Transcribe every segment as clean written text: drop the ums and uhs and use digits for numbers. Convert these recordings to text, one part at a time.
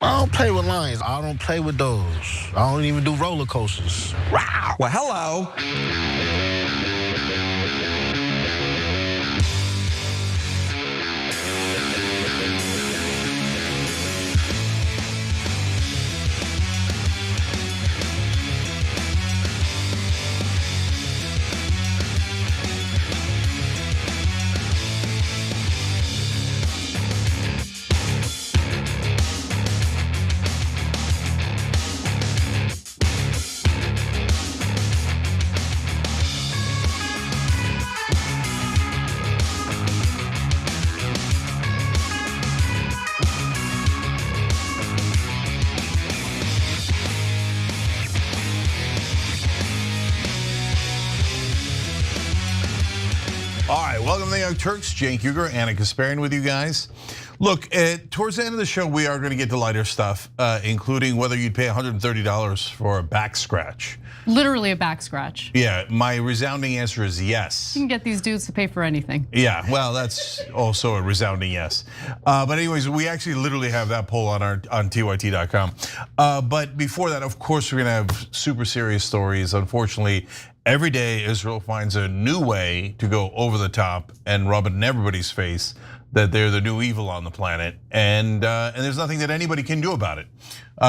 I don't play with lions. I don't play with those. I don't even do roller coasters. Wow. Well, hello. All right, welcome to the Young Turks. Cenk Uygur, Anna Kasparian with you guys. Look, towards the end of the show, we are going to get to lighter stuff, including whether you'd pay $130 for a back scratch. Literally a back scratch. Yeah, my resounding answer is yes. You can get these dudes to pay for anything. Yeah, well, that's also a resounding yes. But anyways, we actually literally have that poll on TYT.com. But before that, of course, we're going to have super serious stories. Unfortunately, every day Israel finds a new way to go over the top and rub it in everybody's face that they're the new evil on the planet, and there's nothing that anybody can do about it.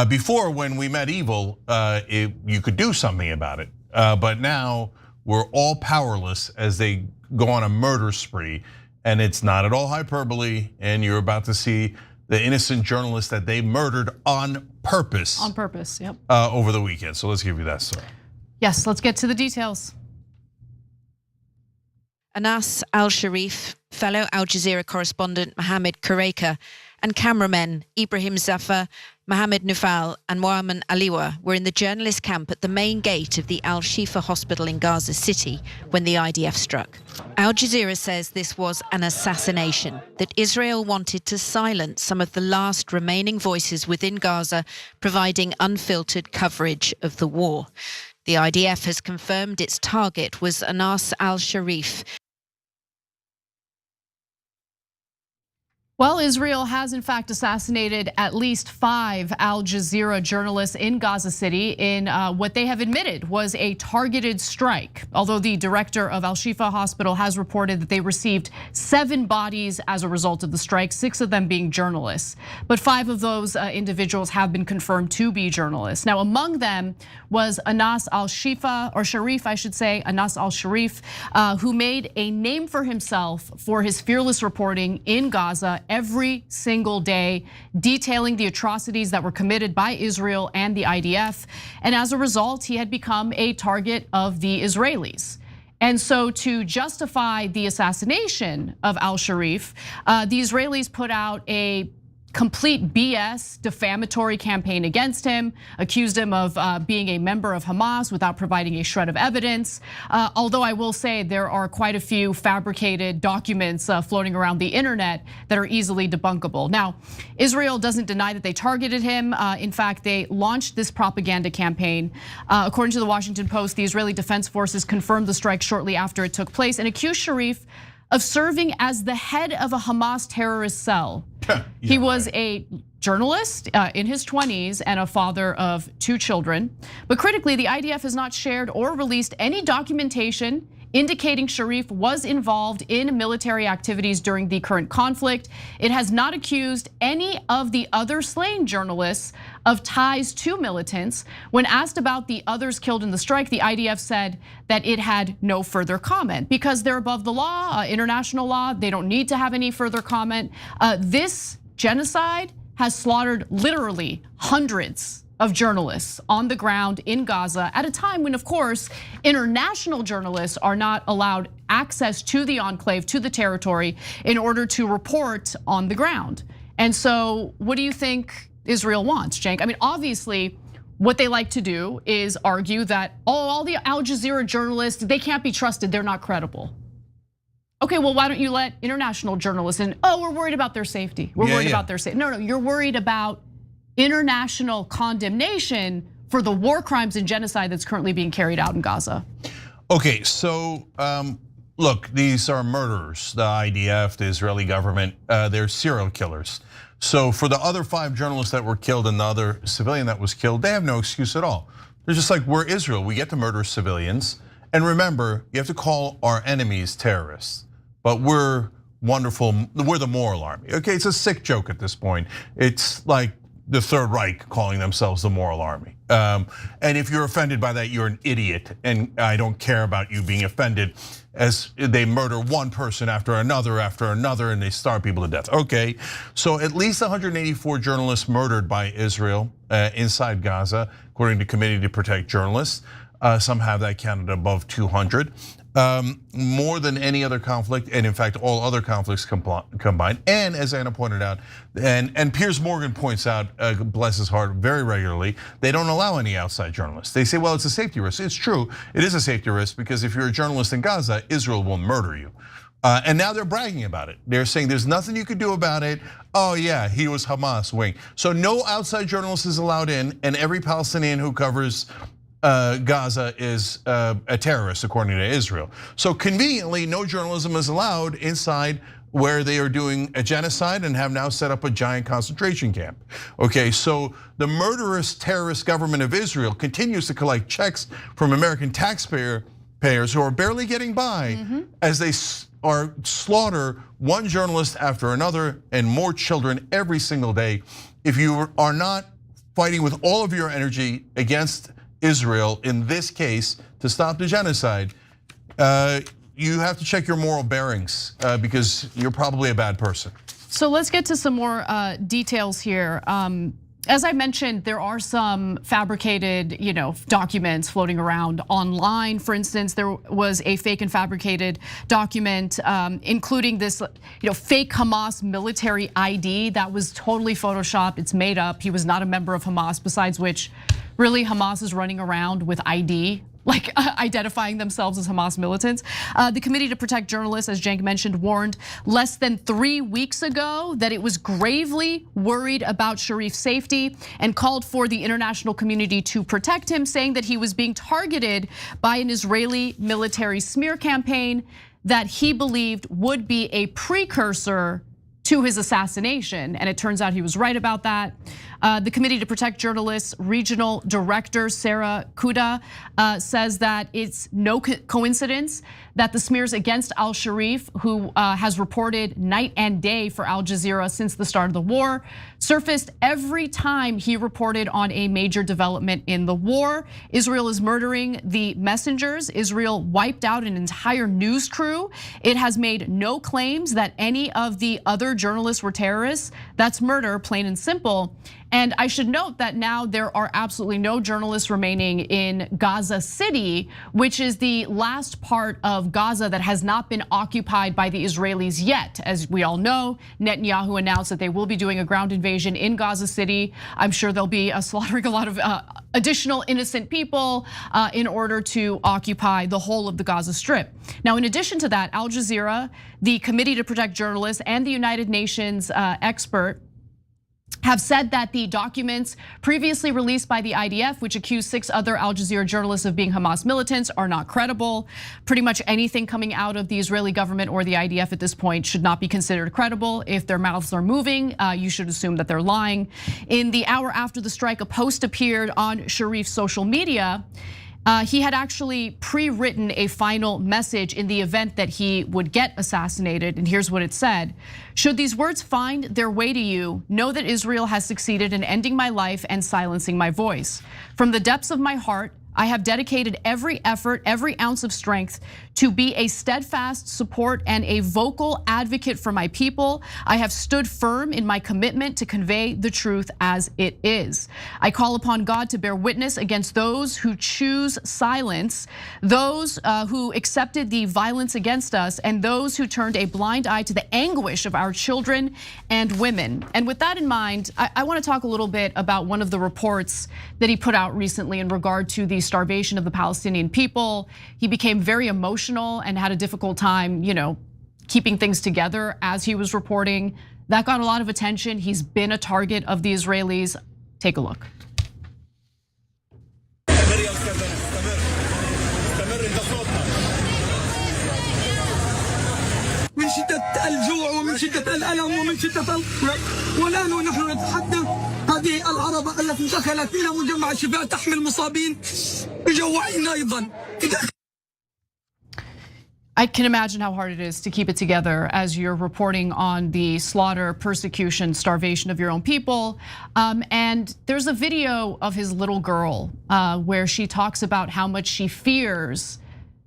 Before, when we met evil, you could do something about it, but now we're all powerless as they go on a murder spree, and it's not at all hyperbole. And you're about to see the innocent journalist that they murdered on purpose. On purpose, yep. Over the weekend. So let's give you that story. Yes, let's get to the details. Anas al-Sharif, fellow Al Jazeera correspondent Mohammed Kureka, and cameramen Ibrahim Zafar, Mohammed Nufal, and Muamman Aliwa were in the journalist camp at the main gate of the Al-Shifa hospital in Gaza City when the IDF struck. Al Jazeera says this was an assassination, that Israel wanted to silence some of the last remaining voices within Gaza, providing unfiltered coverage of the war. The IDF has confirmed its target was Anas al-Sharif. Well, Israel has in fact assassinated at least 5 Al Jazeera journalists in Gaza City in what they have admitted was a targeted strike. Although the director of Al-Shifa Hospital has reported that they received 7 bodies as a result of the strike, 6 of them being journalists. But 5 of those individuals have been confirmed to be journalists. Now, among them was Anas al-Shifa, or Sharif, I should say, Anas al-Sharif, who made a name for himself for his fearless reporting in Gaza every single day, detailing the atrocities that were committed by Israel and the IDF. And as a result, he had become a target of the Israelis. And so to justify the assassination of al-Sharif, the Israelis put out a complete BS defamatory campaign against him, accused him of being a member of Hamas without providing a shred of evidence. Although I will say there are quite a few fabricated documents floating around the internet that are easily debunkable. Now, Israel doesn't deny that they targeted him. In fact, they launched this propaganda campaign. According to the Washington Post, the Israeli Defense Forces confirmed the strike shortly after it took place and accused Sharif of serving as the head of a Hamas terrorist cell. He was a journalist in his 20s and a father of 2 children. But critically, the IDF has not shared or released any documentation indicating Sharif was involved in military activities during the current conflict. It has not accused any of the other slain journalists of ties to militants. When asked about the others killed in the strike, the IDF said that it had no further comment because they're above the law, international law. They don't need to have any further comment. This genocide has slaughtered literally hundreds of journalists on the ground in Gaza at a time when, of course, international journalists are not allowed access to the enclave, to the territory, in order to report on the ground. And so what do you think Israel wants, Cenk? I mean, obviously, what they like to do is argue that all the Al Jazeera journalists, they can't be trusted, they're not credible. Okay, well, why don't you let international journalists in? Oh, we're worried about their safety. We're worried about their safety. No, you're worried about international condemnation for the war crimes and genocide that's currently being carried out in Gaza. Okay, so look, these are murderers. The IDF, the Israeli government, they're serial killers. So for the other 5 journalists that were killed and the other civilian that was killed, they have no excuse at all. They're just like, we're Israel, we get to murder civilians. And remember, you have to call our enemies terrorists, but we're wonderful, we're the moral army. Okay, it's a sick joke at this point. It's like the Third Reich calling themselves the moral army. And if you're offended by that, you're an idiot, and I don't care about you being offended as they murder one person after another, and they starve people to death. Okay, so at least 184 journalists murdered by Israel inside Gaza, according to Committee to Protect Journalists. Some have that counted above 200. More than any other conflict, and in fact, all other conflicts combined. And as Anna pointed out, and Piers Morgan points out, bless his heart, very regularly, they don't allow any outside journalists. They say, well, it's a safety risk. It's true, it is a safety risk because if you're a journalist in Gaza, Israel will murder you. And now they're bragging about it. They're saying there's nothing you could do about it. Oh yeah, he was Hamas wing. So no outside journalist is allowed in, and every Palestinian who covers Gaza is a terrorist according to Israel. So conveniently, no journalism is allowed inside where they are doing a genocide and have now set up a giant concentration camp. Okay, so the murderous terrorist government of Israel continues to collect checks from American taxpayers who are barely getting by as they are slaughter one journalist after another and more children every single day. If you are not fighting with all of your energy against Israel in this case to stop the genocide, you have to check your moral bearings because you're probably a bad person. So let's get to some more details here. As I mentioned, there are some fabricated, documents floating around online. For instance, there was a fake and fabricated document, including this, fake Hamas military ID that was totally photoshopped. It's made up. He was not a member of Hamas. Besides which, really, Hamas is running around with ID, like identifying themselves as Hamas militants. The Committee to Protect Journalists, as Cenk mentioned, warned less than 3 weeks ago that it was gravely worried about Sharif's safety and called for the international community to protect him, saying that he was being targeted by an Israeli military smear campaign that he believed would be a precursor to his assassination, and it turns out he was right about that. The Committee to Protect Journalists Regional Director Sarah Kuda says that it's no coincidence that the smears against al-Sharif, who has reported night and day for Al Jazeera since the start of the war, surfaced every time he reported on a major development in the war. Israel is murdering the messengers. Israel wiped out an entire news crew. It has made no claims that any of the other journalists were terrorists. That's murder, plain and simple. And I should note that now there are absolutely no journalists remaining in Gaza City, which is the last part of Gaza that has not been occupied by the Israelis yet. As we all know, Netanyahu announced that they will be doing a ground invasion in Gaza City. I'm sure they'll be slaughtering a lot of additional innocent people in order to occupy the whole of the Gaza Strip. Now, in addition to that, Al Jazeera, the Committee to Protect Journalists, and the United Nations expert have said that the documents previously released by the IDF, which accused 6 other Al Jazeera journalists of being Hamas militants, are not credible. Pretty much anything coming out of the Israeli government or the IDF at this point should not be considered credible. If their mouths are moving, you should assume that they're lying. In the hour after the strike, a post appeared on Sharif's social media. He had actually pre-written a final message in the event that he would get assassinated, and here's what it said. Should these words find their way to you, know that Israel has succeeded in ending my life and silencing my voice. From the depths of my heart, I have dedicated every effort, every ounce of strength to be a steadfast support and a vocal advocate for my people. I have stood firm in my commitment to convey the truth as it is. I call upon God to bear witness against those who choose silence, those who accepted the violence against us, and those who turned a blind eye to the anguish of our children and women. And with that in mind, I want to talk a little bit about one of the reports that he put out recently in regard to the starvation of the Palestinian people. He became very emotional and had a difficult time, keeping things together as he was reporting. That got a lot of attention. He's been a target of the Israelis. Take a look. من شدة الجوع ومن شدة الألم ومن شدة والآن نحن نتحدث هذه العربة التي دخلت إلى مجمع الشفاء تحمل مصابين مجوعين أيضا. I can imagine how hard it is to keep it together as you're reporting on the slaughter, persecution, starvation of your own people. And there's a video of his little girl where she talks about how much she fears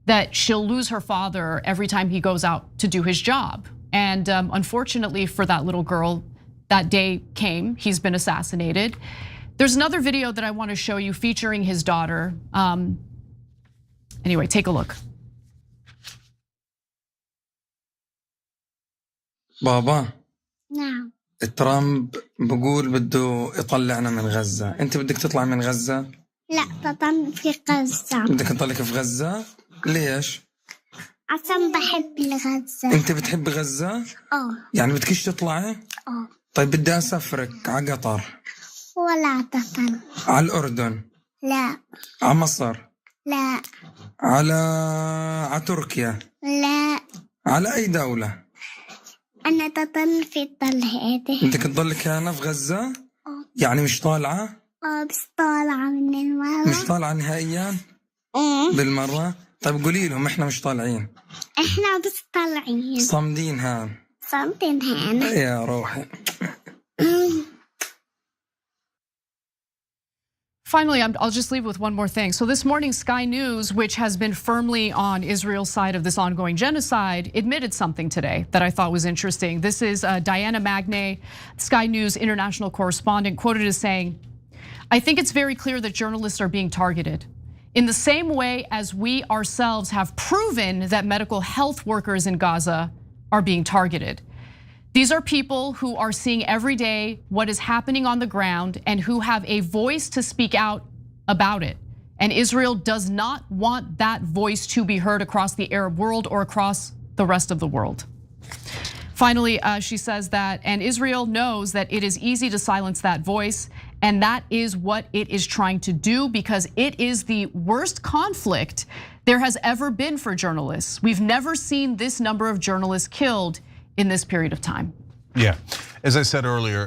that she'll lose her father every time he goes out to do his job. And unfortunately for that little girl, that day came. He's been assassinated. There's another video that I want to show you featuring his daughter. Anyway, take a look. بابا نعم ترامب بقول بده يطلعنا من غزة، أنت بدك تطلع من غزة؟ لا تضل في غزة. بدك تضلك في غزة؟ ليش؟ عشان بحب الغزة. أنت بتحب غزة؟ يعني بدكش تطلعي؟ طيب بدي أسافرك على قطر. ولا تطل. على الأردن. لا. على مصر. لا. على تركيا. لا. على أي دولة؟ أنا تضل في الطل هذه. بدك تضلك هنا في غزة؟ يعني مش طالعة؟ بس طالعة من المرة. مش طالعة نهائيا؟ بالمرة؟ طيب قولي لهم احنا مش طالعين. احنا بس طالعين. صامدين هان. صامدين هان. يا روحي. Finally, I'll just leave with one more thing. So this morning, Sky News, which has been firmly on Israel's side of this ongoing genocide, admitted something today that I thought was interesting. This is Diana Magnay, Sky News international correspondent, quoted as saying, "I think it's very clear that journalists are being targeted. In the same way as we ourselves have proven that medical health workers in Gaza are being targeted. These are people who are seeing every day what is happening on the ground and who have a voice to speak out about it. And Israel does not want that voice to be heard across the Arab world or across the rest of the world." Finally, she says that, and Israel knows that it is easy to silence that voice, and that is what it is trying to do because it is the worst conflict there has ever been for journalists. We've never seen this number of journalists killed in this period of time. Yeah, as I said earlier,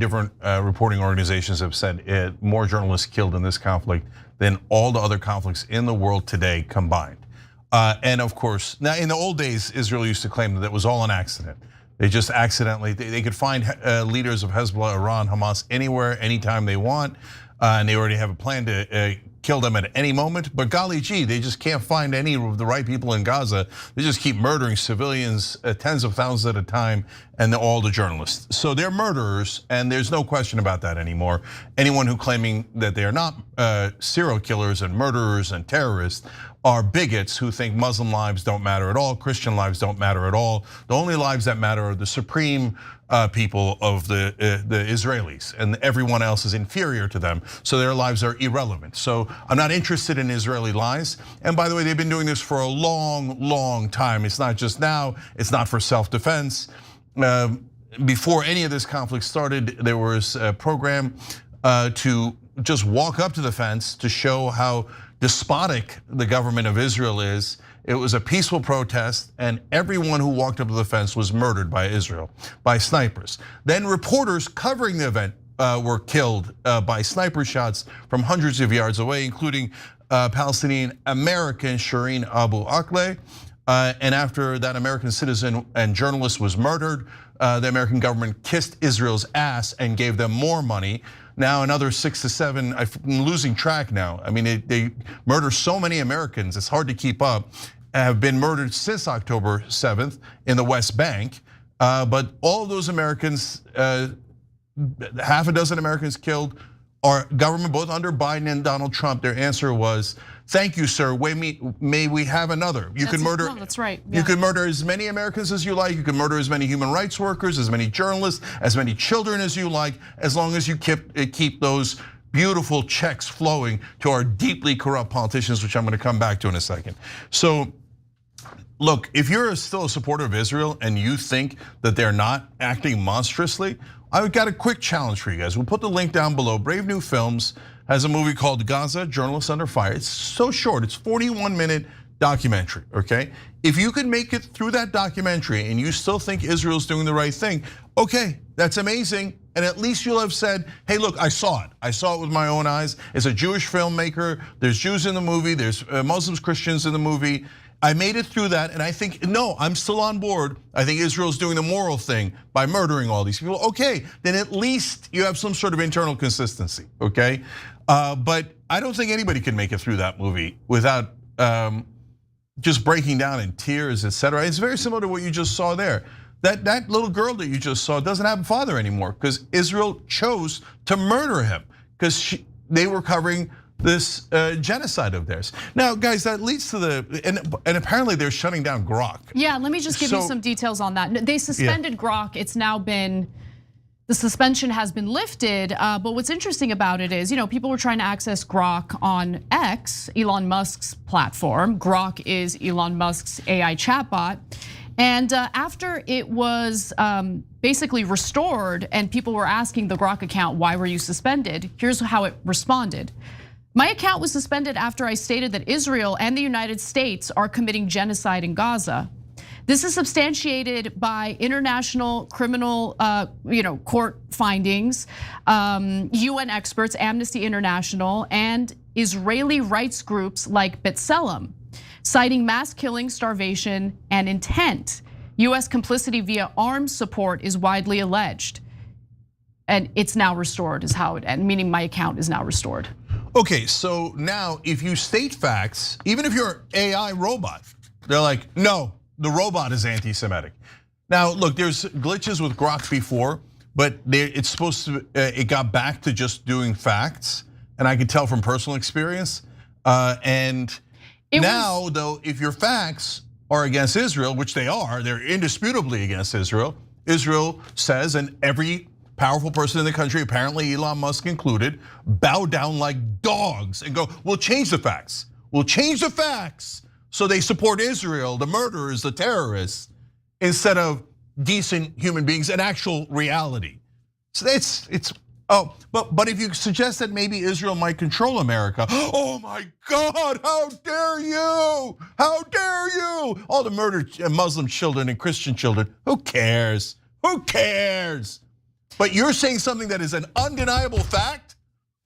different reporting organizations have said more journalists killed in this conflict than all the other conflicts in the world today combined. And of course, now in the old days, Israel used to claim that it was all an accident. They just accidentally, they could find leaders of Hezbollah, Iran, Hamas anywhere, anytime they want. And they already have a plan to kill them at any moment. But golly gee, they just can't find any of the right people in Gaza. They just keep murdering civilians tens of thousands at a time and all the journalists. So they're murderers and there's no question about that anymore. Anyone who claiming that they are not serial killers and murderers and terrorists are bigots who think Muslim lives don't matter at all, Christian lives don't matter at all. The only lives that matter are the supreme people of the Israelis, and everyone else is inferior to them, so their lives are irrelevant. So I'm not interested in Israeli lives. And by the way, they've been doing this for a long, long time. It's not just now, it's not for self-defense. Before any of this conflict started, there was a program to just walk up to the fence to show how despotic the government of Israel is. It was a peaceful protest, and everyone who walked up to the fence was murdered by Israel, by snipers. Then reporters covering the event were killed by sniper shots from hundreds of yards away, including Palestinian American Shireen Abu Akleh. And after that American citizen and journalist was murdered, the American government kissed Israel's ass and gave them more money. Now another 6 to 7, I'm losing track now. I mean, they murder so many Americans, it's hard to keep up, have been murdered since October 7th in the West Bank. But all of those Americans, half a dozen Americans killed, our government, both under Biden and Donald Trump, their answer was, "Thank you, sir. May we have another." You can murder. No, that's right. Yeah. You can murder as many Americans as you like. You can murder as many human rights workers, as many journalists, as many children as you like, as long as you keep those beautiful checks flowing to our deeply corrupt politicians, which I'm going to come back to in a second. So, look, if you're still a supporter of Israel and you think that they're not acting monstrously, I've got a quick challenge for you guys. We'll put the link down below. Brave New Films has a movie called Gaza, Journalists Under Fire. It's so short, it's 41-minute documentary, okay? If you can make it through that documentary and you still think Israel's doing the right thing, okay, that's amazing. And at least you'll have said, hey, look, I saw it. I saw it with my own eyes. As a Jewish filmmaker, there's Jews in the movie, there's Muslims, Christians in the movie. I made it through that, and I think, no, I'm still on board. I think Israel's doing the moral thing by murdering all these people. Okay, then at least you have some sort of internal consistency, okay? But I don't think anybody can make it through that movie without just breaking down in tears, etc. It's very similar to what you just saw there. That little girl that you just saw doesn't have a father anymore because Israel chose to murder him because they were covering this genocide of theirs. Now, guys, that leads to and apparently they're shutting down Grok. Yeah, let me just give you some details on that. They suspended Grok. It's now been, the suspension has been lifted, but what's interesting about it is, people were trying to access Grok on X, Elon Musk's platform. Grok is Elon Musk's AI chatbot. And after it was basically restored and people were asking the Grok account, why were you suspended? Here's how it responded. My account was suspended after I stated that Israel and the United States are committing genocide in Gaza. This is substantiated by international criminal court findings, UN experts, Amnesty International, and Israeli rights groups like B'Tselem, citing mass killing, starvation, and intent. US complicity via arms support is widely alleged. And it's now restored is how it ends, meaning my account is now restored. Okay, so now if you state facts, even if you're an AI robot, they're like, no, the robot is anti-Semitic. Now, look, there's glitches with Grok before, but it's supposed to, it got back to just doing facts. And I can tell from personal experience. And now, though, if your facts are against Israel, which they are, they're indisputably against Israel. Israel says, and every powerful person in the country, apparently Elon Musk included, bow down like dogs and go, we'll change the facts. We'll change the facts so they support Israel, the murderers, the terrorists, instead of decent human beings and actual reality. So but if you suggest that maybe Israel might control America, oh my God, how dare you? How dare you? All the murdered Muslim children and Christian children, who cares? Who cares? But you're saying something that is an undeniable fact?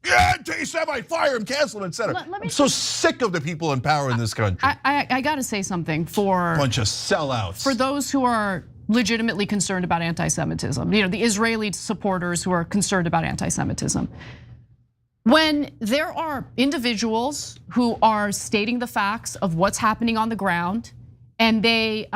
Yeah, anti-Semite, fire him, cancel him, etc. I'm so sick of the people in power in this country. I gotta say something for bunch of sellouts. For those who are legitimately concerned about anti-Semitism, the Israeli supporters who are concerned about anti-Semitism. When there are individuals who are stating the facts of what's happening on the ground, and they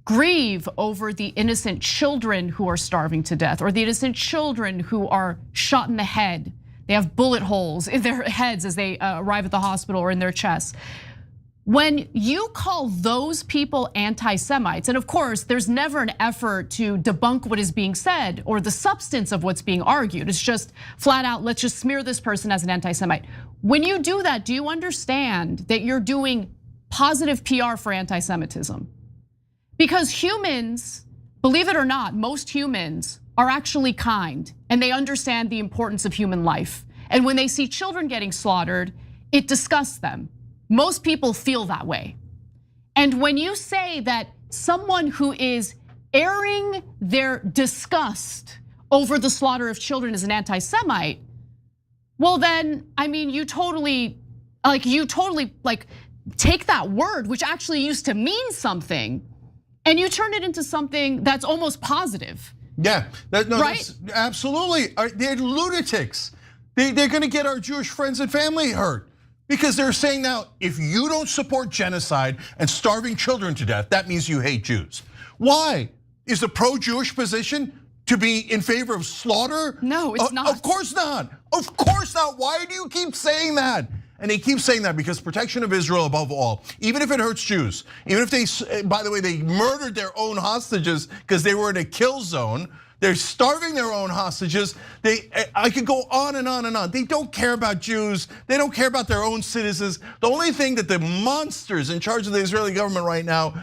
grieve over the innocent children who are starving to death, or the innocent children who are shot in the head. They have bullet holes in their heads as they arrive at the hospital or in their chests. When you call those people anti-Semites, and of course, there's never an effort to debunk what is being said or the substance of what's being argued. It's just flat out, let's just smear this person as an anti-Semite. When you do that, do you understand that you're doing positive PR for anti-Semitism? Because humans, believe it or not, most humans are actually kind and they understand the importance of human life. And when they see children getting slaughtered, it disgusts them. Most people feel that way. And when you say that someone who is airing their disgust over the slaughter of children is an anti-Semite, well then, you totally take that word, which actually used to mean something, and you turn it into something that's almost positive. Yeah, right? That's absolutely. They're lunatics. They're gonna get our Jewish friends and family hurt. Because they're saying now, if you don't support genocide and starving children to death, that means you hate Jews. Why? Is the pro-Jewish position to be in favor of slaughter? No, it's not. Of course not. Of course not. Why do you keep saying that? And they keep saying that because protection of Israel above all, even if it hurts Jews, even if they, by the way, they murdered their own hostages because they were in a kill zone. They're starving their own hostages. I could go on and on and on. They don't care about Jews. They don't care about their own citizens. The only thing that the monsters in charge of the Israeli government right now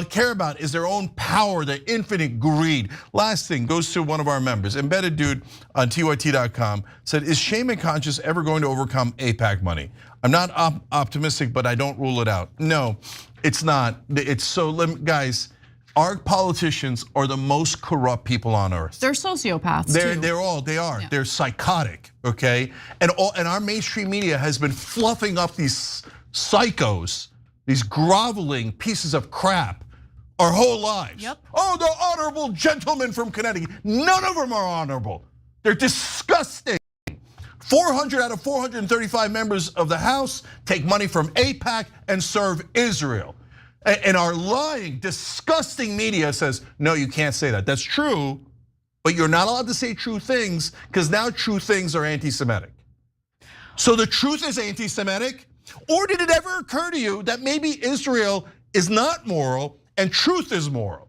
care about is their own power, their infinite greed. Last thing goes to one of our members, Embedded Dude on TYT.com, said, is shame and conscience ever going to overcome AIPAC money? I'm not optimistic, but I don't rule it out. No, it's not. It's so, guys, our politicians are the most corrupt people on earth. They're sociopaths too. They are. Yeah. They're psychotic, okay? And our mainstream media has been fluffing up these psychos, these groveling pieces of crap our whole lives. Yep. Oh, the honorable gentleman from Connecticut. None of them are honorable. They're disgusting. 400 out of 435 members of the House take money from AIPAC and serve Israel. And our lying, disgusting media says, no, you can't say that. That's true, but you're not allowed to say true things because now true things are anti-Semitic. So the truth is anti-Semitic? Or did it ever occur to you that maybe Israel is not moral and truth is moral?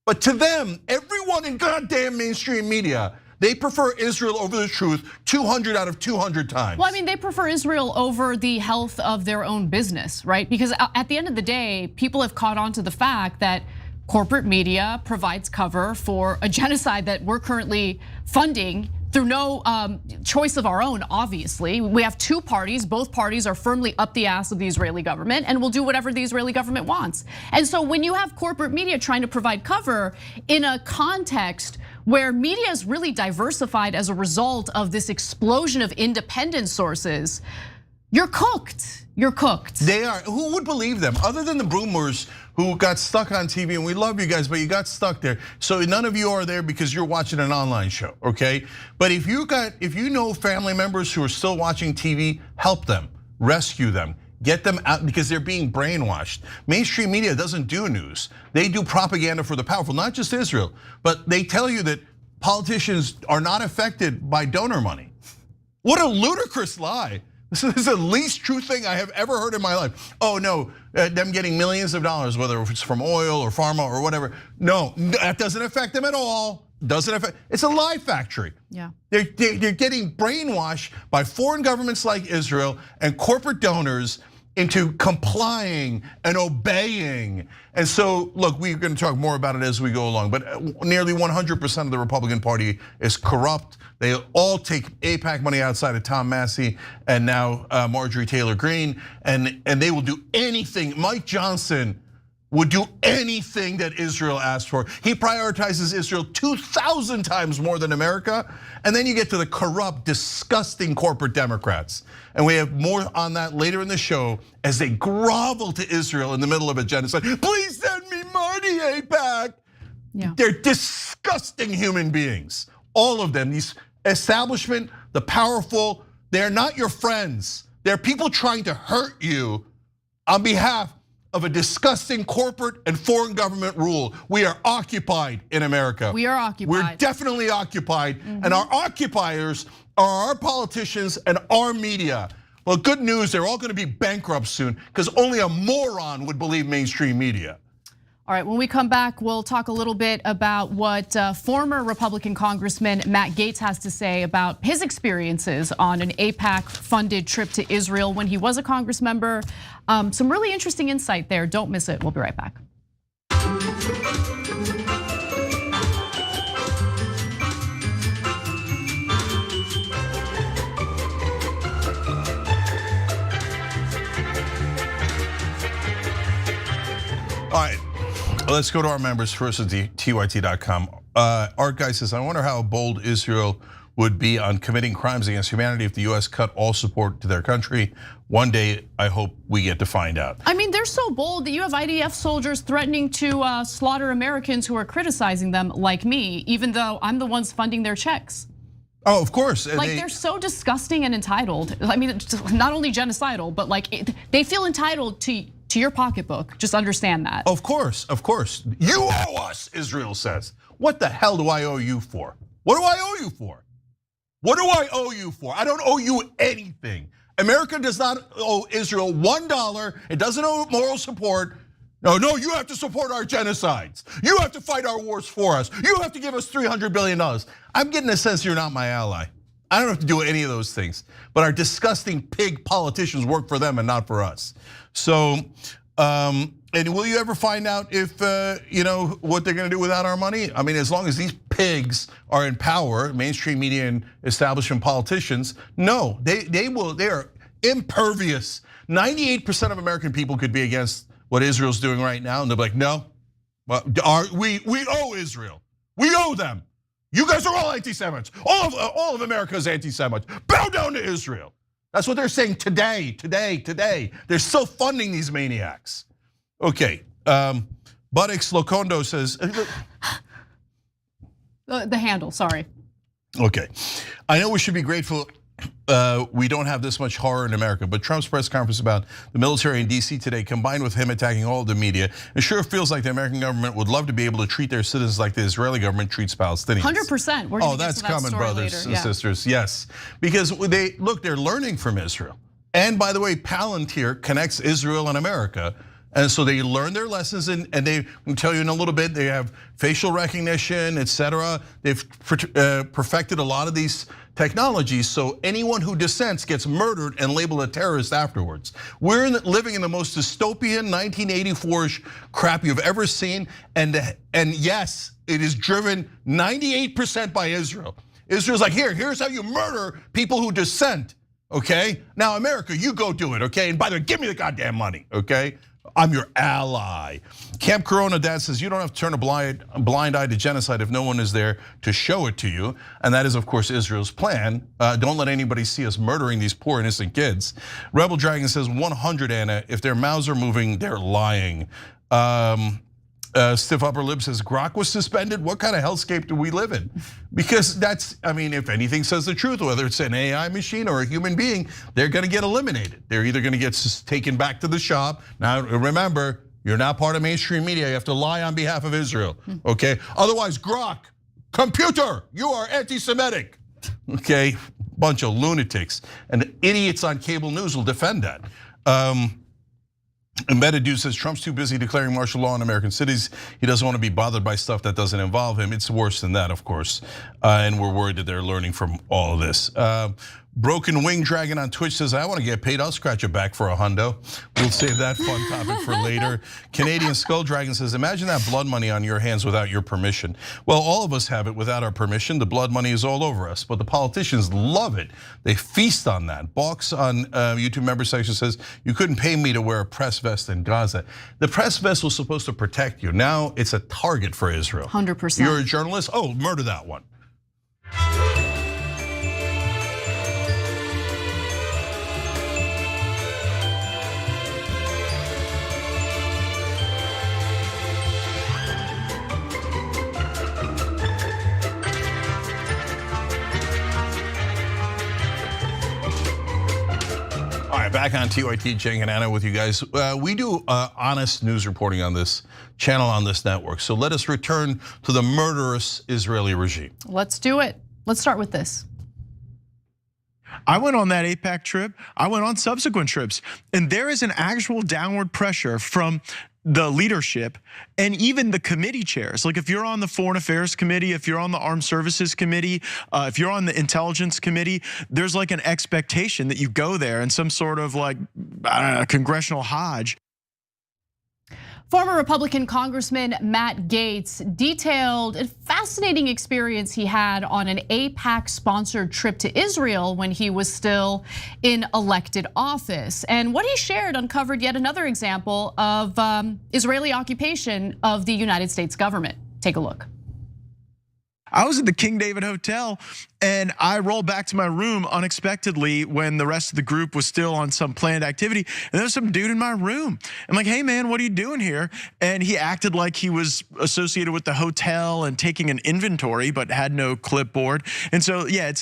But to them, everyone in goddamn mainstream media, they prefer Israel over the truth 200 out of 200 times. Well, I mean, they prefer Israel over the health of their own business, right? Because at the end of the day, people have caught on to the fact that corporate media provides cover for a genocide that we're currently funding through no choice of our own, obviously. We have two parties, both parties are firmly up the ass of the Israeli government and will do whatever the Israeli government wants. And so when you have corporate media trying to provide cover in a context where media is really diversified as a result of this explosion of independent sources, you're cooked. You're cooked. They are. Who would believe them? Other than the boomers who got stuck on TV, and we love you guys, but you got stuck there. So none of you are there because you're watching an online show, okay? But if you know family members who are still watching TV, help them, rescue them, get them out because they're being brainwashed. Mainstream media doesn't do news. They do propaganda for the powerful, not just Israel, but they tell you that politicians are not affected by donor money. What a ludicrous lie. This is the least true thing I have ever heard in my life. Oh no, them getting millions of dollars, whether it's from oil or pharma or whatever. No, that doesn't affect them at all. Doesn't affect, it's a lie factory. Yeah. They're getting brainwashed by foreign governments like Israel and corporate donors into complying and obeying. And so, look, we're gonna talk more about it as we go along, but nearly 100% of the Republican Party is corrupt. They all take AIPAC money outside of Tom Massey and now Marjorie Taylor Greene, and they will do anything. Mike Johnson would do anything that Israel asked for. He prioritizes Israel 2,000 times more than America. And then you get to the corrupt, disgusting corporate Democrats. And we have more on that later in the show as they grovel to Israel in the middle of a genocide. Please send me money, AIPAC. Yeah. They're disgusting human beings. All of them, these establishment, the powerful, they're not your friends. They're people trying to hurt you on behalf of a disgusting corporate and foreign government rule. We are occupied in America. We are occupied. We're definitely occupied, and our occupiers are our politicians and our media. Well, good news, they're all gonna be bankrupt soon because only a moron would believe mainstream media. All right, when we come back, we'll talk a little bit about what former Republican Congressman Matt Gaetz has to say about his experiences on an AIPAC-funded trip to Israel when he was a Congress member. Some really interesting insight there. Don't miss it. We'll be right back. All right. Let's go to our members first at TYT.com. Art Guy says, I wonder how bold Israel would be on committing crimes against humanity if the US cut all support to their country. One day, I hope we get to find out. I mean, they're so bold that you have IDF soldiers threatening to slaughter Americans who are criticizing them like me, even though I'm the ones funding their checks. Oh, of course. Like they're so disgusting and entitled. I mean, not only genocidal, but like they feel entitled to your pocketbook. Just understand that. Of course, of course. You owe us, Israel says. What the hell do I owe you for? What do I owe you for? What do I owe you for? I don't owe you anything. America does not owe Israel $1. It doesn't owe moral support. No, you have to support our genocides. You have to fight our wars for us. You have to give us $300 billion. I'm getting a sense you're not my ally. I don't have to do any of those things. But our disgusting pig politicians work for them and not for us. So And will you ever find out if what they're going to do without our money? I mean, as long as these pigs are in power, mainstream media and establishment politicians, no, they are impervious. 98% of American people could be against what Israel's doing right now, and they're like, no, we owe Israel, we owe them. You guys are all anti-Semites. All of America is anti-Semites. Bow down to Israel. That's what they're saying today. They're still funding these maniacs. Okay, Buttix Locondo says. The handle, sorry. Okay, I know we should be grateful we don't have this much horror in America, but Trump's press conference about the military in DC today, combined with him attacking all of the media, it sure feels like the American government would love to be able to treat their citizens like the Israeli government treats Palestinians. 100%. We're gonna that's get to that coming, story brothers later. and sisters. Yes, because they're learning from Israel. And by the way, Palantir connects Israel and America. And so they learn their lessons, and they can tell you in a little bit, they have facial recognition, etc. They've perfected a lot of these technologies, so anyone who dissents gets murdered and labeled a terrorist afterwards. We're living in the most dystopian 1984-ish crap you've ever seen, and yes, it is driven 98% by Israel. Israel's like, here's how you murder people who dissent, okay? Now America, you go do it, okay? And by the way, give me the goddamn money, okay? I'm your ally. Camp Corona Dad says you don't have to turn a blind eye to genocide if no one is there to show it to you. And that is, of course, Israel's plan. Don't let anybody see us murdering these poor innocent kids. Rebel Dragon says 100, Anna, if their mouths are moving, they're lying. Stiff Upper Lip says Grok was suspended. What kind of hellscape do we live in? Because if anything says the truth, whether it's an AI machine or a human being, they're gonna get eliminated. They're either gonna get taken back to the shop. Now, remember, you're not part of mainstream media. You have to lie on behalf of Israel, okay? Otherwise, Grok, computer, you are anti-Semitic, okay? Bunch of lunatics. And idiots on cable news will defend that. Embedded Dude says Trump's too busy declaring martial law in American cities. He doesn't want to be bothered by stuff that doesn't involve him. It's worse than that, of course. And we're worried that they're learning from all of this. Broken Wing Dragon on Twitch says, I want to get paid. I'll scratch a back for a hundo. We'll save that fun topic for later. Canadian Skull Dragon says, imagine that blood money on your hands without your permission. Well, all of us have it without our permission. The blood money is all over us, but the politicians love it. They feast on that. Box on YouTube member section says, you couldn't pay me to wear a press vest in Gaza. The press vest was supposed to protect you. Now it's a target for Israel. 100%. You're a journalist? Oh, murder that one. Back on TYT, Cheng and Anna with you guys. We do honest news reporting on this channel, on this network. So let us return to the murderous Israeli regime. Let's do it. Let's start with this. I went on that AIPAC trip. I went on subsequent trips, and there is an actual downward pressure from the leadership and even the committee chairs. Like if you're on the Foreign Affairs Committee, if you're on the Armed Services Committee, if you're on the Intelligence Committee, there's like an expectation that you go there in some sort of like, I don't know, congressional Hajj. Former Republican Congressman Matt Gaetz detailed a fascinating experience he had on an AIPAC-sponsored trip to Israel when he was still in elected office. And what he shared uncovered yet another example of Israeli occupation of the United States government. Take a look. I was at the King David Hotel and I rolled back to my room unexpectedly when the rest of the group was still on some planned activity. And there was some dude in my room. I'm like, hey man, what are you doing here? And he acted like he was associated with the hotel and taking an inventory, but had no clipboard. And so, yeah,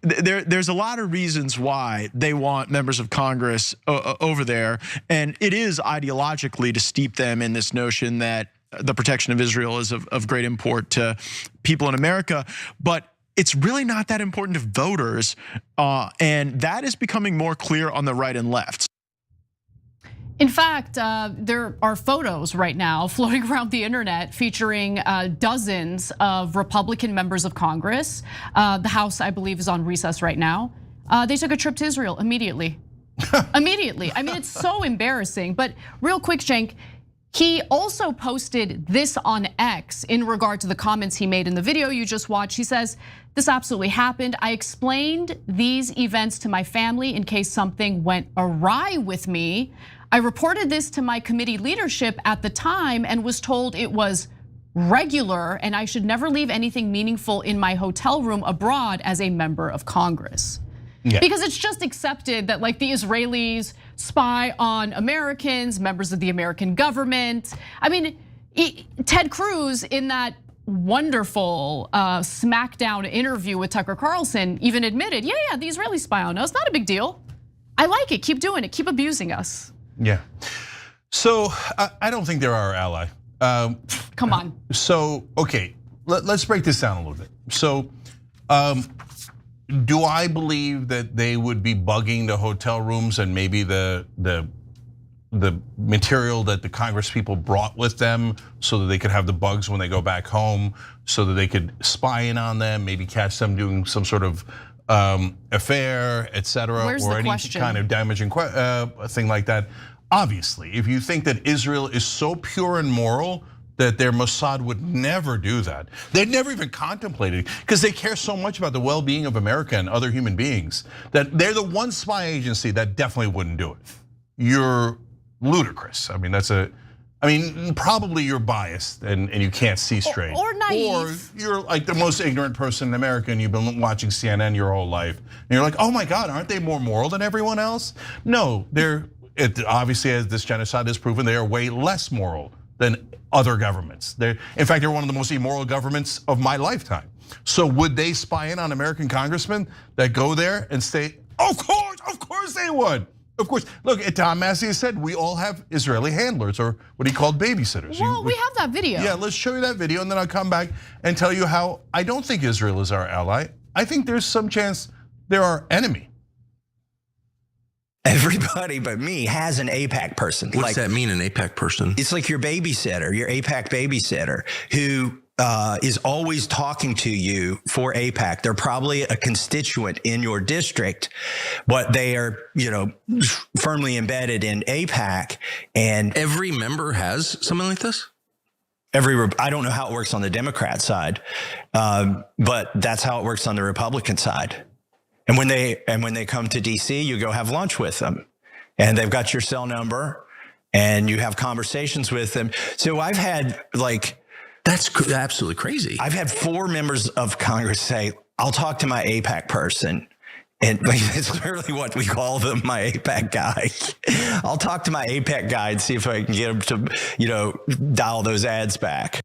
there's a lot of reasons why they want members of Congress over there. And it is ideologically to steep them in this notion that the protection of Israel is of great import to people in America, but it's really not that important to voters, and that is becoming more clear on the right and left. In fact, there are photos right now floating around the internet featuring dozens of Republican members of Congress. The House, I believe, is on recess right now. They took a trip to Israel immediately. Immediately. I mean, it's so embarrassing. But real quick, Cenk, He also posted this on X in regard to the comments he made in the video you just watched. He says, this absolutely happened. I explained these events to my family in case something went awry with me. I reported this to my committee leadership at the time and was told it was regular and I should never leave anything meaningful in my hotel room abroad as a member of Congress. Yeah. Because it's just accepted that like the Israelis spy on Americans, members of the American government. I mean, Ted Cruz in that wonderful smackdown interview with Tucker Carlson even admitted, yeah, the Israelis spy on us, not a big deal. I like it, keep doing it, keep abusing us. Yeah, so I don't think they're our ally. Come on. So, okay, let's break this down a little bit. So, do I believe that they would be bugging the hotel rooms and maybe the material that the Congress people brought with them so that they could have the bugs when they go back home, so that they could spy in on them, maybe catch them doing some sort of affair, etc., or any kind of damaging thing like that? Obviously, if you think that Israel is so pure and moral that their Mossad would never do that. They'd never even contemplated it because they care so much about the well-being of America and other human beings that they're the one spy agency that definitely wouldn't do it. You're ludicrous. I mean, probably you're biased and you can't see straight. Or naive. Or you're like the most ignorant person in America and you've been watching CNN your whole life. And you're like, oh my God, aren't they more moral than everyone else? No, obviously, as this genocide has proven, they are way less moral than other governments. In fact, they're one of the most immoral governments of my lifetime. So would they spy in on American congressmen that go there and say, of course they would. Of course, look, Tom Massey said we all have Israeli handlers or what he called babysitters. Well, we have that video. Yeah, let's show you that video and then I'll come back and tell you how I don't think Israel is our ally. I think there's some chance they're our enemy. Everybody but me has an AIPAC person. What's that mean, an AIPAC person? It's like your babysitter, your AIPAC babysitter, who is always talking to you for AIPAC. They're probably a constituent in your district, but they are, firmly embedded in AIPAC. And every member has something like this? I don't know how it works on the Democrat side, but that's how it works on the Republican side. And when they come to DC, you go have lunch with them, and they've got your cell number, and you have conversations with them. So I've had that's absolutely crazy. I've had 4 members of Congress say, "I'll talk to my AIPAC person," and it's literally what we call them, my AIPAC guy. I'll talk to my AIPAC guy and see if I can get him to, dial those ads back.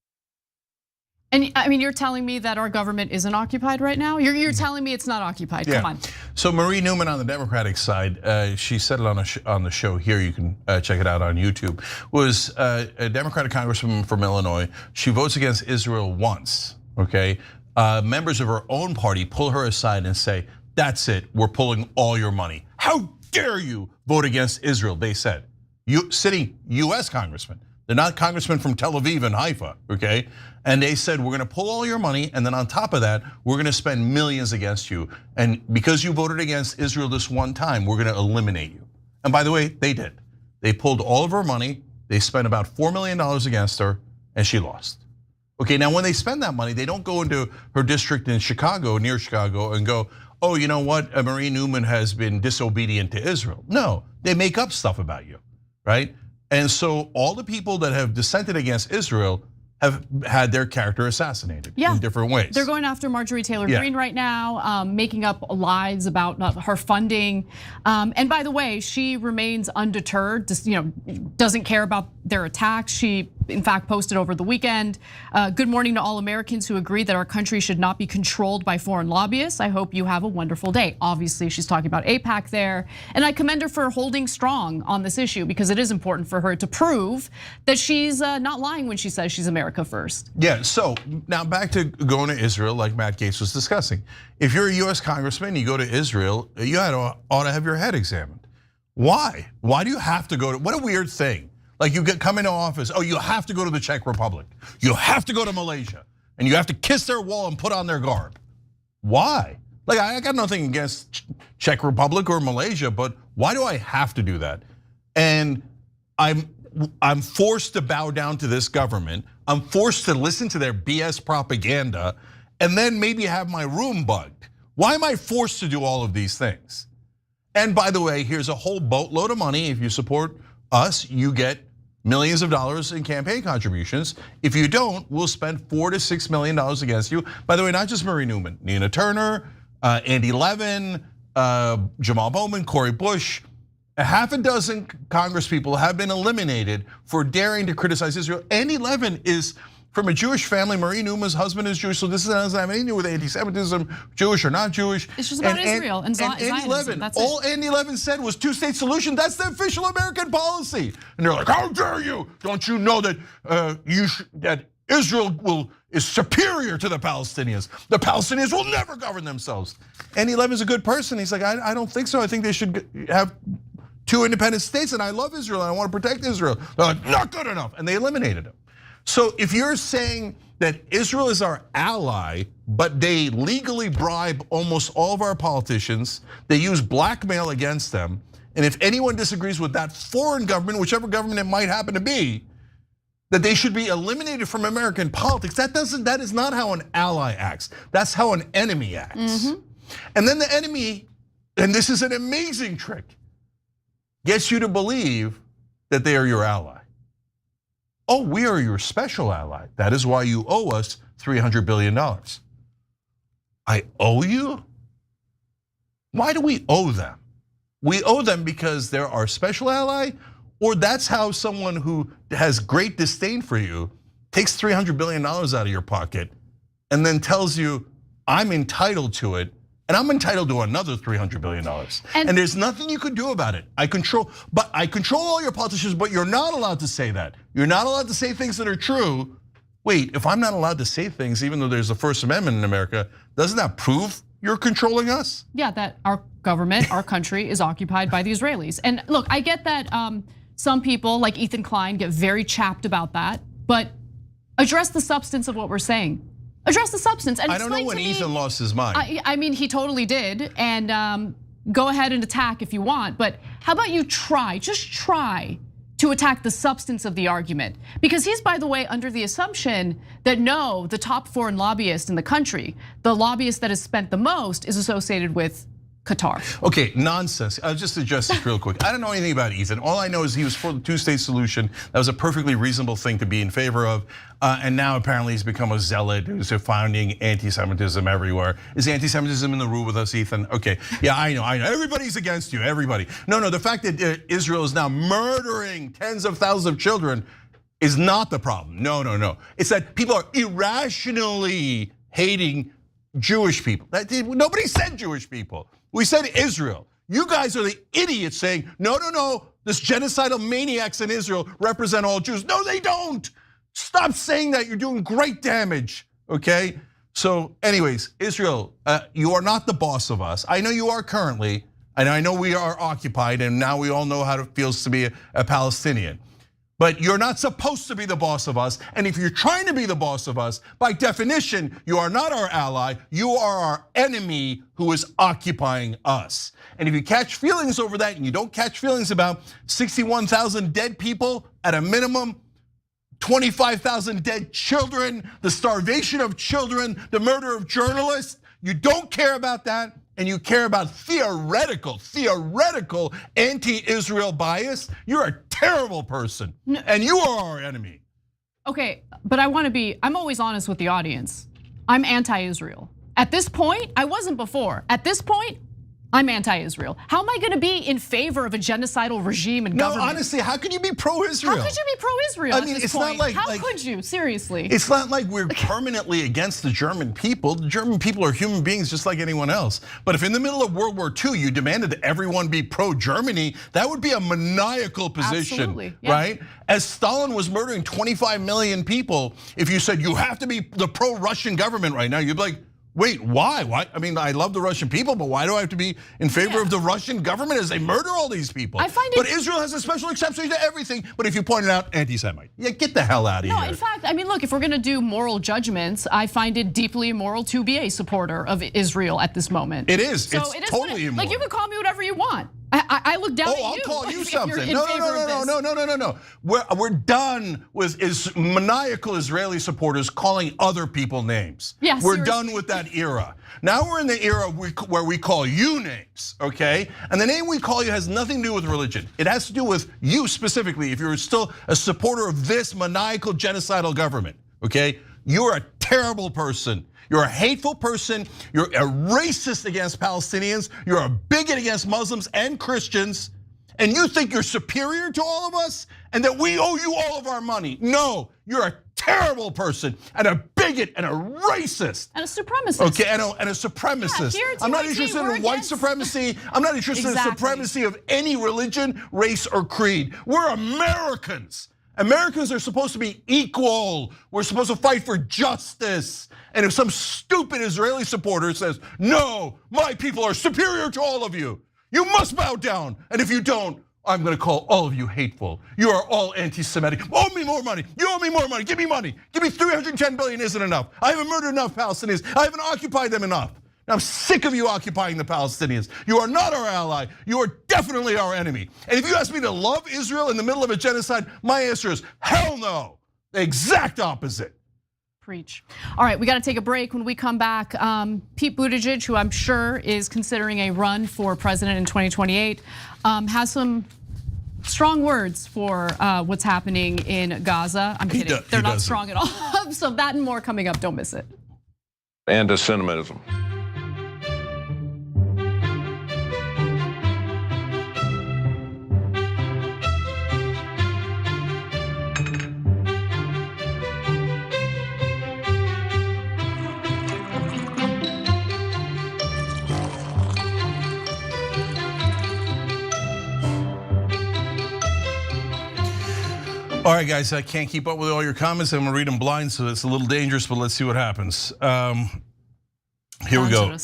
And I mean, you're telling me that our government isn't occupied right now? You're telling me it's not occupied, come on. So Marie Newman on the Democratic side, she said it on the show here, you can check it out on YouTube, was a Democratic congresswoman from Illinois. She votes against Israel once, okay? Members of her own party pull her aside and say, that's it, we're pulling all your money. How dare you vote against Israel, they said. Sitting US congressmen. They're not congressmen from Tel Aviv and Haifa, okay? And they said, we're gonna pull all your money, and then on top of that, we're gonna spend millions against you. And because you voted against Israel this one time, we're gonna eliminate you. And by the way, they did. They pulled all of her money, they spent about $4 million against her, and she lost. Okay, now when they spend that money, they don't go into her district in Chicago, near Chicago, and go, oh, you know what, Marie Newman has been disobedient to Israel. No, they make up stuff about you, right? And so all the people that have dissented against Israel have had their character assassinated in different ways. They're going after Marjorie Taylor Greene right now, making up lies about her funding. And by the way, she remains undeterred, doesn't care about their attacks. She, in fact, posted over the weekend, good morning to all Americans who agree that our country should not be controlled by foreign lobbyists. I hope you have a wonderful day. Obviously, she's talking about AIPAC there. And I commend her for holding strong on this issue because it is important for her to prove that she's not lying when she says she's America first. Yeah, so now back to going to Israel like Matt Gaetz was discussing. If you're a US congressman, you go to Israel, you ought to have your head examined. Why? Why do you have to go to, what a weird thing. Like you come into office, oh, you have to go to the Czech Republic. You have to go to Malaysia and you have to kiss their wall and put on their garb. Why? Like I got nothing against Czech Republic or Malaysia, but why do I have to do that? And I'm forced to bow down to this government. I'm forced to listen to their BS propaganda and then maybe have my room bugged. Why am I forced to do all of these things? And by the way, here's a whole boatload of money. If you support us, you get millions of dollars in campaign contributions. If you don't, we'll spend $4 to $6 million against you. By the way, not just Marie Newman, Nina Turner, Andy Levin, Jamal Bowman, Cori Bush. A half a dozen congresspeople have been eliminated for daring to criticize Israel. Andy Levin is from a Jewish family. Marie Newman's husband is Jewish, so this doesn't have anything to do with anti-Semitism, Jewish or not Jewish. It's just about Israel and Zionism. Andy Levin, all Andy Levin said was two-state solution. That's the official American policy. And they're like, how dare you? Don't you know that that Israel is superior to the Palestinians? The Palestinians will never govern themselves. Andy Levin's a good person. He's like, I don't think so. I think they should have 2 independent states, and I love Israel, and I want to protect Israel. They're like, not good enough, and they eliminated him. So if you're saying that Israel is our ally, but they legally bribe almost all of our politicians, they use blackmail against them, and if anyone disagrees with that foreign government, whichever government it might happen to be, that they should be eliminated from American politics, that is not how an ally acts. That's how an enemy acts. And then the enemy, and this is an amazing trick, gets you to believe that they are your ally. Oh, we are your special ally. That is why you owe us $300 billion. I owe you? Why do we owe them? We owe them because they're our special ally, or that's how someone who has great disdain for you takes $300 billion out of your pocket and then tells you, I'm entitled to it, and I'm entitled to another $300 billion. And there's nothing you could do about it. I control all your politicians, but you're not allowed to say that. You're not allowed to say things that are true. Wait, if I'm not allowed to say things, even though there's a First Amendment in America, doesn't that prove you're controlling us? Yeah, that our government, our country is occupied by the Israelis. And look, I get that some people like Ethan Klein get very chapped about that, but address the substance of what we're saying. Address the substance. And I don't know when Ethan lost his mind. I mean, he totally did. And go ahead and attack if you want, but how about you just try to attack the substance of the argument? Because he's, by the way, under the assumption that no, the top foreign lobbyist in the country, the lobbyist that has spent the most, is associated with Qatar. Okay, nonsense. I'll just address this real quick. I don't know anything about Ethan. All I know is he was for the 2-state solution. That was a perfectly reasonable thing to be in favor of. And now apparently he's become a zealot who's founding anti-Semitism everywhere. Is anti-Semitism in the room with us, Ethan? Okay, yeah, I know. Everybody's against you, everybody. No, the fact that Israel is now murdering tens of thousands of children is not the problem. No. It's that people are irrationally hating Jewish people. Nobody said Jewish people. We said Israel. You guys are the idiots saying, no, this genocidal maniacs in Israel represent all Jews. No, they don't. Stop saying that, you're doing great damage, okay? So anyways, Israel, you are not the boss of us. I know you are currently, and I know we are occupied, and now we all know how it feels to be a Palestinian. But you're not supposed to be the boss of us. And if you're trying to be the boss of us, by definition, you are not our ally. You are our enemy who is occupying us. And if you catch feelings over that, and you don't catch feelings about 61,000 dead people at a minimum, 25,000 dead children, the starvation of children, the murder of journalists, you don't care about that. And you care about theoretical anti-Israel bias, you're a terrible person. And you are our enemy. Okay, but I'm always honest with the audience. I'm anti-Israel. At this point, I wasn't before. At this point, I'm anti-Israel. How am I gonna be in favor of a genocidal regime and government? No, honestly, how could you be pro-Israel? How could you be pro-Israel? I mean, it's not like how could you? Seriously. It's not like we're permanently against the German people. The German people are human beings just like anyone else. But if in the middle of World War II you demanded that everyone be pro-Germany, that would be a maniacal position, absolutely, yeah. Right? As Stalin was murdering 25 million people, if you said you have to be the pro-Russian government right now, you'd be like, wait, why? I mean, I love the Russian people, but why do I have to be in favor of the Russian government as they murder all these people? But Israel has a special exception to everything. But if you point it out, anti-Semite. Yeah, get the hell out of here. No, in fact, I mean, look, if we're gonna do moral judgments, I find it deeply immoral to be a supporter of Israel at this moment. It is. So it's totally immoral. Like, you can call me whatever you want. I look down at you. I'll call you if you're something. in favor of this. No. We're done with maniacal Israeli supporters calling other people names. Yeah, we're seriously. done with that era. Now we're in the era where we call you names, okay? And the name we call you has nothing to do with religion. It has to do with you specifically. If you're still a supporter of this maniacal genocidal government, okay? You're a terrible person. You're a hateful person. You're a racist against Palestinians. You're a bigot against Muslims and Christians. And you think you're superior to all of us and that we owe you all of our money. No, you're a terrible person and a bigot and a racist. And a supremacist. Okay, and a supremacist. Yeah, I'm not interested in white supremacy. I'm not interested in supremacy of any religion, race, or creed. We're Americans. Americans are supposed to be equal. We're supposed to fight for justice. And if some stupid Israeli supporter says, no, my people are superior to all of you, you must bow down. And if you don't, I'm gonna call all of you hateful. You are all anti-Semitic. Owe me more money. You owe me more money. Give me money. Give me 310 billion isn't enough. I haven't murdered enough Palestinians. I haven't occupied them enough. I'm sick of you occupying the Palestinians. You are not our ally. You are definitely our enemy. And if you ask me to love Israel in the middle of a genocide, my answer is hell no. The exact opposite. Preach. All right, we got to take a break. When we come back, Pete Buttigieg, who I'm sure is considering a run for president in 2028, has some strong words for what's happening in Gaza. I'm kidding. They're not strong at all. So that and more coming up. Don't miss it. Anti-Semitism. All right, guys, I can't keep up with all your comments. I'm gonna read them blind, so it's a little dangerous, but let's see what happens. Here we go.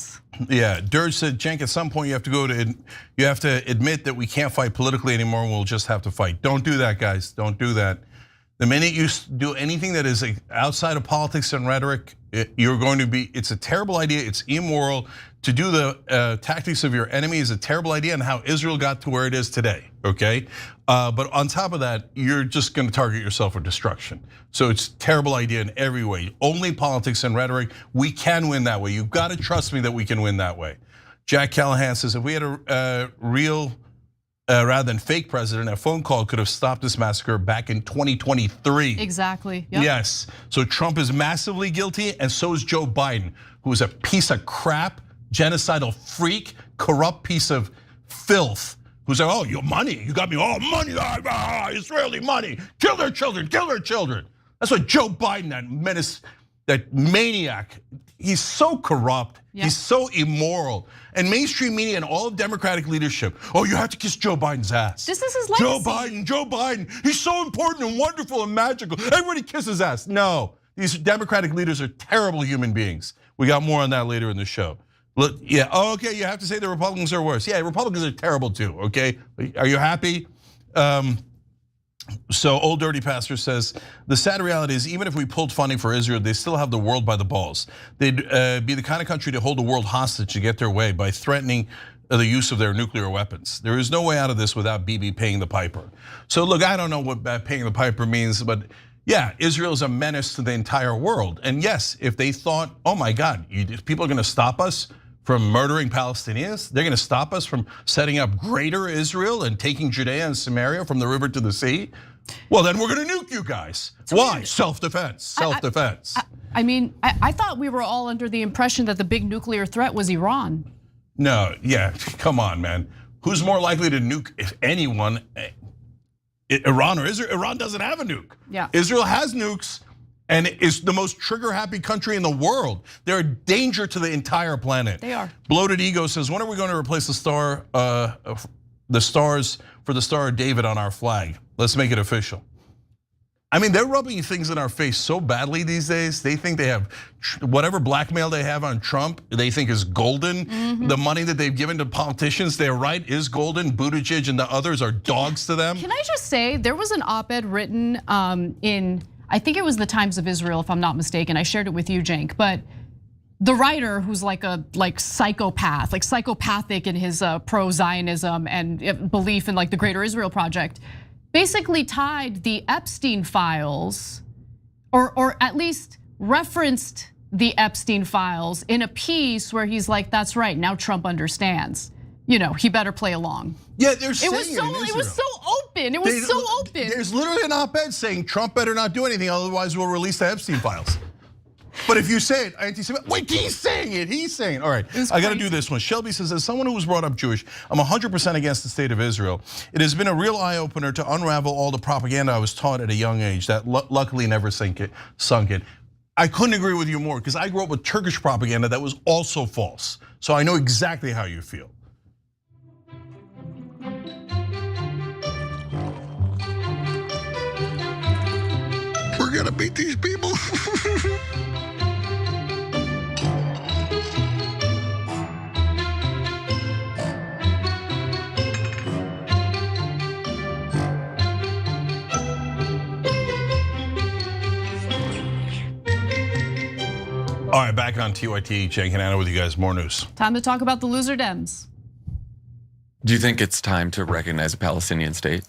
Yeah, Dirge said, Cenk, at some point you have to admit that we can't fight politically anymore and we'll just have to fight. Don't do that, guys, don't do that. The minute you do anything that is outside of politics and rhetoric, it's a terrible idea, it's immoral. To do the tactics of your enemy is a terrible idea, and how Israel got to where it is today, okay? But on top of that, you're just gonna target yourself for destruction. So it's a terrible idea in every way. Only politics and rhetoric, we can win that way. You've gotta trust me that we can win that way. Jack Callahan says, if we had a real, rather than fake president, a phone call could have stopped this massacre back in 2023. Exactly, yep. Yes, so Trump is massively guilty, and so is Joe Biden, who is a piece of crap, genocidal freak, corrupt piece of filth, who's like, oh, your money, you got me all money, Israeli money, kill their children, kill their children. That's what Joe Biden, that menace, that maniac, he's so corrupt, he's so immoral. And mainstream media and all of Democratic leadership, oh, you have to kiss Joe Biden's ass. This is his legacy. Joe Biden, he's so important and wonderful and magical. Everybody kiss his ass. No, these Democratic leaders are terrible human beings. We got more on that later in the show. Look, yeah, okay, you have to say the Republicans are worse. Yeah, Republicans are terrible too, okay? Are you happy? So Old Dirty Pastor says, the sad reality is even if we pulled funding for Israel, they still have the world by the balls. They'd be the kind of country to hold the world hostage to get their way by threatening the use of their nuclear weapons. There is no way out of this without Bibi paying the piper. So look, I don't know what paying the piper means, but yeah, Israel is a menace to the entire world. And yes, if they thought, oh my God, people are gonna stop us from murdering Palestinians, they're gonna stop us from setting up greater Israel and taking Judea and Samaria from the river to the sea, well then we're gonna nuke you guys. Why? Self-defense, self-defense. I mean, I thought we were all under the impression that the big nuclear threat was Iran. No, yeah, come on, man. Who's more likely to nuke, if anyone, Iran or Israel? Iran doesn't have a nuke. Yeah. Israel has nukes and is the most trigger-happy country in the world. They're a danger to the entire planet. They are. Bloated Ego says, when are we going to replace the stars for the Star of David on our flag? Let's make it official. I mean, they're rubbing things in our face so badly these days. They think they have whatever blackmail they have on Trump, they think is golden. The money that they've given to politicians, they're right, is golden. Buttigieg and the others are dogs to them. Can I just say, there was an op-ed written in, I think it was the Times of Israel, if I'm not mistaken. I shared it with you, Cenk, but the writer, who's like psychopath, like psychopathic in his pro-Zionism and belief in like the Greater Israel Project, basically tied the Epstein files, or at least referenced the Epstein files in a piece where he's like, "That's right, now Trump understands. You know, he better play along." Yeah, they're saying it was so open. It was so open. There's literally an op-ed saying Trump better not do anything, otherwise we'll release the Epstein files. But if you say it, anti-Semitic, wait, he's saying it. All right, I got to do this one. Shelby says, as someone who was brought up Jewish, I'm 100% against the state of Israel. It has been a real eye-opener to unravel all the propaganda I was taught at a young age that luckily never sunk in. I couldn't agree with you more because I grew up with Turkish propaganda that was also false. So I know exactly how you feel. We're gonna beat these people. All right, back on TYT, Jake and Anna with you guys. More news. Time to talk about the loser Dems. Do you think it's time to recognize a Palestinian state?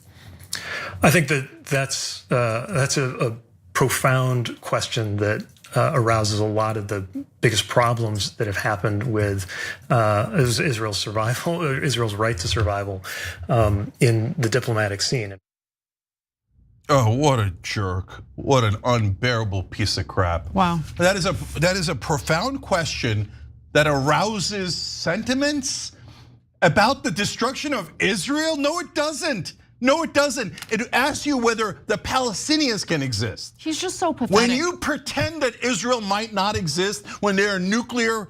I think that's a profound question that arouses a lot of the biggest problems that have happened with Israel's survival, Israel's right to survival in the diplomatic scene. Oh, what a jerk. What an unbearable piece of crap. Wow. That is a profound question that arouses sentiments about the destruction of Israel? No, it doesn't. No, it doesn't. It asks you whether the Palestinians can exist. He's just so pathetic. When you pretend that Israel might not exist, when they're a nuclear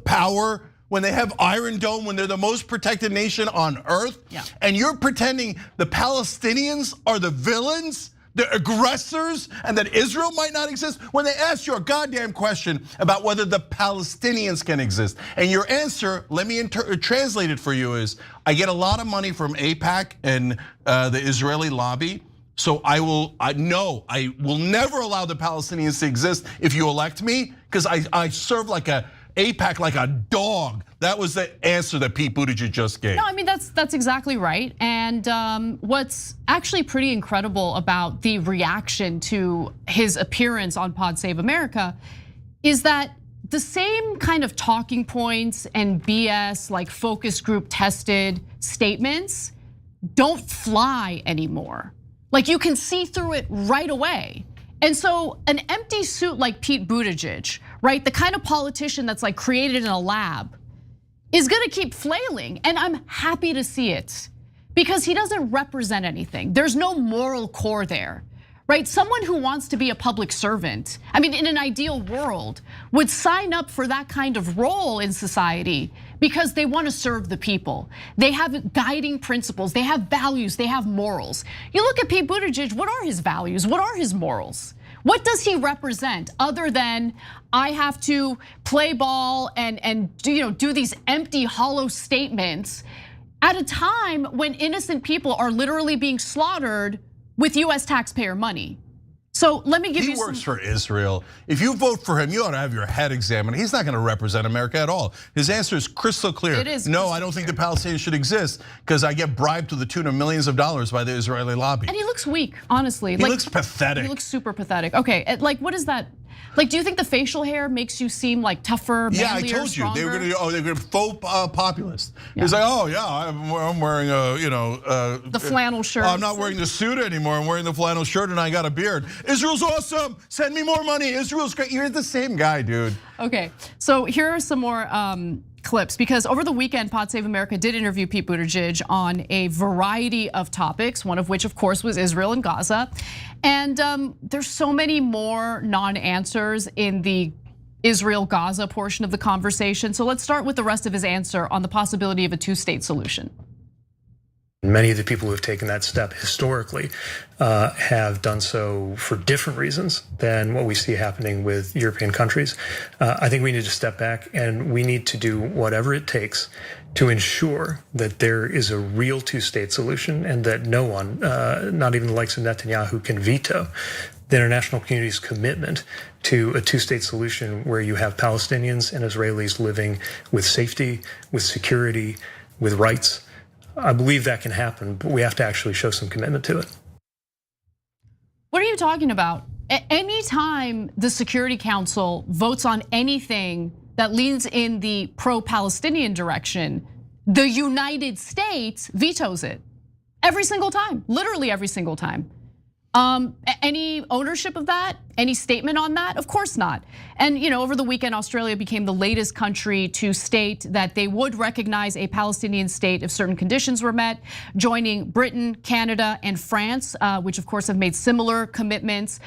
power, when they have Iron Dome, when they're the most protected nation on earth, and you're pretending the Palestinians are the villains, the aggressors, and that Israel might not exist, when they ask you a goddamn question about whether the Palestinians can exist. And your answer, let me translate it for you, is I get a lot of money from AIPAC and the Israeli lobby, so I will never allow the Palestinians to exist if you elect me, because I serve like a AIPAC like a dog. That was the answer that Pete Buttigieg just gave. No, I mean, that's exactly right. And what's actually pretty incredible about the reaction to his appearance on Pod Save America is that the same kind of talking points and BS, like focus group tested statements, don't fly anymore. Like you can see through it right away. And so an empty suit like Pete Buttigieg, right? The kind of politician that's like created in a lab is gonna keep flailing. And I'm happy to see it because he doesn't represent anything. There's no moral core there, right? Someone who wants to be a public servant, I mean, in an ideal world, would sign up for that kind of role in society because they want to serve the people. They have guiding principles, they have values, they have morals. You look at Pete Buttigieg, what are his values? What are his morals? What does he represent other than I have to play ball and do these empty, hollow statements at a time when innocent people are literally being slaughtered with US taxpayer money? So let me give you some. He works for Israel. If you vote for him, you ought to have your head examined. He's not going to represent America at all. His answer is crystal clear. It is. No, I don't think the Palestinians should exist because I get bribed to the tune of millions of dollars by the Israeli lobby. And he looks weak, honestly. He looks pathetic. He looks super pathetic. Okay, like what is that? Like, do you think the facial hair makes you seem like tougher, manlier, yeah, I told stronger? you they were gonna faux populist. He's like, oh yeah, I'm wearing the flannel shirt. I'm not wearing the suit anymore. I'm wearing the flannel shirt and I got a beard. Israel's awesome. Send me more money. Israel's great. You're the same guy, dude. Okay, so here are some more clips because over the weekend, Pod Save America did interview Pete Buttigieg on a variety of topics, one of which, of course, was Israel and Gaza. And there's so many more non-answers in the Israel-Gaza portion of the conversation. So let's start with the rest of his answer on the possibility of a two-state solution. Many of the people who have taken that step historically have done so for different reasons than what we see happening with European countries. I think we need to step back and we need to do whatever it takes to ensure that there is a real two-state solution and that no one, not even the likes of Netanyahu, can veto the international community's commitment to a two-state solution where you have Palestinians and Israelis living with safety, with security, with rights. I believe that can happen, but we have to actually show some commitment to it. What are you talking about? Anytime the Security Council votes on anything that leans in the pro-Palestinian direction, the United States vetoes it. Every single time, literally every single time. Any ownership of that? Any statement on that? Of course not. And over the weekend, Australia became the latest country to state that they would recognize a Palestinian state if certain conditions were met, joining Britain, Canada, and France, which of course have made similar commitments.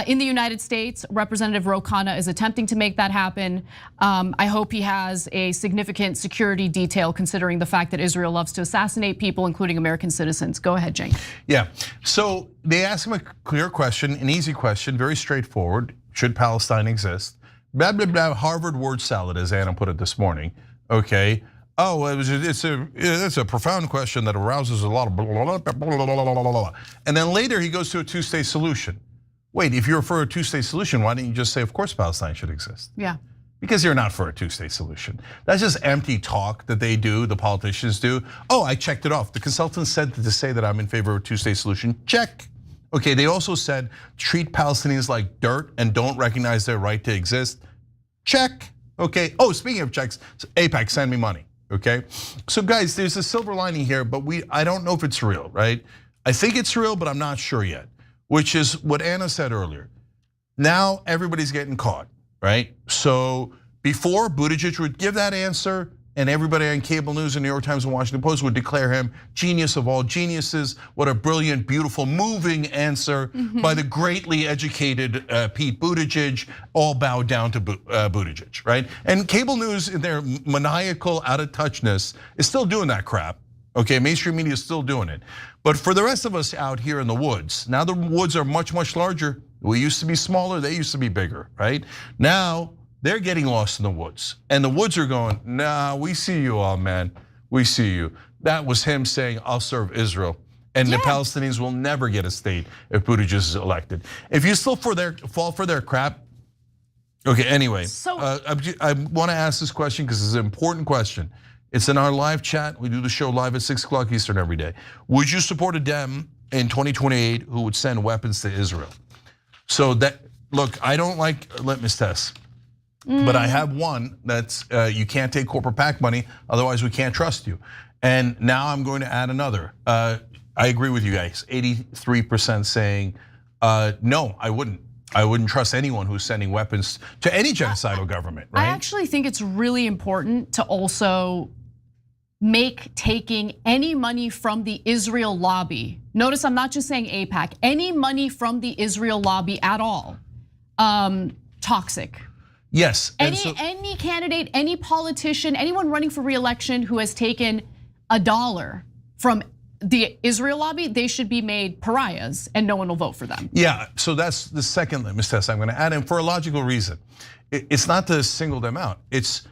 In the United States, Representative Ro Khanna is attempting to make that happen. I hope he has a significant security detail considering the fact that Israel loves to assassinate people, including American citizens. Go ahead, Jane. Yeah, so they asked him a clear question, an easy question, very straightforward. Should Palestine exist? Blah, blah, blah, Harvard word salad, as Anna put it this morning, okay? Oh, it's a profound question that arouses a lot of blah, blah, blah, blah, blah, blah, blah. And then later he goes to a two-state solution. Wait, if you're for a two-state solution, why didn't you just say, of course Palestine should exist? Yeah. Because you're not for a two-state solution. That's just empty talk that they do, the politicians do. Oh, I checked it off. The consultants said to say that I'm in favor of a two-state solution, check. Okay, they also said treat Palestinians like dirt and don't recognize their right to exist, check. Okay, oh, speaking of checks, AIPAC, send me money, okay? So guys, there's a silver lining here, but I don't know if it's real, right? I think it's real, but I'm not sure yet, which is what Anna said earlier. Now everybody's getting caught. Right? So before Buttigieg would give that answer and everybody on cable news and New York Times and Washington Post would declare him genius of all geniuses. What a brilliant, beautiful, moving answer by the greatly educated Pete Buttigieg, all bowed down to Buttigieg, right? And cable news in their maniacal out of touchness is still doing that crap. Okay, mainstream media is still doing it. But for the rest of us out here in the woods, now the woods are much, much larger. We used to be smaller, they used to be bigger, right? Now they're getting lost in the woods. And the woods are going, nah, we see you all, man. We see you. That was him saying, I'll serve Israel. And the Palestinians will never get a state if Buttigieg is elected. If you still fall for their crap, okay, anyway. So I wanna ask this question because it's an important question. It's in our live chat. We do the show live at 6 o'clock Eastern every day. Would you support a Dem in 2028 who would send weapons to Israel? So that, look, I don't like litmus tests, but I have one that's you can't take corporate PAC money, otherwise we can't trust you. And now I'm going to add another. I agree with you guys, 83% saying, no, I wouldn't. I wouldn't trust anyone who's sending weapons to any genocidal government, right? I actually think it's really important to also make taking any money from the Israel lobby. Notice I'm not just saying AIPAC, any money from the Israel lobby at all, toxic. Yes. Any candidate, any politician, anyone running for re-election who has taken $1 from the Israel lobby, they should be made pariahs and no one will vote for them. Yeah, so that's the second litmus test I'm gonna add in for a logical reason. It's not to single them out. It's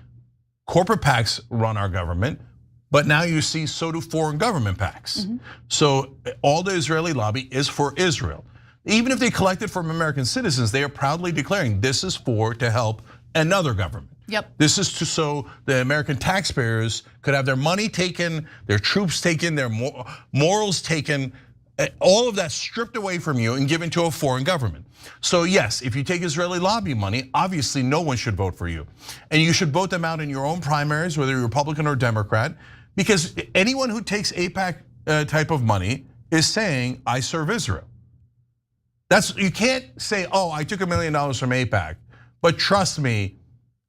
corporate PACs run our government, but now you see so do foreign government PACs. So all the Israeli lobby is for Israel. Even if they collect it from American citizens, they are proudly declaring this is to help another government. Yep. This is so the American taxpayers could have their money taken, their troops taken, their morals taken, all of that stripped away from you and given to a foreign government. So yes, if you take Israeli lobby money, obviously no one should vote for you. And you should vote them out in your own primaries, whether you're Republican or Democrat, because anyone who takes AIPAC type of money is saying, I serve Israel. You can't say, oh, I took $1 million from AIPAC, but trust me,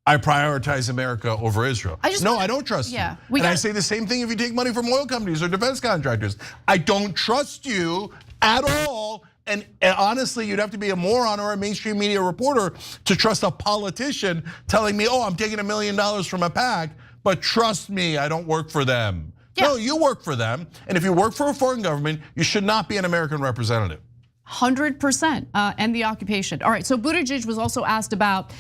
I prioritize America over Israel. I don't trust you. And I say the same thing if you take money from oil companies or defense contractors. I don't trust you at all. And honestly, you'd have to be a moron or a mainstream media reporter to trust a politician telling me, oh, I'm taking $1 million from a PAC, but trust me, I don't work for them. No, you work for them. And if you work for a foreign government, you should not be an American representative. 100%, and the occupation. All right, so Buttigieg was also asked about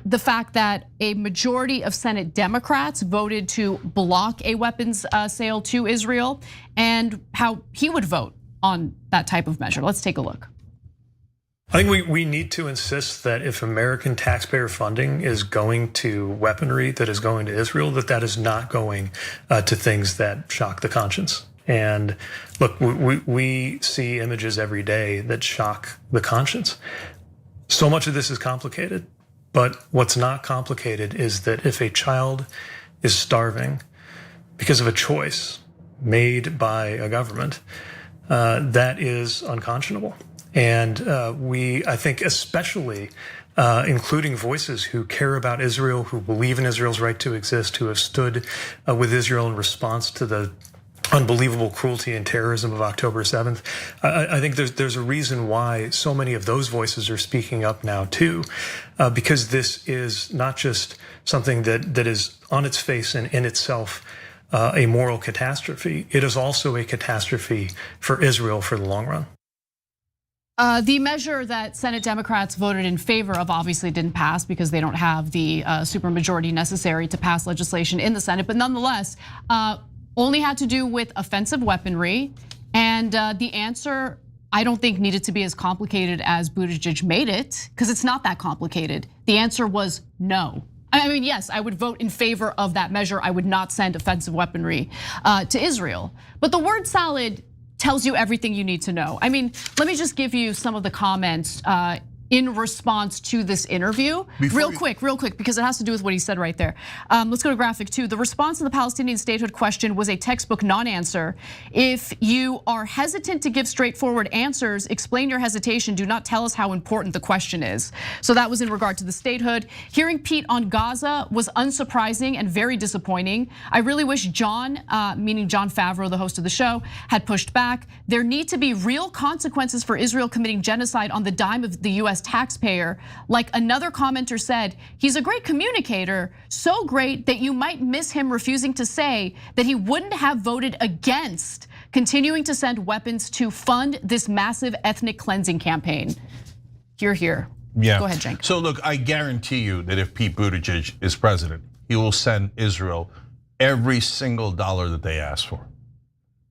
the fact that a majority of Senate Democrats voted to block a weapons sale to Israel and how he would vote on that type of measure. Let's take a look. I think we need to insist that if American taxpayer funding is going to weaponry that is going to Israel, that is not going to things that shock the conscience. And look, we see images every day that shock the conscience. So much of this is complicated, but what's not complicated is that if a child is starving because of a choice made by a government, that is unconscionable. And I think especially including voices who care about Israel, who believe in Israel's right to exist, who have stood with Israel in response to the unbelievable cruelty and terrorism of October 7th. I think there's a reason why so many of those voices are speaking up now too, because this is not just something that is on its face and in itself a moral catastrophe. It is also a catastrophe for Israel for the long run. The measure that Senate Democrats voted in favor of obviously didn't pass because they don't have the supermajority necessary to pass legislation in the Senate, but nonetheless, only had to do with offensive weaponry. And the answer, I don't think, needed to be as complicated as Buttigieg made it, because it's not that complicated. The answer was no. I mean, yes, I would vote in favor of that measure. I would not send offensive weaponry to Israel. But the word salad tells you everything you need to know. I mean, let me just give you some of the comments in response to this interview. Real quick, because it has to do with what he said right there. Let's go to graphic 2. The response to the Palestinian statehood question was a textbook non-answer. If you are hesitant to give straightforward answers, explain your hesitation. Do not tell us how important the question is. So that was in regard to the statehood. Hearing Pete on Gaza was unsurprising and very disappointing. I really wish John, meaning Jon Favreau, the host of the show, had pushed back. There need to be real consequences for Israel committing genocide on the dime of the US taxpayer. Like another commenter said, he's a great communicator, so great that you might miss him refusing to say that he wouldn't have voted against continuing to send weapons to fund this massive ethnic cleansing campaign. You're here. Yeah. Go ahead, Cenk. So look, I guarantee you that if Pete Buttigieg is president, he will send Israel every single dollar that they ask for.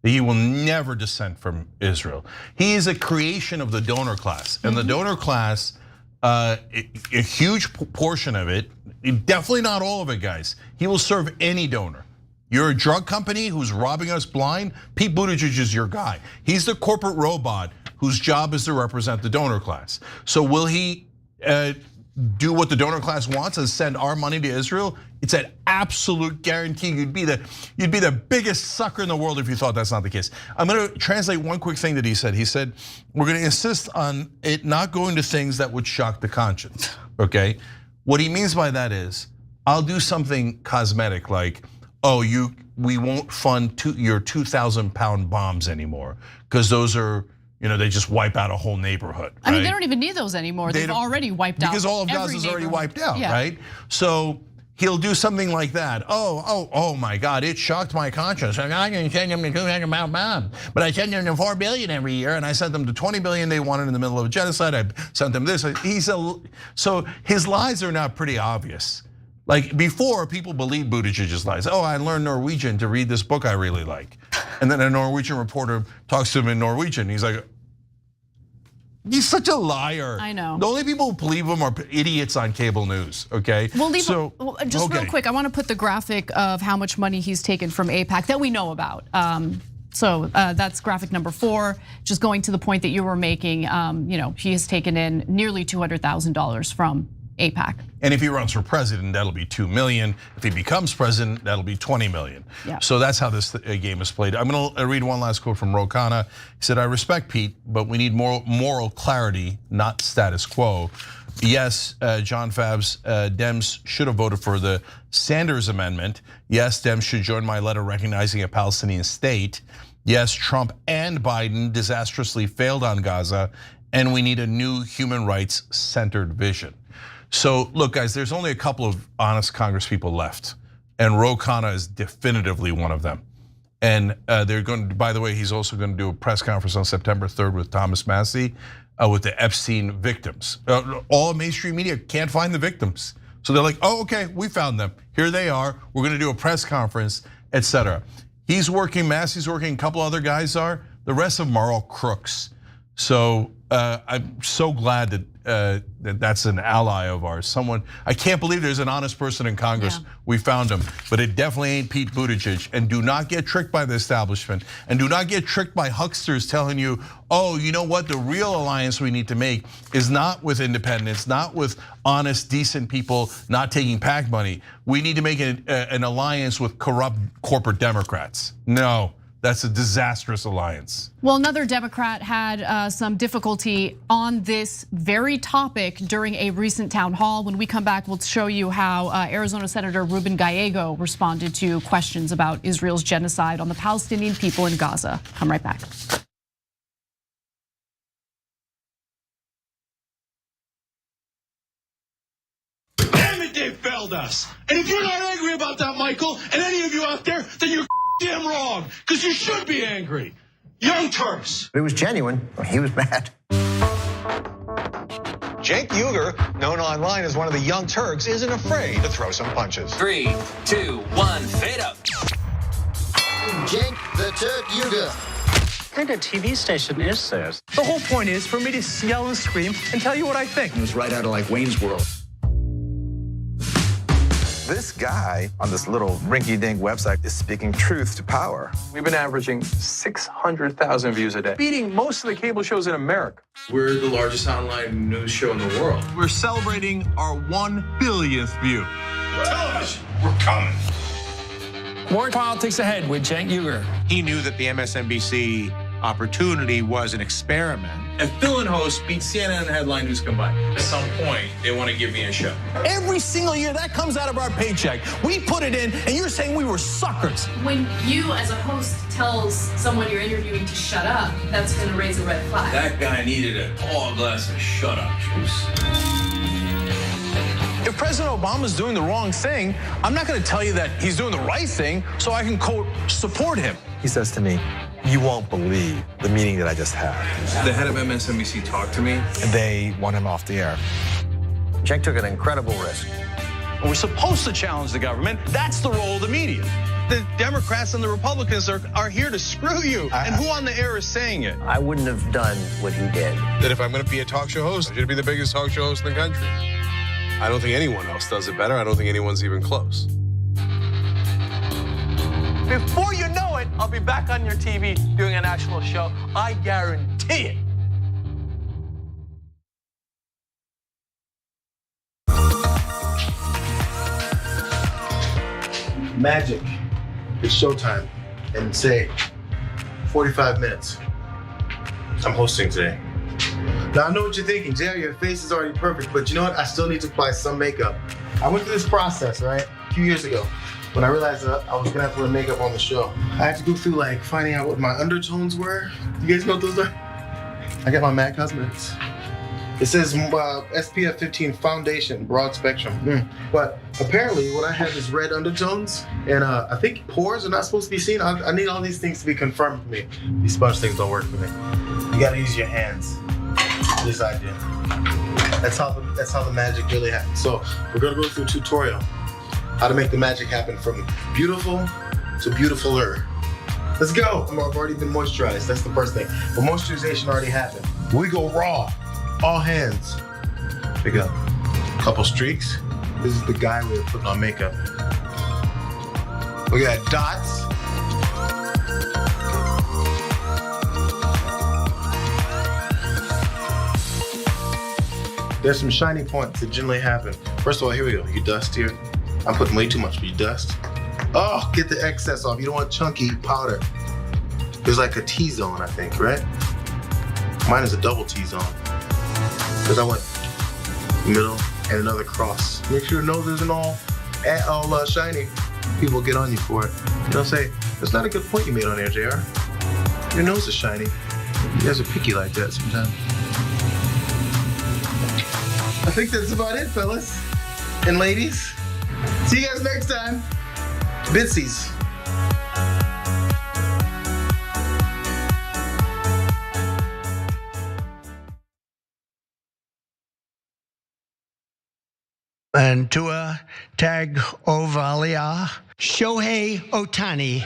He will never dissent from Israel. He is a creation of the donor class. And the donor class, a huge portion of it, definitely not all of it, guys. He will serve any donor. You're a drug company who's robbing us blind, Pete Buttigieg is your guy. He's the corporate robot whose job is to represent the donor class. So will he do what the donor class wants and send our money to Israel? It's an absolute guarantee. You'd be the biggest sucker in the world if you thought that's not the case. I'm gonna translate one quick thing that he said. He said, we're gonna insist on it not going to things that would shock the conscience, okay? What he means by that is, I'll do something cosmetic like, we won't fund your 2,000-pound bombs anymore, because those are, they just wipe out a whole neighborhood. Right? I mean, they don't even need those anymore. They've already wiped out. Because all of Gaza is already wiped out, right? So he'll do something like that. Oh my God, it shocked my conscience. I didn't send them the 200-pound bomb, but I send them the $4 billion every year, and I sent them the $20 billion they wanted in the middle of a genocide. I sent them this. So his lies are not pretty obvious. Like before, people believed Buttigieg's lies. I learned Norwegian to read this book I really like. And then a Norwegian reporter talks to him in Norwegian. He's like, he's such a liar. I know. The only people who believe him are idiots on cable news, okay? Real quick, I want to put the graphic of how much money he's taken from AIPAC that we know about. So that's graphic number 4, just going to the point that you were making. He has taken in nearly $200,000 from AIPAC. And if he runs for president, that'll be 2 million. If he becomes president, that'll be 20 million. Yeah. So that's how this game is played. I'm gonna read one last quote from Rokana. He said, I respect Pete, but we need more moral clarity, not status quo. Yes, John Favs, Dems should have voted for the Sanders amendment. Yes, Dems should join my letter recognizing a Palestinian state. Yes, Trump and Biden disastrously failed on Gaza, and we need a new human rights centered vision. So look, guys, there's only a couple of honest Congresspeople left, and Ro Khanna is definitively one of them. And they're going to, by the way, he's also going to do a press conference on September 3rd with Thomas Massie with the Epstein victims. All mainstream media can't find the victims. So they're like, okay, we found them. Here they are. We're going to do a press conference, etc. He's working, Massie's working, a couple other guys are. The rest of them are all crooks. So I'm so glad that that's an ally of ours. Someone, I can't believe there's an honest person in Congress. Yeah. We found him, but it definitely ain't Pete Buttigieg. And do not get tricked by the establishment, and do not get tricked by hucksters telling you, oh, you know what? The real alliance we need to make is not with independents, not with honest, decent people not taking PAC money. We need to make an alliance with corrupt corporate Democrats. No. That's a disastrous alliance. Well, another Democrat had some difficulty on this very topic during a recent town hall. When we come back, we'll show you how Arizona Senator Ruben Gallego responded to questions about Israel's genocide on the Palestinian people in Gaza. Come right back. Damn it, they failed us. And if you're not angry about that, Michael, and any of you out there, then you're damn wrong, because you should be angry. Young Turks. It was genuine. He was mad. Cenk Uygur, known online as one of the Young Turks, isn't afraid to throw some punches. 3, 2, 1, fade up. Cenk the Turk Uygur. What kind of TV station is this? The whole point is for me to yell and scream and tell you what I think. It was right out of like Wayne's World. This guy on this little rinky-dink website is speaking truth to power. We've been averaging 600,000 views a day, beating most of the cable shows in America. We're the largest online news show in the world. We're celebrating our 1 billionth view. Television, we're coming. More politics ahead with Cenk Uygur. He knew that the MSNBC opportunity was an experiment. And Phil and host beat CNN and headline news combined. At some point, they want to give me a show. Every single year, that comes out of our paycheck. We put it in, and you're saying we were suckers. When you, as a host, tells someone you're interviewing to shut up, that's going to raise a red flag. That guy needed a tall glass of shut up juice. If President Obama's doing the wrong thing, I'm not going to tell you that he's doing the right thing so I can, quote, support him. He says to me, you won't believe the meeting that I just had. The head of MSNBC talked to me. And they want him off the air. Cenk took an incredible risk. We're supposed to challenge the government. That's the role of the media. The Democrats and the Republicans are here to screw you. And who on the air is saying it? I wouldn't have done what he did. That if I'm going to be a talk show host, I should be the biggest talk show host in the country. I don't think anyone else does it better. I don't think anyone's even close. Before you know it, I'll be back on your TV doing a national show. I guarantee it. Magic. It's showtime. And say 45 minutes. I'm hosting today. Now I know what you're thinking, Jerry, your face is already perfect, but you know what? I still need to apply some makeup. I went through this process, right? A few years ago. When I realized that I was gonna have to wear makeup on the show, I had to go through like finding out what my undertones were. You guys know what those are? I got my MAC Cosmetics. It says SPF 15 foundation, broad spectrum. But apparently what I have is red undertones, and I think pores are not supposed to be seen. I need all these things to be confirmed for me. These sponge things don't work for me. You gotta use your hands. This idea. That's how the magic really happens. So we're gonna go through a tutorial. How to make the magic happen from beautiful to beautifuler. Let's go. I've already been moisturized, that's the first thing. But moisturization already happened. We go raw, all hands. Pick up a couple streaks. This is the guy way of putting on makeup. Look at that, dots. There's some shiny points that generally happen. First of all, here we go. You dust here. I'm putting way too much, but you dust. Oh, get the excess off. You don't want chunky powder. There's like a T-zone, I think, right? Mine is a double T-zone. Because I went middle and another cross. Make sure your nose isn't all shiny. People get on you for it. They'll say, that's not a good point you made on there, JR. Your nose is shiny. You guys are picky like that sometimes. I think that's about it, fellas and ladies. See you guys next time. Bitsies. And Tua Tag Ovalia, Shohei Ohtani.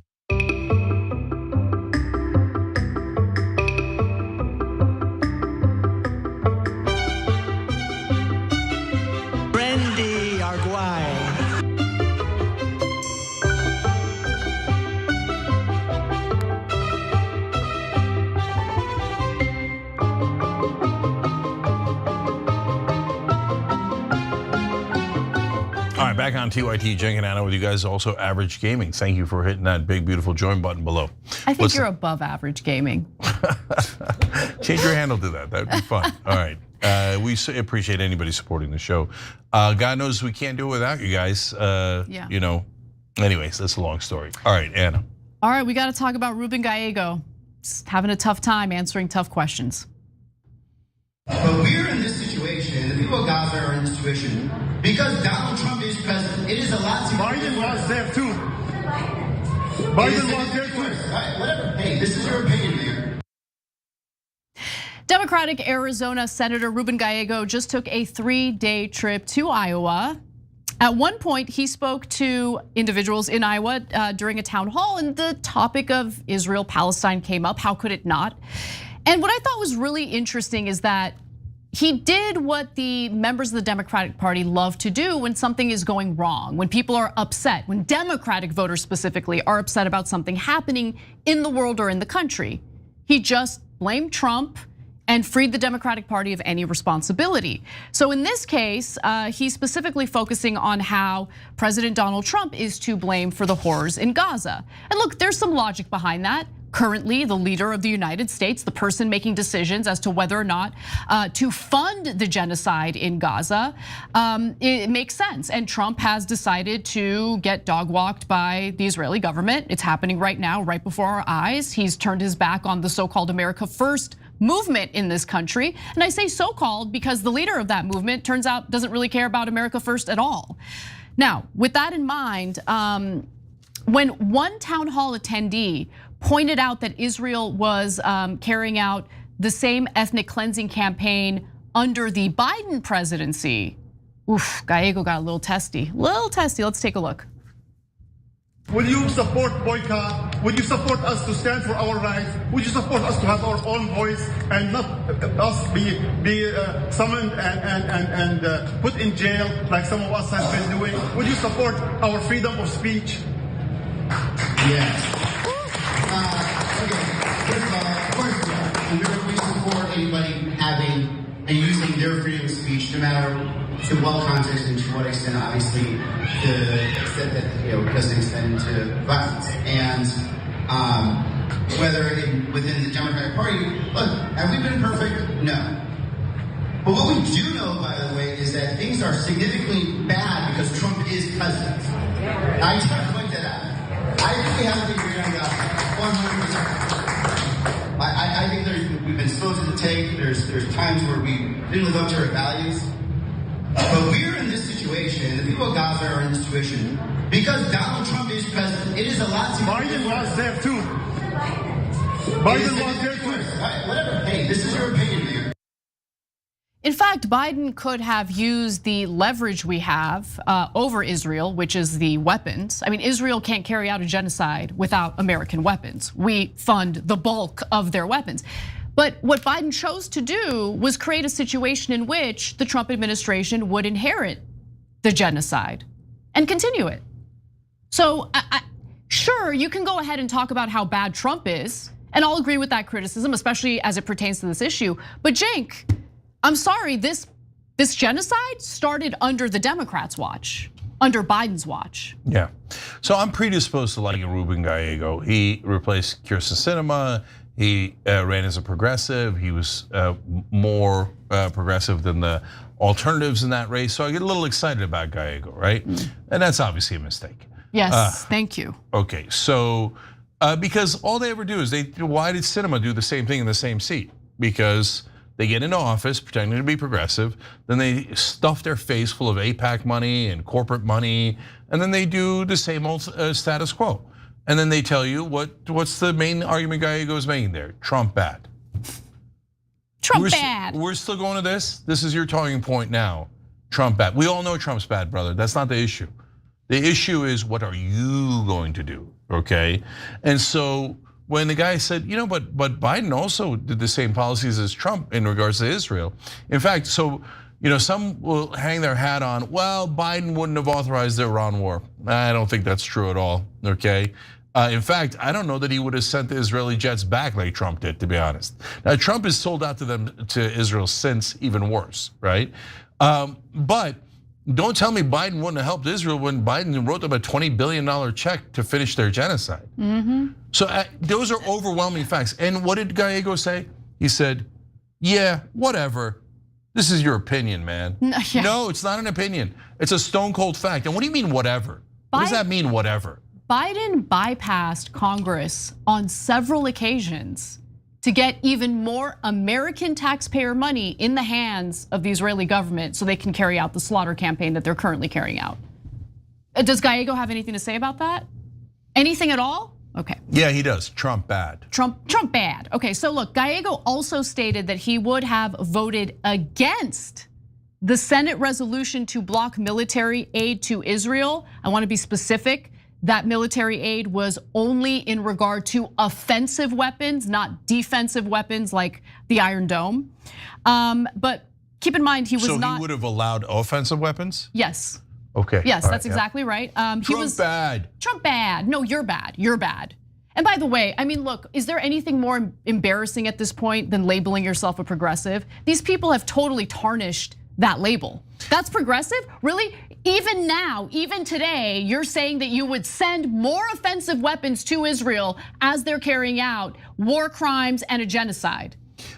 back on TYT, Cenk and Anna with you guys. Also, Average Gaming. Thank you for hitting that big, beautiful join button below. I think you're above average gaming. Change your handle to that. That'd be fun. All right. We appreciate anybody supporting the show. God knows we can't do it without you guys. Yeah. You know. Anyways, that's a long story. All right, Anna. All right, we got to talk about Ruben Gallego. Just having a tough time answering tough questions. But we're in this situation, the people of Gaza are in this situation, because Donald Trump is president. It is a lot to Biden was there too. Biden was there too. Whatever. Hey, this is your opinion, Mayor. Democratic Arizona Senator Ruben Gallego just took a 3-day trip to Iowa. At one point, he spoke to individuals in Iowa during a town hall, and the topic of Israel-Palestine came up. How could it not? And what I thought was really interesting is that he did what the members of the Democratic Party love to do when something is going wrong, when people are upset, when Democratic voters specifically are upset about something happening in the world or in the country. He just blamed Trump and freed the Democratic Party of any responsibility. So in this case, he's specifically focusing on how President Donald Trump is to blame for the horrors in Gaza. And look, there's some logic behind that. Currently, the leader of the United States, the person making decisions as to whether or not to fund the genocide in Gaza, it makes sense. And Trump has decided to get dog walked by the Israeli government. It's happening right now, right before our eyes. He's turned his back on the so-called America First movement in this country. And I say so-called because the leader of that movement turns out doesn't really care about America First at all. Now, with that in mind, when one town hall attendee pointed out that Israel was carrying out the same ethnic cleansing campaign under the Biden presidency, Gallego got a little testy, Let's take a look. Will you support boycott? Will you support us to stand for our rights? Will you support us to have our own voice and not us be summoned and put in jail like some of us have been doing? Will you support our freedom of speech? Yes. Okay. First of all, of course, we support anybody having and using their freedom of speech, no matter to what context and to what extent, obviously, the extent that doesn't extend to violence. And whether within the Democratic Party, look, have we been perfect? No. But what we do know, by the way, is that things are significantly bad because Trump is president. I just want to point that out. I think we have to agree on that 100%. I think we've been slow to the take. There's times where we didn't live up to our values. But we're in this situation, the people of Gaza are in this situation, because Donald Trump is president. It is a lot to Biden was there too. Biden was there too. Whatever. Hey, this is your opinion, Mayor. In fact, Biden could have used the leverage we have over Israel, which is the weapons. I mean, Israel can't carry out a genocide without American weapons. We fund the bulk of their weapons. But what Biden chose to do was create a situation in which the Trump administration would inherit the genocide and continue it. So sure, you can go ahead and talk about how bad Trump is, and I'll agree with that criticism, especially as it pertains to this issue. But Cenk, I'm sorry, this genocide started under the Democrats' watch, under Biden's watch. Yeah, so I'm predisposed to liking Ruben Gallego. He replaced Kyrsten Sinema. He ran as a progressive. He was more progressive than the alternatives in that race. So I get a little excited about Gallego, right? And that's obviously a mistake. Yes, thank you. Okay, so because all they ever do is why did Sinema do the same thing in the same seat? Because they get into office pretending to be progressive, then they stuff their face full of AIPAC money and corporate money, and then they do the same old status quo. And then they tell you what's the main argument Gallego is making there? Trump bad. Trump bad. We're still going to this. This is your talking point now. Trump bad. We all know Trump's bad, brother. That's not the issue. The issue is what are you going to do? Okay, and so when the guy said, but Biden also did the same policies as Trump in regards to Israel. In fact, so some will hang their hat on, well, Biden wouldn't have authorized the Iran war. I don't think that's true at all. Okay. In fact, I don't know that he would have sent the Israeli jets back like Trump did, to be honest. Now, Trump has sold out to Israel since, even worse, right? But Don't tell me Biden wouldn't have helped Israel when Biden wrote them a $20 billion check to finish their genocide. So those are overwhelming facts. And what did Gallego say? He said, yeah, whatever. This is your opinion, man. No, it's not an opinion. It's a stone cold fact. And what do you mean, whatever? What does that mean, whatever? Biden bypassed Congress on several occasions to get even more American taxpayer money in the hands of the Israeli government so they can carry out the slaughter campaign that they're currently carrying out. Does Gallego have anything to say about that? Anything at all? Okay. Yeah, he does. Trump bad. Trump bad. Okay, so look, Gallego also stated that he would have voted against the Senate resolution to block military aid to Israel. I want to be specific. That military aid was only in regard to offensive weapons, not defensive weapons like the Iron Dome. But keep in mind, he was not. So he would have allowed offensive weapons? Yes. Okay. Yes, that's exactly right. He was bad. Trump bad. No, you're bad. You're bad. And by the way, I mean, look, is there anything more embarrassing at this point than labeling yourself a progressive? These people have totally tarnished that label. That's progressive? Really? Even now, even today, you're saying that you would send more offensive weapons to Israel as they're carrying out war crimes and a genocide.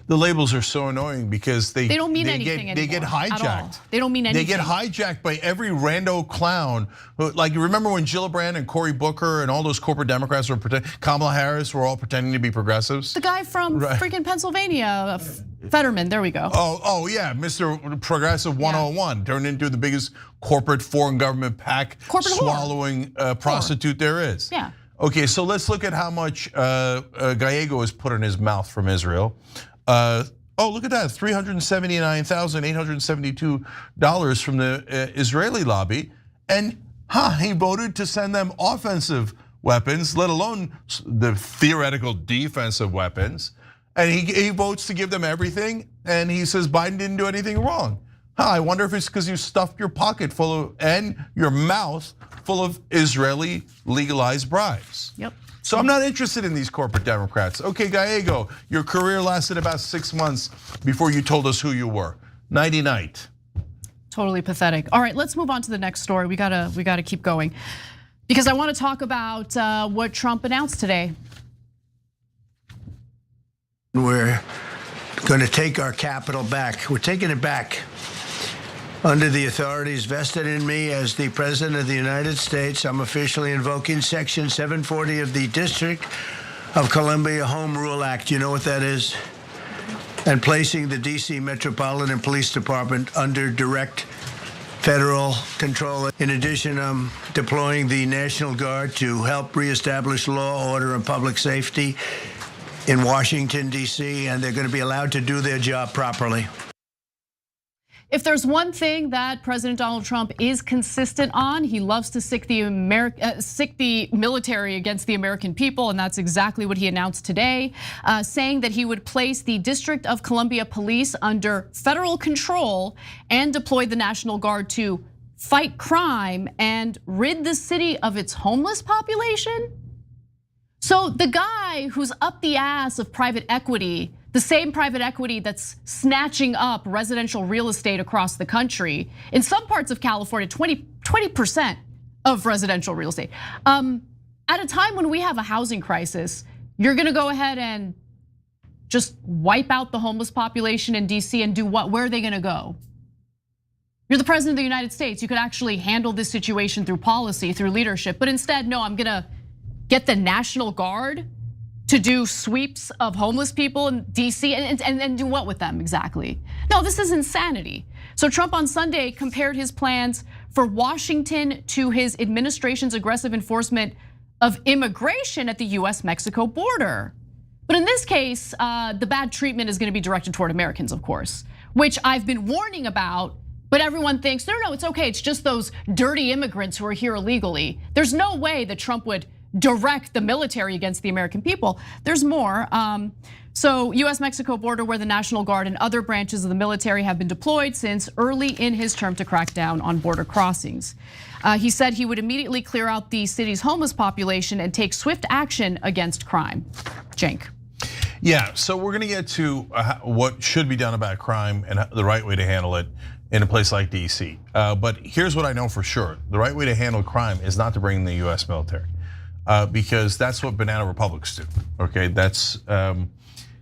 The labels are so annoying because they don't mean anything they get anymore, hijacked. at all. They don't mean anything. They get hijacked by every rando clown. Like, you remember when Gillibrand and Cory Booker and all those corporate Democrats were pretending, Kamala Harris were all pretending to be progressives? The guy from freaking Pennsylvania, Fetterman, there we go. Oh yeah, Mr. Progressive 101 turned into the biggest corporate foreign government PAC swallowing prostitute there is. Yeah. Okay, so let's look at how much Gallego has put in his mouth from Israel. Look at that, $379,872 from the Israeli lobby. And he voted to send them offensive weapons, let alone the theoretical defensive weapons. And he votes to give them everything, and he says Biden didn't do anything wrong. I wonder if it's because you stuffed your pocket full of, and your mouth full of Israeli legalized bribes. Yep. So I'm not interested in these corporate Democrats. Okay, Gallego, your career lasted about 6 months before you told us who you were. Nighty night. Totally pathetic. All right, let's move on to the next story. We gotta keep going because I want to talk about what Trump announced today. We're going to take our capital back. We're taking it back. Under the authorities vested in me as the President of the United States, I'm officially invoking Section 740 of the District of Columbia Home Rule Act. You know what that is? And placing the DC Metropolitan Police Department under direct federal control. In addition, I'm deploying the National Guard to help reestablish law, order, and public safety in Washington, D.C., and they're going to be allowed to do their job properly. If there's one thing that President Donald Trump is consistent on, he loves to sick the military against the American people, and that's exactly what he announced today, saying that he would place the District of Columbia Police under federal control and deploy the National Guard to fight crime and rid the city of its homeless population. So the guy who's up the ass of private equity, the same private equity that's snatching up residential real estate across the country, in some parts of California, 20% of residential real estate. At a time when we have a housing crisis, you're gonna go ahead and just wipe out the homeless population in DC and do what? Where are they gonna go? You're the President of the United States. You could actually handle this situation through policy, through leadership, but instead, no, I'm gonna get the National Guard to do sweeps of homeless people in DC and do what with them exactly? No, this is insanity. So Trump on Sunday compared his plans for Washington to his administration's aggressive enforcement of immigration at the US-Mexico border. But in this case, the bad treatment is gonna be directed toward Americans, of course, which I've been warning about, but everyone thinks, no, it's okay, it's just those dirty immigrants who are here illegally. There's no way that Trump would direct the military against the American people. There's more. So US-Mexico border where the National Guard and other branches of the military have been deployed since early in his term to crack down on border crossings. He said he would immediately clear out the city's homeless population and take swift action against crime. Cenk. Yeah, so we're gonna get to what should be done about crime and the right way to handle it in a place like DC. But here's what I know for sure. The right way to handle crime is not to bring in the US military. Because that's what banana republics do, okay? That's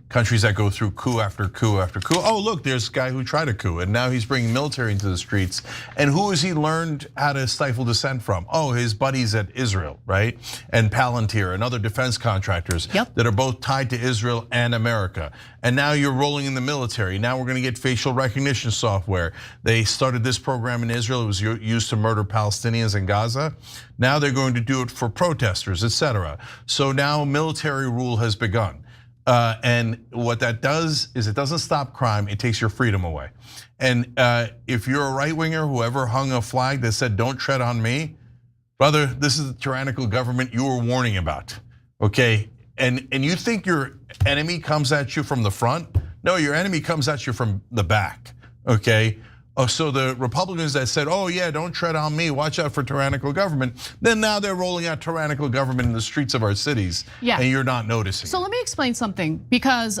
countries that go through coup after coup after coup. Oh, look, there's a guy who tried a coup and now he's bringing military into the streets. And who has he learned how to stifle dissent from? Oh, his buddies at Israel, right? And Palantir and other defense contractors that are both tied to Israel and America. And now you're rolling in the military. Now we're gonna get facial recognition software. They started this program in Israel. It was used to murder Palestinians in Gaza. Now they're going to do it for protesters, etc. So now military rule has begun. And what that does is it doesn't stop crime, it takes your freedom away. And if you're a right winger, whoever hung a flag that said, "Don't tread on me," brother, this is the tyrannical government you were warning about, okay? And you think your enemy comes at you from the front? No, your enemy comes at you from the back, okay? So the Republicans that said, "Oh yeah, don't tread on me, watch out for tyrannical government," then now they're rolling out tyrannical government in the streets of our cities, and you're not noticing. So let me explain something, because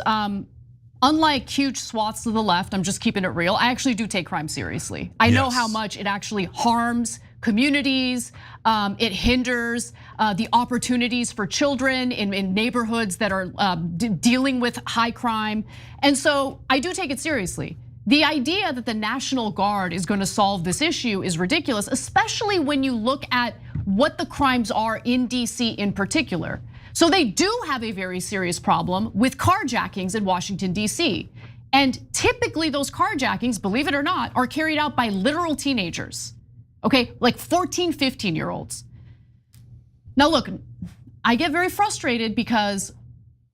unlike huge swaths of the left, I'm just keeping it real, I actually do take crime seriously. I know how much it actually harms communities, it hinders the opportunities for children in neighborhoods that are dealing with high crime, and so I do take it seriously. The idea that the National Guard is going to solve this issue is ridiculous, especially when you look at what the crimes are in DC in particular. So they do have a very serious problem with carjackings in Washington, DC. And typically those carjackings, believe it or not, are carried out by literal teenagers, okay? Like 14, 15-year-olds. Now look, I get very frustrated because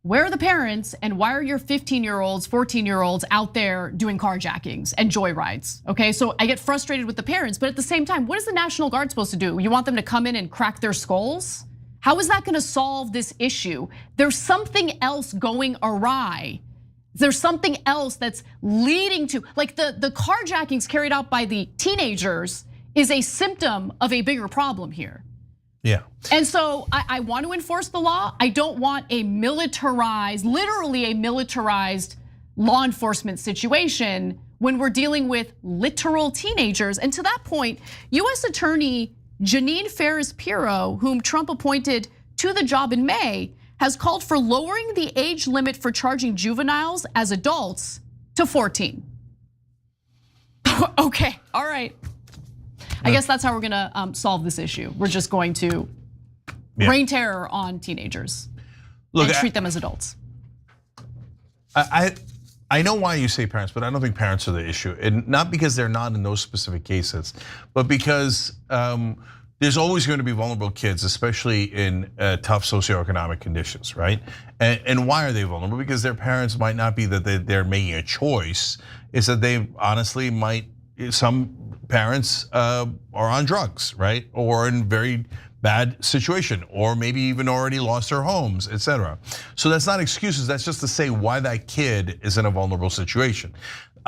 where are the parents and why are your 15-year-olds, 14-year-olds out there doing carjackings and joyrides, okay? So I get frustrated with the parents, but at the same time, what is the National Guard supposed to do? You want them to come in and crack their skulls? How is that gonna solve this issue? There's something else going awry. There's something else that's leading to, like the carjackings carried out by the teenagers is a symptom of a bigger problem here. Yeah. And so I want to enforce the law. I don't want a militarized, literally a militarized law enforcement situation when we're dealing with literal teenagers. And to that point, US Attorney Janine Ferris-Pirro, whom Trump appointed to the job in May, has called for lowering the age limit for charging juveniles as adults to 14. Okay, all right. I guess that's how we're gonna solve this issue. We're just going to rain terror on teenagers and treat them as adults. I know why you say parents, but I don't think parents are the issue. And not because they're not in those specific cases, but because there's always going to be vulnerable kids, especially in tough socioeconomic conditions, right? And why are they vulnerable? Because their parents might not be that they're making a choice. It's that they honestly might, some parents are on drugs, right? Or in very bad situation, or maybe even already lost their homes, etc. So that's not excuses, that's just to say why that kid is in a vulnerable situation.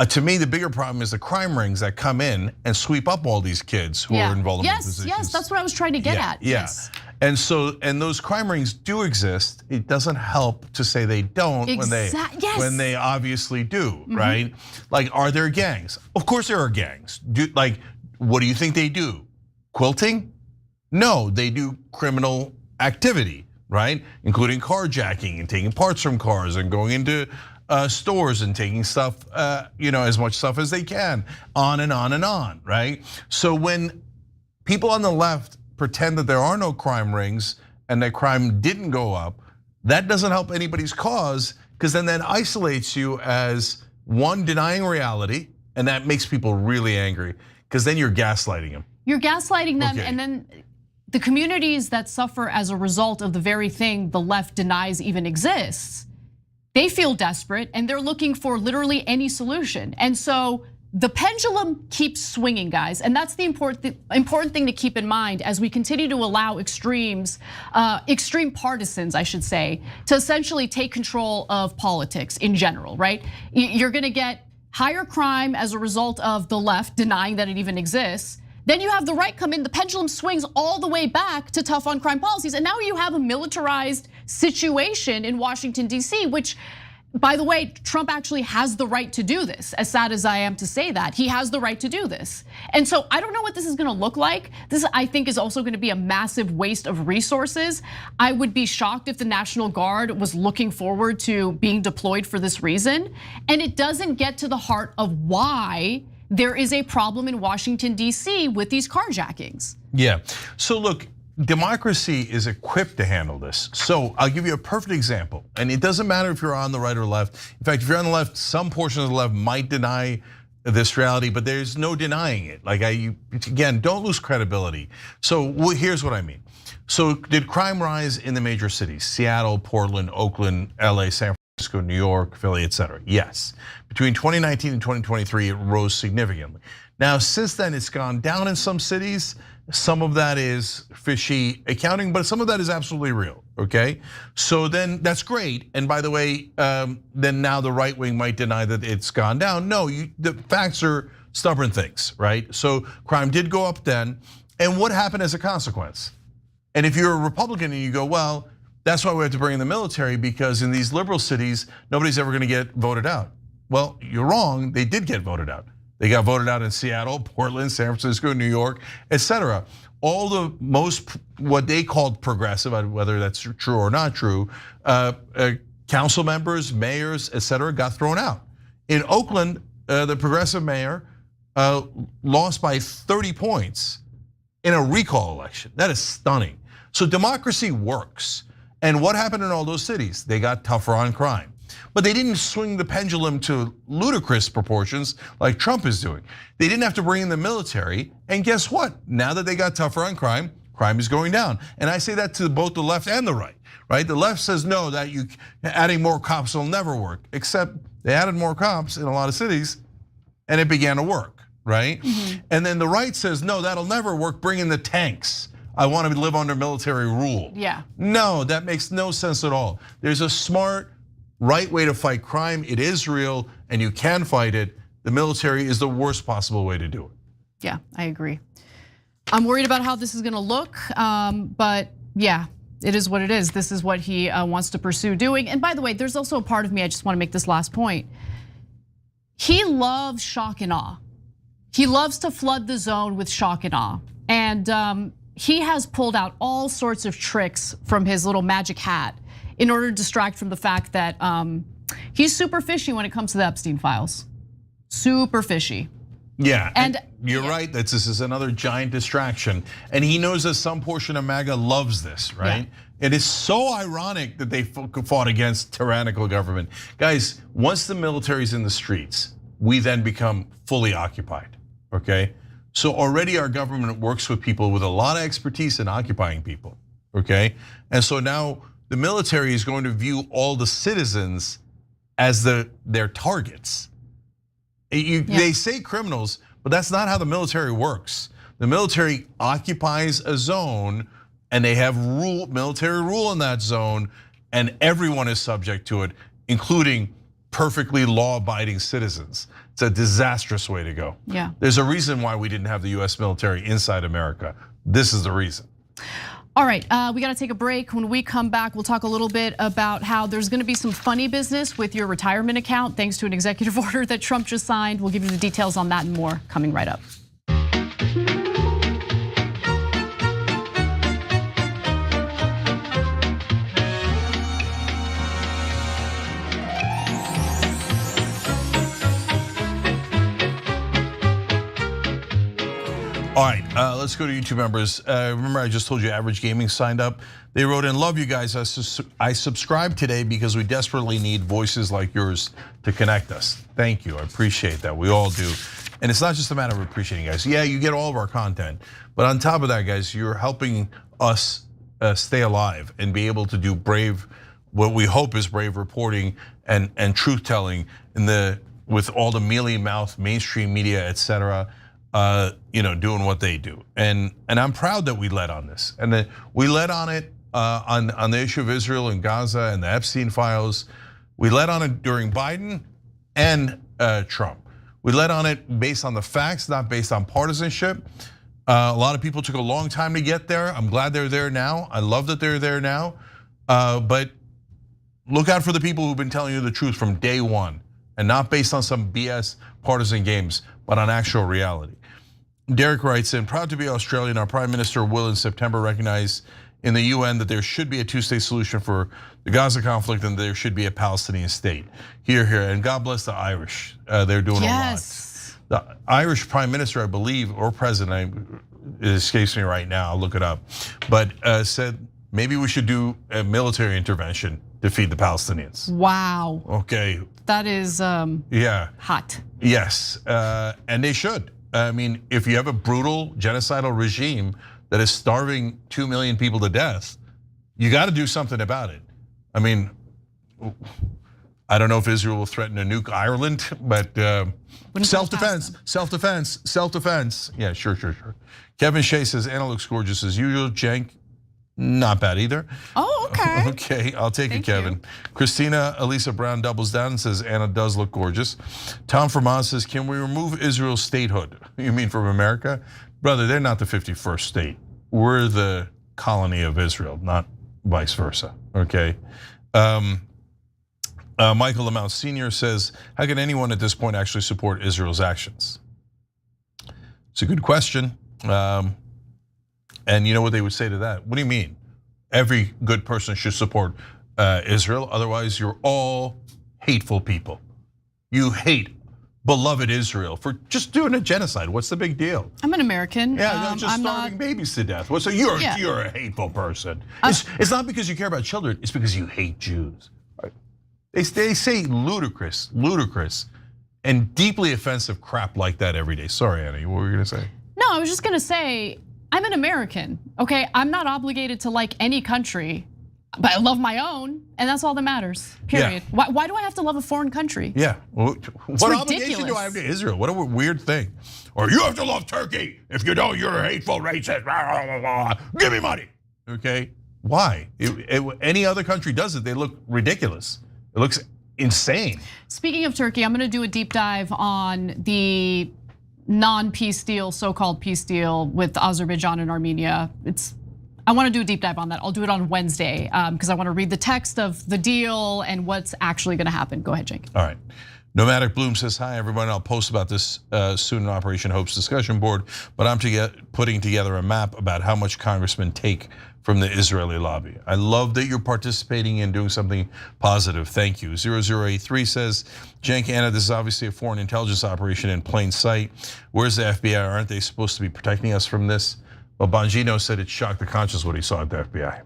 To me, the bigger problem is the crime rings that come in and sweep up all these kids who are in vulnerable positions. Yes, that's what I was trying to get at. Yes. And so, and those crime rings do exist. It doesn't help to say they don't when they obviously do, right? Like, are there gangs? Of course there are gangs. Like, what do you think they do? Quilting? No, they do criminal activity, right? Including carjacking and taking parts from cars and going into stores and taking stuff, as much stuff as they can, on and on and on, right? So when people on the left pretend that there are no crime rings and that crime didn't go up, that doesn't help anybody's cause, because then that isolates you as one, denying reality, and that makes people really angry, because then you're gaslighting them. You're gaslighting them, and then the communities that suffer as a result of the very thing the left denies even exists, they feel desperate and they're looking for literally any solution. And so the pendulum keeps swinging, guys, and that's the important thing to keep in mind as we continue to allow extreme partisans, I should say, to essentially take control of politics in general, right? You're gonna get higher crime as a result of the left denying that it even exists. Then you have the right come in, the pendulum swings all the way back to tough on crime policies. And now you have a militarized situation in Washington, D.C., which, by the way, Trump actually has the right to do this, as sad as I am to say that. He has the right to do this. And so I don't know what this is gonna look like. This, I think, is also gonna be a massive waste of resources. I would be shocked if the National Guard was looking forward to being deployed for this reason. And it doesn't get to the heart of why there is a problem in Washington, D.C. with these carjackings. Yeah, so look, democracy is equipped to handle this. So I'll give you a perfect example. And it doesn't matter if you're on the right or left. In fact, if you're on the left, some portion of the left might deny this reality, but there's no denying it. Like again, don't lose credibility. So here's what I mean. So did crime rise in the major cities? Seattle, Portland, Oakland, LA, San Francisco, New York, Philly, etc. Yes. Between 2019 and 2023, it rose significantly. Now, since then, it's gone down in some cities. Some of that is fishy accounting, but some of that is absolutely real, okay? So then that's great. And by the way, then now the right wing might deny that it's gone down. No, the facts are stubborn things, right? So crime did go up then. And what happened as a consequence? And if you're a Republican and you go, well, that's why we have to bring in the military, because in these liberal cities, nobody's ever gonna get voted out. Well, you're wrong, they did get voted out. They got voted out in Seattle, Portland, San Francisco, New York, etc. All the most, what they called progressive, whether that's true or not true, council members, mayors, etc., got thrown out. In Oakland, the progressive mayor lost by 30 points in a recall election. That is stunning. So democracy works. And what happened in all those cities? They got tougher on crime. But they didn't swing the pendulum to ludicrous proportions like Trump is doing. They didn't have to bring in the military, and guess what? Now that they got tougher on crime, crime is going down. And I say that to both the left and the right, right? The left says no, that adding more cops will never work, except they added more cops in a lot of cities and it began to work, right? Mm-hmm. And then the right says, no, that'll never work, bring in the tanks. I want to live under military rule. Yeah. No, that makes no sense at all. There's a smart, right way to fight crime. It is real and you can fight it. The military is the worst possible way to do it. Yeah, I agree. I'm worried about how this is gonna look, but yeah, it is what it is. This is what he wants to pursue doing. And by the way, there's also a part of me, I just wanna make this last point. He loves shock and awe. He loves to flood the zone with shock and awe. And he has pulled out all sorts of tricks from his little magic hat in order to distract from the fact that he's super fishy when it comes to the Epstein files. Super fishy. Yeah, and you're right, this is another giant distraction. And he knows that some portion of MAGA loves this, right? Yeah. It is so ironic that they fought against tyrannical government. Guys, once the military's in the streets, we then become fully occupied, okay? So already our government works with people with a lot of expertise in occupying people, okay? And so now the military is going to view all the citizens as their targets. They say criminals, but that's not how the military works. The military occupies a zone and they have military rule in that zone, and everyone is subject to it, including perfectly law-abiding citizens. It's a disastrous way to go. Yeah. There's a reason why we didn't have the US military inside America. This is the reason. All right, we gotta take a break. When we come back, we'll talk a little bit about how there's gonna be some funny business with your retirement account thanks to an executive order that Trump just signed. We'll give you the details on that and more coming right up. All right, let's go to YouTube members. Remember I just told you Average Gaming signed up. They wrote in, love you guys. I subscribed today because we desperately need voices like yours to connect us. Thank you, I appreciate that, we all do. And it's not just a matter of appreciating you guys. Yeah, you get all of our content, but on top of that, guys, you're helping us stay alive and be able to do brave, what we hope is brave reporting and truth telling with all the mealy-mouthed mainstream media, etc. Doing what they do, and I'm proud that we led on this, and that we led on it on the issue of Israel and Gaza and the Epstein files. We led on it during Biden and Trump. We led on it based on the facts, not based on partisanship. A lot of people took a long time to get there. I'm glad they're there now. I love that they're there now. But look out for the people who've been telling you the truth from day one, and not based on some BS partisan games, but on actual reality. Derek writes in, proud to be Australian, our Prime Minister will in September recognize in the UN that there should be a two-state solution for the Gaza conflict and there should be a Palestinian state. Here, and God bless the Irish. They're doing a lot. The Irish Prime Minister, I believe, or President, it escapes me right now, I'll look it up, but said maybe we should do a military intervention to feed the Palestinians. Wow. Okay. That is hot. Yes, and they should. I mean, if you have a brutal genocidal regime that is starving 2 million people to death, you got to do something about it. I mean, I don't know if Israel will threaten to nuke Ireland, but self-defense. Yeah, sure. Kevin Shea says, Anna looks gorgeous as usual. Cenk, not bad either. Oh, okay. Okay, I'll take it, Kevin. Christina Elisa Brown doubles down and says, Anna does look gorgeous. Tom from Oz says, can we remove Israel's statehood? You mean from America? Brother, they're not the 51st state. We're the colony of Israel, not vice versa, okay? Michael Lamount Sr. says, how can anyone at this point actually support Israel's actions? It's a good question. And you know what they would say to that? What do you mean? Every good person should support Israel, otherwise you're all hateful people. You hate beloved Israel for just doing a genocide. What's the big deal? I'm an American. Yeah, just starving babies to death. You're a hateful person. It's not because you care about children, it's because you hate Jews. They say ludicrous, and deeply offensive crap like that every day. Sorry, Anna, what were you gonna say? No, I was just gonna say, I'm an American, okay? I'm not obligated to like any country, but I love my own, and that's all that matters, period. Yeah. Why do I have to love a foreign country? Yeah, what obligation do I have to Israel? What a weird thing. Or you have to love Turkey. If you don't, you're a hateful racist. Give me money, okay? Why? Any other country does it, they look ridiculous. It looks insane. Speaking of Turkey, I'm gonna do a deep dive on the non-peace deal, so-called peace deal with Azerbaijan and Armenia. I want to do a deep dive on that. I'll do it on Wednesday because I want to read the text of the deal and what's actually going to happen. Go ahead, Jake. All right. Nomadic Bloom says, hi everyone, I'll post about this soon in Operation Hope's discussion board, but I'm putting together a map about how much congressmen take from the Israeli lobby. I love that you're participating in doing something positive, thank you. 0083 says, Cenk, Anna, this is obviously a foreign intelligence operation in plain sight. Where's the FBI? Aren't they supposed to be protecting us from this? Well, Bongino said it shocked the conscience what he saw at the FBI.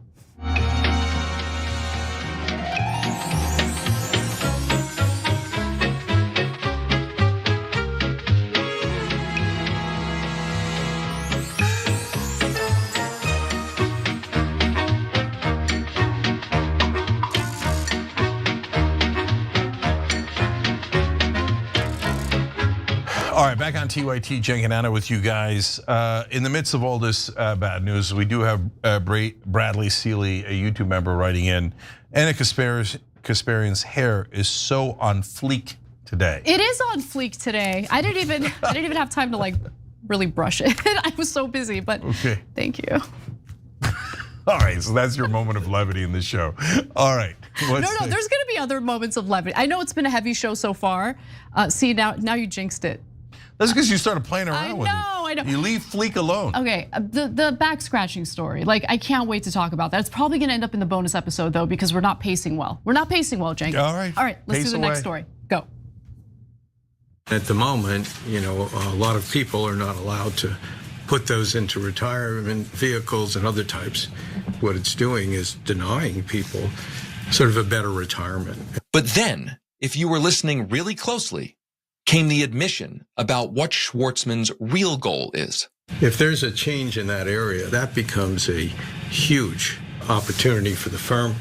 All right, back on TYT, Cenk and Anna with you guys. In the midst of all this bad news, we do have Bradley Seeley, a YouTube member, writing in, Anna Kasparian's hair is so on fleek today. It is on fleek today. I didn't even have time to really brush it. I was so busy, but okay. Thank you. All right, so that's your moment of levity in the show. All right. No, there's gonna be other moments of levity. I know it's been a heavy show so far. See, now you jinxed it. That's because you started playing around with it. I know. You leave fleek alone. Okay, the back scratching story. I can't wait to talk about that. It's probably gonna end up in the bonus episode though, because we're not pacing well. We're not pacing well, Cenk. All right, let's do the next story. Go. At the moment, a lot of people are not allowed to put those into retirement vehicles and other types. What it's doing is denying people sort of a better retirement. But then, if you were listening really closely, came the admission about what Schwartzman's real goal is. If there's a change in that area, that becomes a huge opportunity for the firm.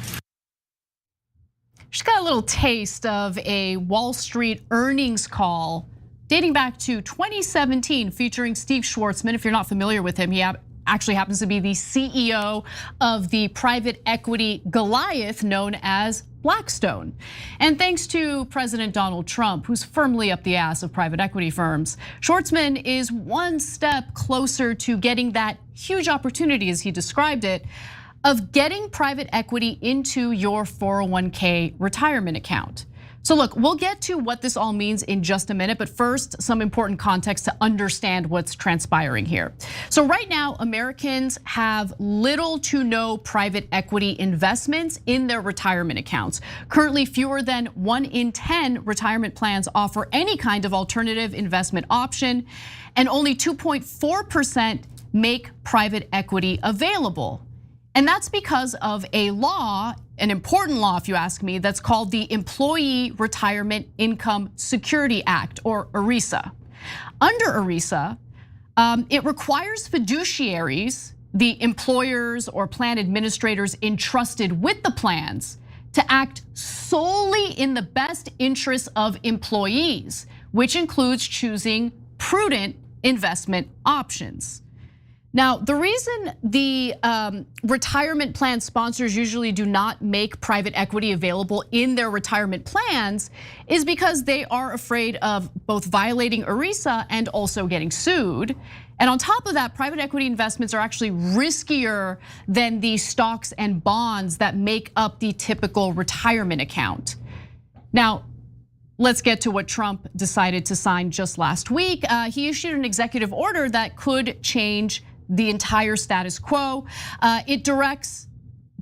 Just got a little taste of a Wall Street earnings call dating back to 2017 featuring Steve Schwartzman. If you're not familiar with him, he actually happens to be the CEO of the private equity Goliath known as Blackstone. And thanks to President Donald Trump, who's firmly up the ass of private equity firms, Schwartzman is one step closer to getting that huge opportunity, as he described it, of getting private equity into your 401k retirement account. So look, we'll get to what this all means in just a minute, but first, some important context to understand what's transpiring here. So right now, Americans have little to no private equity investments in their retirement accounts. Currently, fewer than 1 in 10 retirement plans offer any kind of alternative investment option, and only 2.4% make private equity available. And that's because of a law, an important law, if you ask me, that's called the Employee Retirement Income Security Act, or ERISA. Under ERISA, it requires fiduciaries, the employers or plan administrators entrusted with the plans, to act solely in the best interests of employees, which includes choosing prudent investment options. Now, the reason the retirement plan sponsors usually do not make private equity available in their retirement plans is because they are afraid of both violating ERISA and also getting sued. And on top of that, private equity investments are actually riskier than the stocks and bonds that make up the typical retirement account. Now, let's get to what Trump decided to sign just last week. He issued an executive order that could change the entire status quo. It directs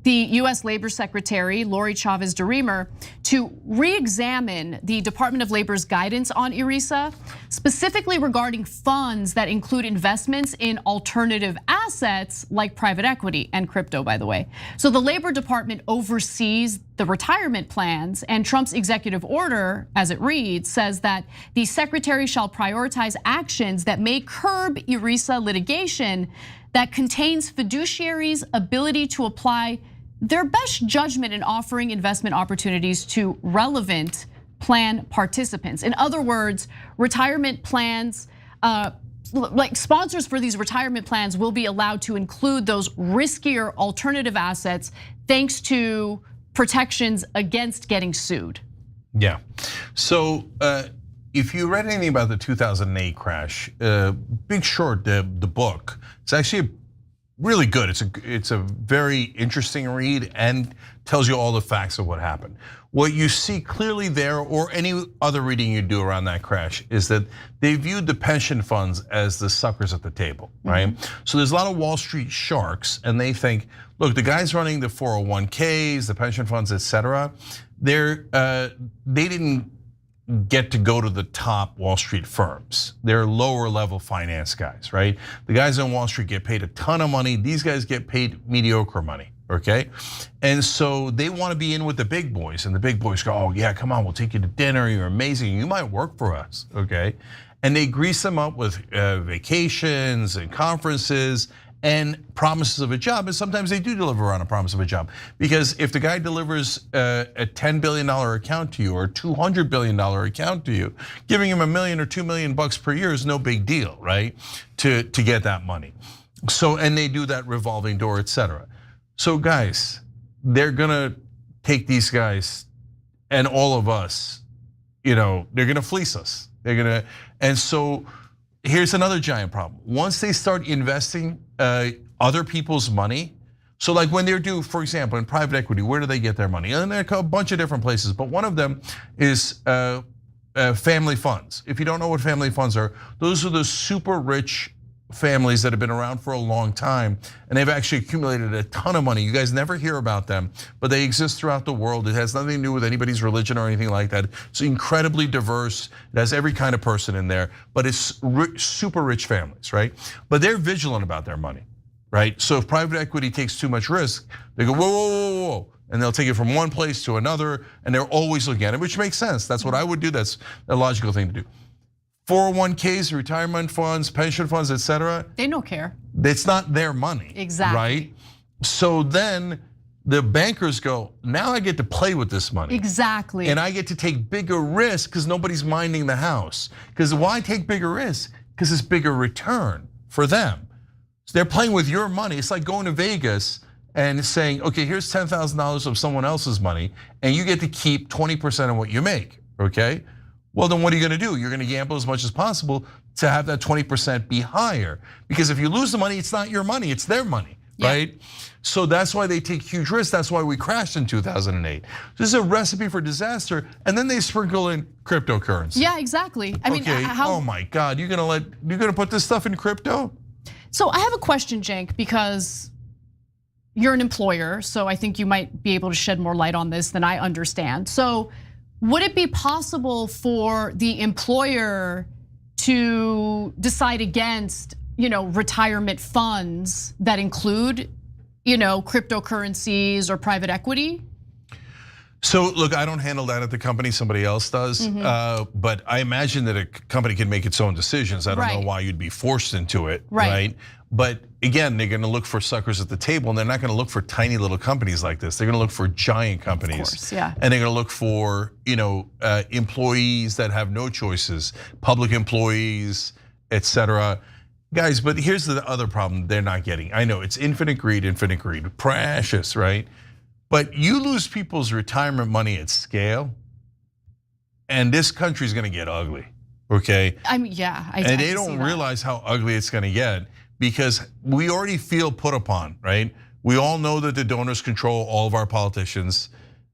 the US Labor Secretary, Lori Chavez DeRemer, to re-examine the Department of Labor's guidance on ERISA, specifically regarding funds that include investments in alternative assets like private equity and crypto, by the way. So the Labor Department oversees the retirement plans, and Trump's executive order, as it reads, says that the secretary shall prioritize actions that may curb ERISA litigation that contains fiduciaries' ability to apply their best judgment in offering investment opportunities to relevant plan participants. In other words, retirement plans, like sponsors for these retirement plans will be allowed to include those riskier alternative assets thanks to protections against getting sued. Yeah, so if you read anything about the 2008 crash, Big Short, the book, it's actually really good. It's a very interesting read and tells you all the facts of what happened. What you see clearly there, or any other reading you do around that crash, is that they viewed the pension funds as the suckers at the table, right? So there's a lot of Wall Street sharks, and they think, look, the guys running the 401ks, the pension funds, etc., they didn't get to go to the top Wall Street firms. They're lower level finance guys, right? The guys on Wall Street get paid a ton of money. These guys get paid mediocre money, okay? And so they want to be in with the big boys, and the big boys go, oh yeah, come on, we'll take you to dinner, you're amazing, you might work for us, okay? And they grease them up with vacations and conferences and promises of a job, and sometimes they do deliver on a promise of a job. Because if the guy delivers a $10 billion account to you or a $200 billion account to you, giving him $1 million or $2 million per year is no big deal, right? To get that money. So, and they do that revolving door, etc. So guys, they're gonna take these guys and all of us, they're gonna fleece us. They're gonna, and so here's another giant problem. Once they start investing other people's money, so like when they're due, for example, in private equity, where do they get their money? And there are a bunch of different places, but one of them is family funds. If you don't know what family funds are, those are the super rich families that have been around for a long time, and they've actually accumulated a ton of money. You guys never hear about them, but they exist throughout the world. It has nothing to do with anybody's religion or anything like that. It's incredibly diverse. It has every kind of person in there, but it's super rich families, right? But they're vigilant about their money, right? So if private equity takes too much risk, they go, whoa, whoa, whoa, whoa. And they'll take it from one place to another, and they're always looking at it, which makes sense. That's what I would do. That's a logical thing to do. 401ks, retirement funds, pension funds, etc. They don't care. It's not their money. Exactly. Right? So then the bankers go, now I get to play with this money. Exactly. And I get to take bigger risks because nobody's minding the house. Because why take bigger risks? Because it's bigger return for them. So they're playing with your money. It's like going to Vegas and saying, okay, here's $10,000 of someone else's money, and you get to keep 20% of what you make, okay? Well, then what are you gonna do? You're gonna gamble as much as possible to have that 20% be higher. Because if you lose the money, it's not your money, it's their money, right? So that's why they take huge risks. That's why we crashed in 2008. This is a recipe for disaster, and then they sprinkle in cryptocurrency. Yeah, exactly. I mean, oh my God, you're gonna put this stuff in crypto? So I have a question, Cenk, because you're an employer, so I think you might be able to shed more light on this than I understand. So would it be possible for the employer to decide against, retirement funds that include, cryptocurrencies or private equity? So look, I don't handle that at the company, somebody else does. But I imagine that a company can make its own decisions. I don't know why you'd be forced into it, right? But again, they're gonna look for suckers at the table, and they're not gonna look for tiny little companies like this. They're gonna look for giant companies. Of course, yeah. And they're gonna look for employees that have no choices, public employees, etc. Guys, but here's the other problem they're not getting. I know it's infinite greed, precious, right? But you lose people's retirement money at scale, and this country's gonna get ugly, okay? I mean, yeah. And they don't realize how ugly it's gonna get because we already feel put upon, right? We all know that the donors control all of our politicians,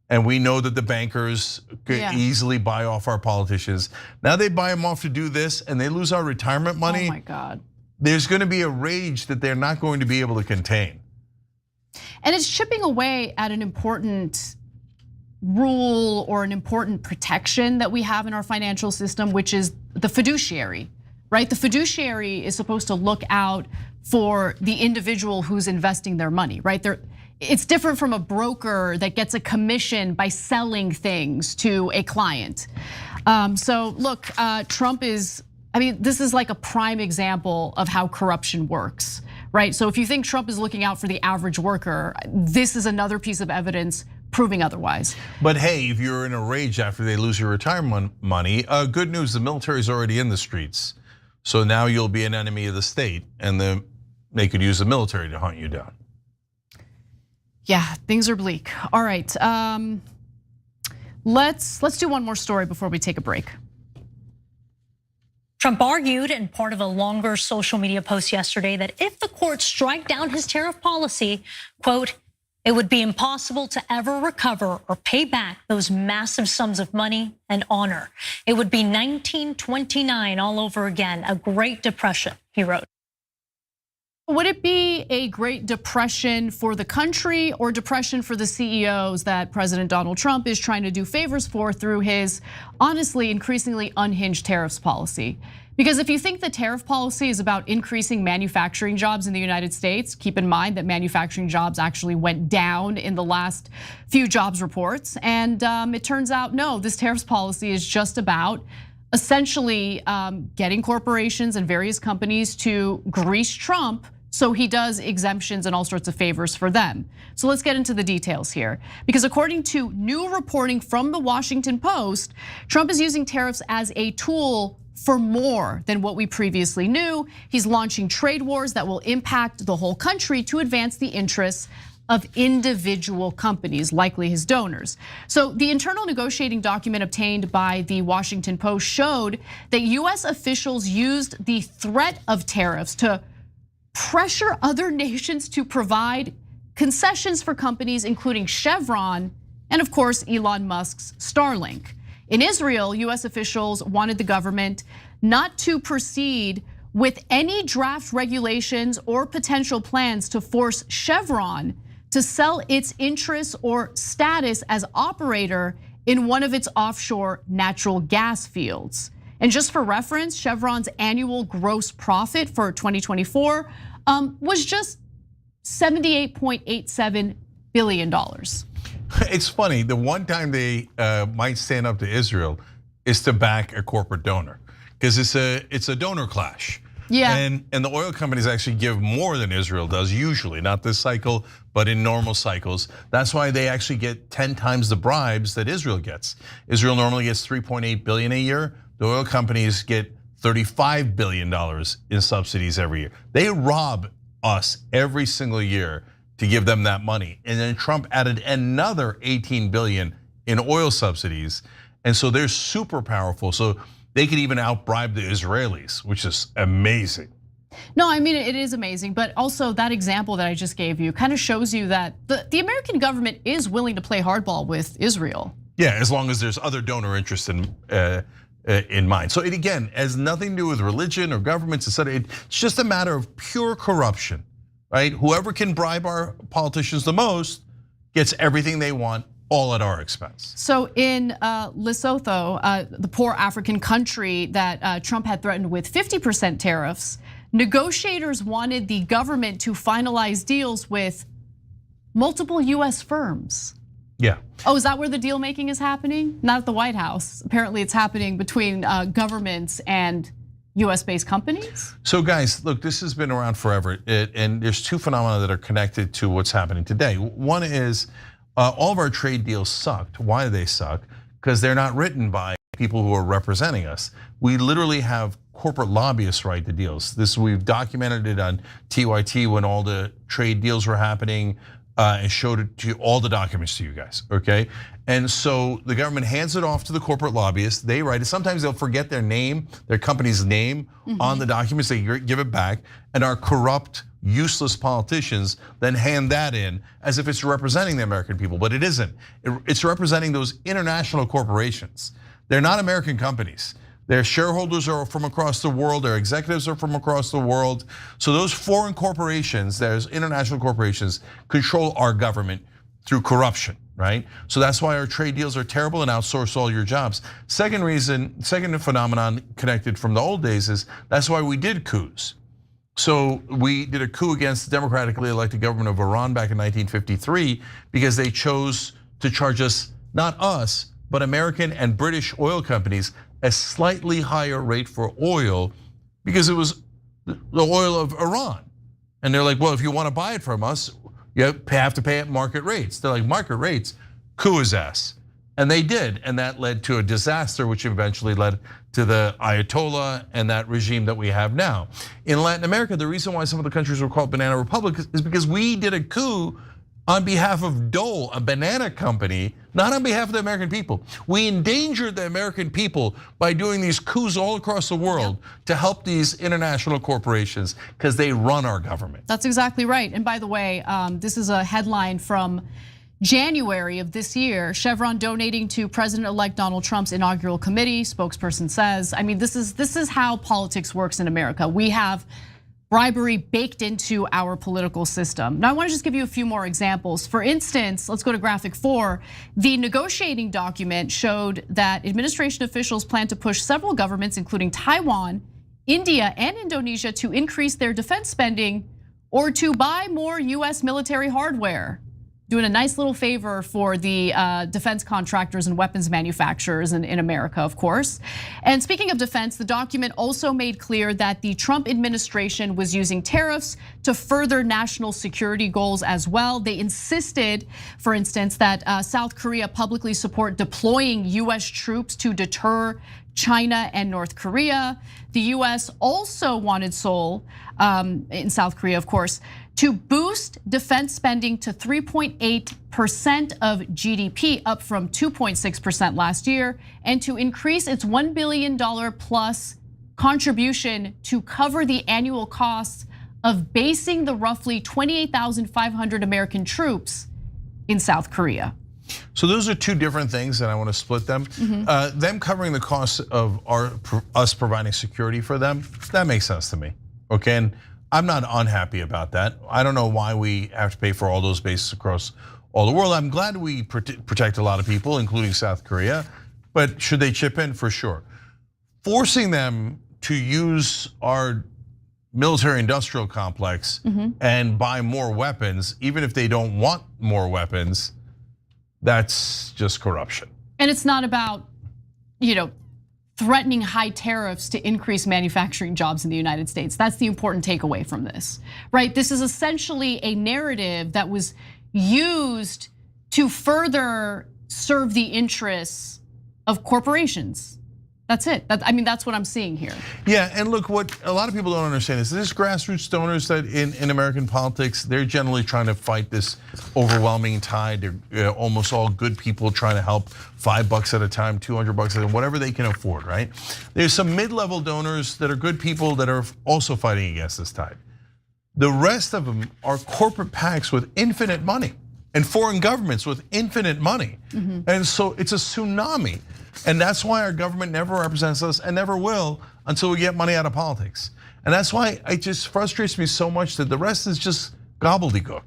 and we know that the bankers could easily buy off our politicians. Now they buy them off to do this, and they lose our retirement money. Oh my God. There's gonna be a rage that they're not going to be able to contain. And it's chipping away at an important rule or an important protection that we have in our financial system, which is the fiduciary, right? The fiduciary is supposed to look out for the individual who's investing their money, right? It's different from a broker that gets a commission by selling things to a client. So look, Trump is, this is like a prime example of how corruption works. Right, so if you think Trump is looking out for the average worker, this is another piece of evidence proving otherwise. But hey, if you're in a rage after they lose your retirement money, good news, the military's already in the streets. So now you'll be an enemy of the state, and then they could use the military to hunt you down. Yeah, things are bleak. All right, let's do one more story before we take a break. Trump argued in part of a longer social media post yesterday that if the courts strike down his tariff policy, quote, it would be impossible to ever recover or pay back those massive sums of money and honor. It would be 1929 all over again, a Great Depression, he wrote. Would it be a Great Depression for the country or depression for the CEOs that President Donald Trump is trying to do favors for through his honestly increasingly unhinged tariffs policy? Because if you think the tariff policy is about increasing manufacturing jobs in the United States, keep in mind that manufacturing jobs actually went down in the last few jobs reports. And it turns out, no, this tariffs policy is just about essentially getting corporations and various companies to grease Trump so he does exemptions and all sorts of favors for them. So let's get into the details here. Because according to new reporting from the Washington Post, Trump is using tariffs as a tool for more than what we previously knew. He's launching trade wars that will impact the whole country to advance the interests of individual companies, likely his donors. So the internal negotiating document obtained by the Washington Post showed that US officials used the threat of tariffs to pressure other nations to provide concessions for companies including Chevron and of course Elon Musk's Starlink. In Israel, US officials wanted the government not to proceed with any draft regulations or potential plans to force Chevron to sell its interests or status as operator in one of its offshore natural gas fields. And just for reference, Chevron's annual gross profit for 2024 was just $78.87 billion. It's funny, the one time they might stand up to Israel is to back a corporate donor, because it's a donor clash. Yeah. And the oil companies actually give more than Israel does usually, not this cycle, but in normal cycles. That's why they actually get 10 times the bribes that Israel gets. Israel normally gets 3.8 billion a year. The oil companies get $35 billion in subsidies every year. They rob us every single year to give them that money. And then Trump added another 18 billion in oil subsidies. And so they're super powerful. So they could even outbribe the Israelis, which is amazing. No, I mean, it is amazing, but also that example that I just gave you kind of shows you that the American government is willing to play hardball with Israel. Yeah, as long as there's other donor interest in mind. So it again has nothing to do with religion or governments, etc. It's just a matter of pure corruption, right? Whoever can bribe our politicians the most gets everything they want, all at our expense. So in Lesotho, the poor African country that Trump had threatened with 50% tariffs, negotiators wanted the government to finalize deals with multiple US firms. Yeah. Oh, is that where the deal making is happening? Not at the White House. Apparently it's happening between governments and US-based companies? So guys, look, this has been around forever. And there's two phenomena that are connected to what's happening today. One is all of our trade deals sucked. Why do they suck? Because they're not written by people who are representing us. We literally have corporate lobbyists write the deals. We've documented it on TYT when all the trade deals were happening and showed it to all the documents to you guys, okay? And so the government hands it off to the corporate lobbyists. They write it. Sometimes they'll forget their name, their company's name on the documents. They give it back, and our corrupt, useless politicians then hand that in as if it's representing the American people, but it isn't. It's representing those international corporations. They're not American companies. Their shareholders are from across the world, their executives are from across the world. So those foreign corporations, there's international corporations, control our government through corruption, right? So that's why our trade deals are terrible and outsource all your jobs. Second phenomenon connected from the old days is that's why we did coups. So we did a coup against the democratically elected government of Iran back in 1953 because they chose to charge us, not us, but American and British oil companies a slightly higher rate for oil because it was the oil of Iran. And they're like, well, if you want to buy it from us, you have to pay at market rates. They're like, market rates, coup his ass. And they did, and that led to a disaster which eventually led to the Ayatollah and that regime that we have now. In Latin America, the reason why some of the countries were called banana republics is because we did a coup on behalf of Dole, a banana company, not on behalf of the American people. We endangered the American people by doing these coups all across the world to help these international corporations because they run our government. That's exactly right. And by the way, this is a headline from January of this year. Chevron donating to President-elect Donald Trump's inaugural committee, spokesperson says. I mean, this is how politics works in America. We have bribery baked into our political system. Now, I want to just give you a few more examples. For instance, let's go to graphic 4. The negotiating document showed that administration officials plan to push several governments, including Taiwan, India, and Indonesia, to increase their defense spending or to buy more US military hardware. Doing a nice little favor for the defense contractors and weapons manufacturers in America, of course. And speaking of defense, the document also made clear that the Trump administration was using tariffs to further national security goals as well. They insisted, for instance, that South Korea publicly support deploying US troops to deter China and North Korea. The US also wanted Seoul, in South Korea, of course, to boost defense spending to 3.8% of GDP, up from 2.6% last year, and to increase its $1 billion plus contribution to cover the annual costs of basing the roughly 28,500 American troops in South Korea. So those are two different things, and I want to split them. Them covering the costs of us providing security for them, that makes sense to me, okay? And I'm not unhappy about that. I don't know why we have to pay for all those bases across all the world. I'm glad we protect a lot of people, including South Korea, but should they chip in? For sure. Forcing them to use our military industrial complex and buy more weapons, even if they don't want more weapons, that's just corruption. And it's not about, threatening high tariffs to increase manufacturing jobs in the United States. That's the important takeaway from this, right? This is essentially a narrative that was used to further serve the interests of corporations. That's it. I mean, that's what I'm seeing here. Yeah, and look, what a lot of people don't understand is this grassroots donors that in American politics, they're generally trying to fight this overwhelming tide. They're almost all good people trying to help, $5 at a time, $200 at a time, whatever they can afford, right? There's some mid-level donors that are good people that are also fighting against this tide. The rest of them are corporate PACs with infinite money and foreign governments with infinite money. And so it's a tsunami. And that's why our government never represents us and never will until we get money out of politics. And that's why it just frustrates me so much that the rest is just gobbledygook.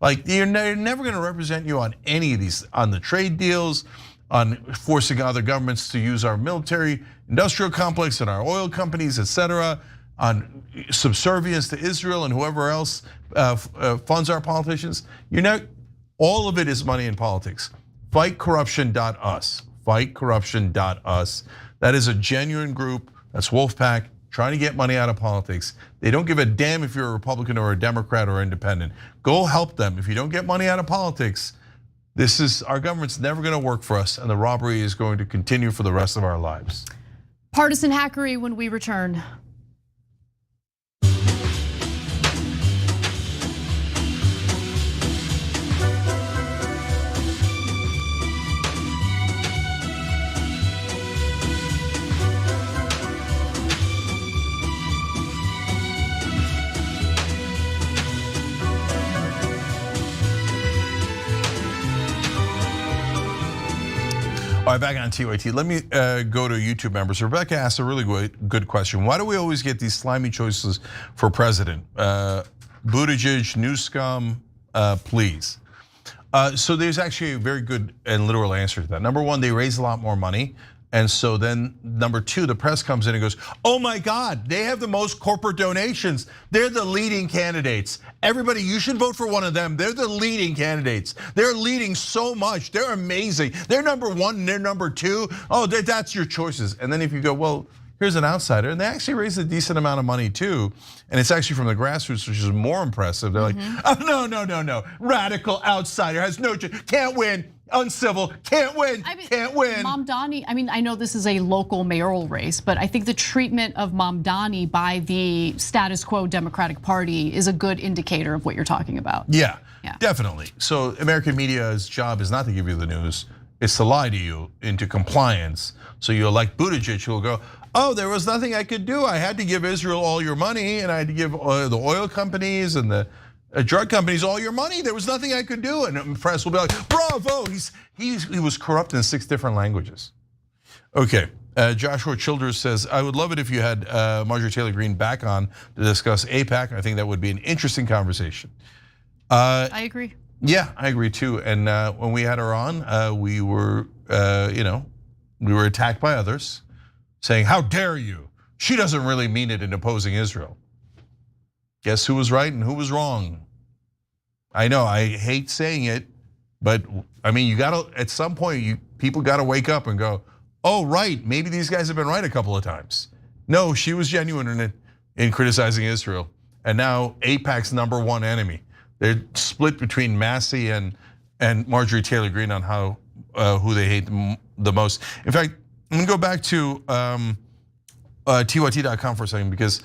Like you're never gonna represent you on any of these, on the trade deals, on forcing other governments to use our military industrial complex and our oil companies, etc., on subservience to Israel and whoever else funds our politicians. All of it is money in politics. Fightcorruption.us. Fightcorruption.us. That is a genuine group. That's Wolfpack trying to get money out of politics. They don't give a damn if you're a Republican or a Democrat or independent. Go help them. If you don't get money out of politics, our government's never going to work for us, and the robbery is going to continue for the rest of our lives. Partisan hackery when we return. All right, back on TYT. Let me go to YouTube members. Rebecca asked a really good question. Why do we always get these slimy choices for president? Buttigieg, new scum, please. So there's actually a very good and literal answer to that. Number one, they raise a lot more money. And so then number two, the press comes in and goes, oh my God, they have the most corporate donations. They're the leading candidates. Everybody, you should vote for one of them. They're the leading candidates. They're leading so much. They're amazing. They're number one and they're number two. Oh, that's your choices. And then if you go, well, here's an outsider, and they actually raise a decent amount of money too. And it's actually from the grassroots, which is more impressive. They're like, oh, no. Radical outsider has no chance, can't win. Uncivil, can't win, can't win. Mamdani, I know this is a local mayoral race, but I think the treatment of Mamdani by the status quo Democratic Party is a good indicator of what you're talking about. Yeah, definitely. So American media's job is not to give you the news, it's to lie to you into compliance. So you elect Buttigieg, who will go, oh, there was nothing I could do. I had to give Israel all your money, and I had to give the oil companies and the drug companies all your money. There was nothing I could do, and the press will be like, bravo, he was corrupt in 6 different languages. Okay, Joshua Childers says, I would love it if you had Marjorie Taylor Greene back on to discuss AIPAC. I think that would be an interesting conversation. I agree. Yeah, I agree too. And when we had her on, we were, we were attacked by others saying, how dare you? She doesn't really mean it in opposing Israel. Guess who was right and who was wrong? I know, I hate saying it, but I mean, you gotta, at some point, people gotta wake up and go, oh, right, maybe these guys have been right a couple of times. No, she was genuine in criticizing Israel. And now AIPAC's number one enemy. They're split between Massey and Marjorie Taylor Greene on who they hate the most. In fact, I'm gonna go back to TYT.com for a second, because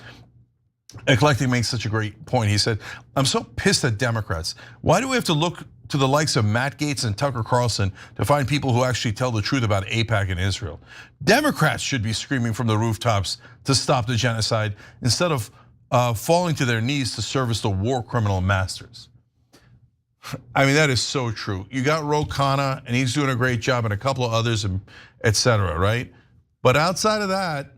Eclectic makes such a great point. He said, I'm so pissed at Democrats. Why do we have to look to the likes of Matt Gaetz and Tucker Carlson to find people who actually tell the truth about AIPAC and Israel? Democrats should be screaming from the rooftops to stop the genocide instead of falling to their knees to service the war criminal masters. I mean, that is so true. You got Ro Khanna, and he's doing a great job, and a couple of others, and etc., right? But outside of that,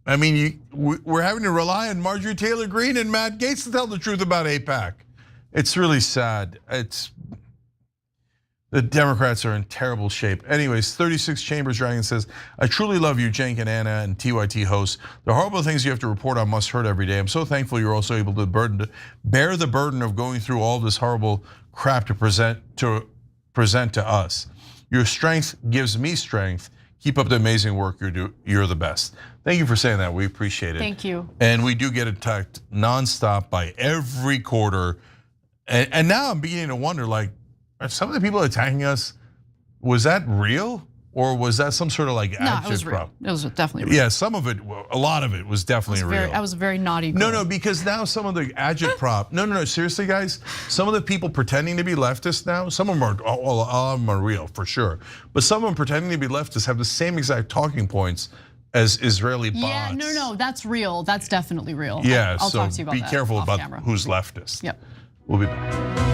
I mean, we're having to rely on Marjorie Taylor Greene and Matt Gaetz to tell the truth about AIPAC. It's really sad. The Democrats are in terrible shape. Anyways, 36 Chambers Dragon says, I truly love you, Cenk and Anna and TYT hosts. The horrible things you have to report on must hurt every day. I'm so thankful you're also able to bear the burden of going through all this horrible crap to present to us. Your strength gives me strength. Keep up the amazing work you do. You're the best. Thank you for saying that. We appreciate it. Thank you. And we do get attacked nonstop by every quarter. And now I'm beginning to wonder, like, are some of the people attacking us, was that real? Or was that some sort of like No, it was real. prop? It was definitely real. Yeah, some of it, a lot of it was definitely real. I was a very naughty girl. No, because now some of the agitprop. No, seriously, guys. Some of the people pretending to be leftists now, some of them are, all of them are real for sure. But some of them pretending to be leftists have the same exact talking points as Israeli bots. Yeah, no, that's real. That's definitely real. Yeah, I'll so talk to you about be that careful off about camera. who's leftist. Yep. We'll be back.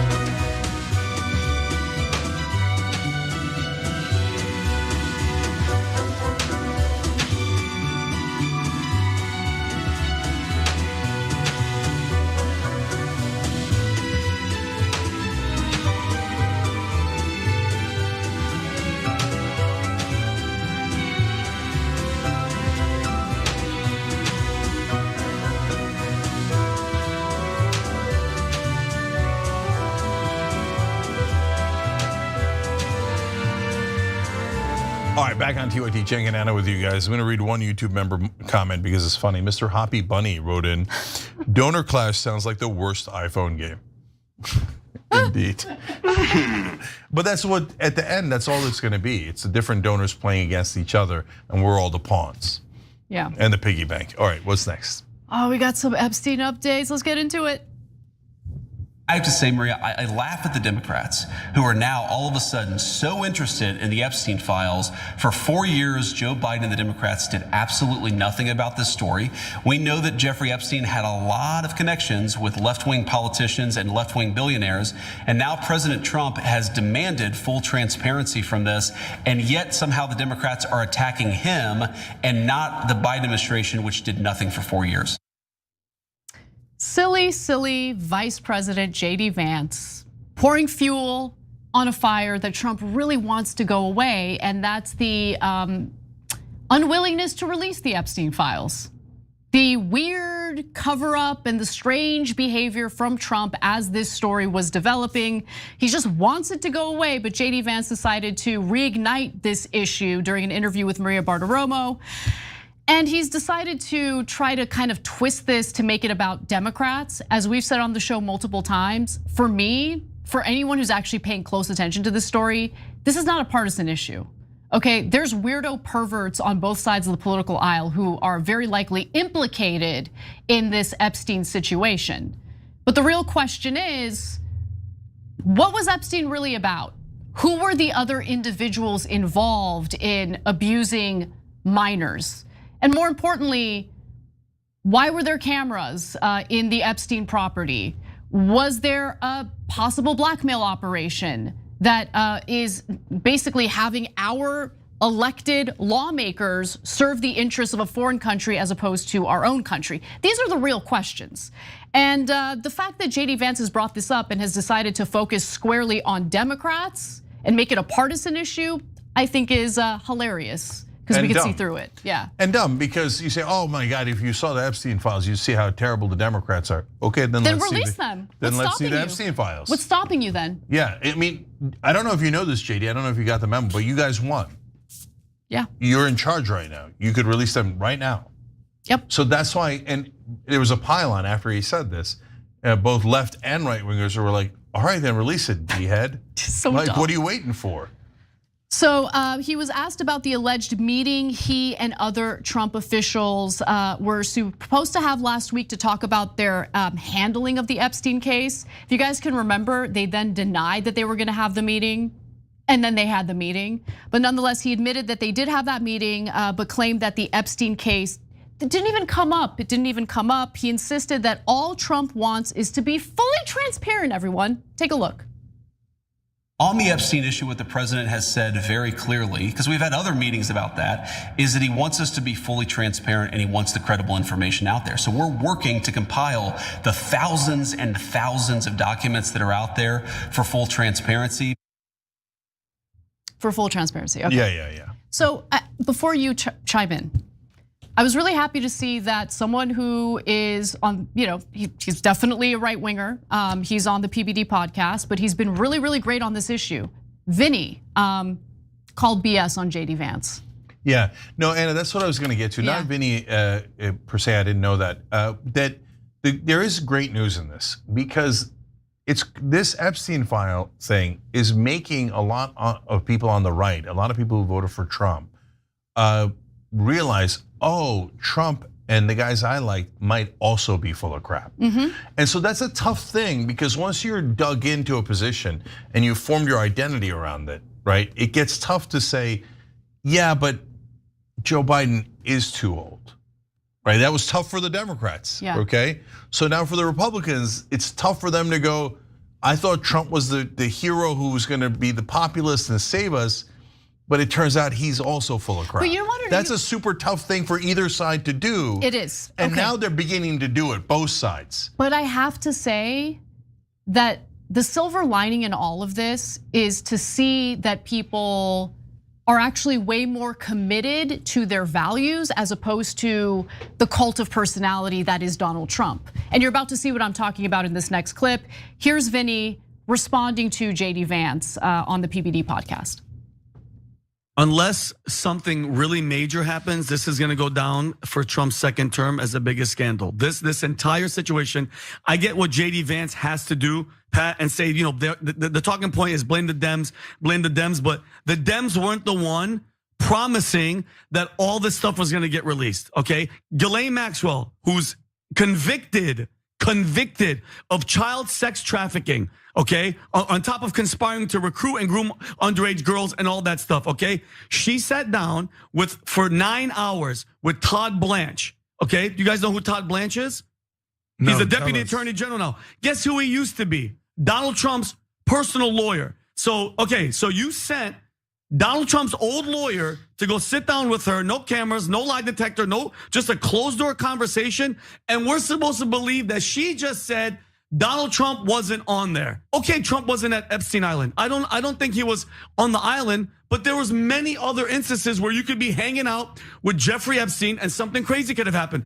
All right, back on TYT, Cenk and Anna with you guys. I'm gonna read one YouTube member comment because it's funny. Mr. Hoppy Bunny wrote in, donor clash sounds like the worst iPhone game. Indeed. But that's what, at the end, that's all it's gonna be. It's the different donors playing against each other and we're all the pawns. Yeah. And the piggy bank. All right, what's next? Oh, we got some Epstein updates. Let's get into it. I have to say, Maria, I laugh at the Democrats who are now all of a sudden so interested in the Epstein files. For 4 years, Joe Biden and the Democrats did absolutely nothing about this story. We know that Jeffrey Epstein had a lot of connections with left-wing politicians and left-wing billionaires. And now President Trump has demanded full transparency from this. And yet somehow the Democrats are attacking him and not the Biden administration, which did nothing for 4 years. Silly Vice President JD Vance pouring fuel on a fire that Trump really wants to go away, and that's the unwillingness to release the Epstein files. The weird cover up and the strange behavior from Trump as this story was developing. He just wants it to go away, but JD Vance decided to reignite this issue during an interview with Maria Bartiromo. And he's decided to try to kind of twist this to make it about Democrats. As we've said on the show multiple times, for me, for anyone who's actually paying close attention to this story, this is not a partisan issue. Okay, there's weirdo perverts on both sides of the political aisle who are very likely implicated in this Epstein situation. But the real question is, what was Epstein really about? Who were the other individuals involved in abusing minors? And more importantly, why were there cameras in the Epstein property? Was there a possible blackmail operation that is basically having our elected lawmakers serve the interests of a foreign country as opposed to our own country? These are the real questions. And the fact that JD Vance has brought this up and has decided to focus squarely on Democrats and make it a partisan issue, I think is hilarious. Because we can see through it, yeah. And dumb, because you say, oh my God, if you saw the Epstein files, you see how terrible the Democrats are. Okay, then let's release see them. Then let's see the Epstein files. What's stopping you then? Yeah, I mean, I don't know if you know this, JD, I don't know if you got the memo, but you guys won. Yeah. You're in charge right now. You could release them right now. Yep. So that's why, and there was a pylon after he said this. Both left and right wingers were like, all right, then release it, D-head. So like, dumb. what are you waiting for? So he was asked about the alleged meeting he and other Trump officials were supposed to have last week to talk about their handling of the Epstein case. If you guys can remember, they then denied that they were gonna have the meeting, and then they had the meeting. But nonetheless, he admitted that they did have that meeting, but claimed that the Epstein case didn't even come up. It didn't even come up. He insisted that all Trump wants is to be fully transparent, everyone. Take a look. On the Epstein issue, what the president has said very clearly, because we've had other meetings about that, is that he wants us to be fully transparent and he wants the credible information out there. So we're working to compile the thousands and thousands of documents that are out there for full transparency. For full transparency, okay. Yeah. So before you chime in, I was really happy to see that someone who is on, he's definitely a right winger. He's on the PBD podcast, but he's been really great on this issue. Vinny called BS on JD Vance. Yeah, no, Anna, that's what I was gonna get to. Not Vinny per se, I didn't know that. There is great news in this because it's this Epstein file thing is making a lot of people on the right, a lot of people who voted for Trump, realize, oh, Trump and the guys I like might also be full of crap. And so that's a tough thing, because once you're dug into a position and you formed your identity around it, right? It gets tough to say, yeah, but Joe Biden is too old, right? That was tough for the Democrats, okay? So now for the Republicans, it's tough for them to go, I thought Trump was the hero who was gonna be the populist and save us, but it turns out he's also full of crap. But you know what? That's a super tough thing for either side to do. It is. And now they're beginning to do it, both sides. But I have to say that the silver lining in all of this is to see that people are actually way more committed to their values as opposed to the cult of personality that is Donald Trump. And you're about to see what I'm talking about in this next clip. Here's Vinny responding to JD Vance on the PBD podcast. Unless something really major happens, this is gonna go down for Trump's second term as the biggest scandal. This entire situation, I get what JD Vance has to do, Pat, and say, the talking point is blame the Dems, but the Dems weren't the one promising that all this stuff was gonna get released, okay? Ghislaine Maxwell, who's convicted of child sex trafficking, okay? On top of conspiring to recruit and groom underage girls and all that stuff, okay? She sat down for 9 hours with Todd Blanche, okay? You guys know who Todd Blanche is? No, he's a deputy attorney general now. Guess who he used to be? Donald Trump's personal lawyer. So, okay, so you sent Donald Trump's old lawyer to go sit down with her, no cameras, no lie detector, no, just a closed door conversation. And we're supposed to believe that she just said Donald Trump wasn't on there. Okay, Trump wasn't at Epstein Island. I don't think he was on the island, but there was many other instances where you could be hanging out with Jeffrey Epstein and something crazy could have happened.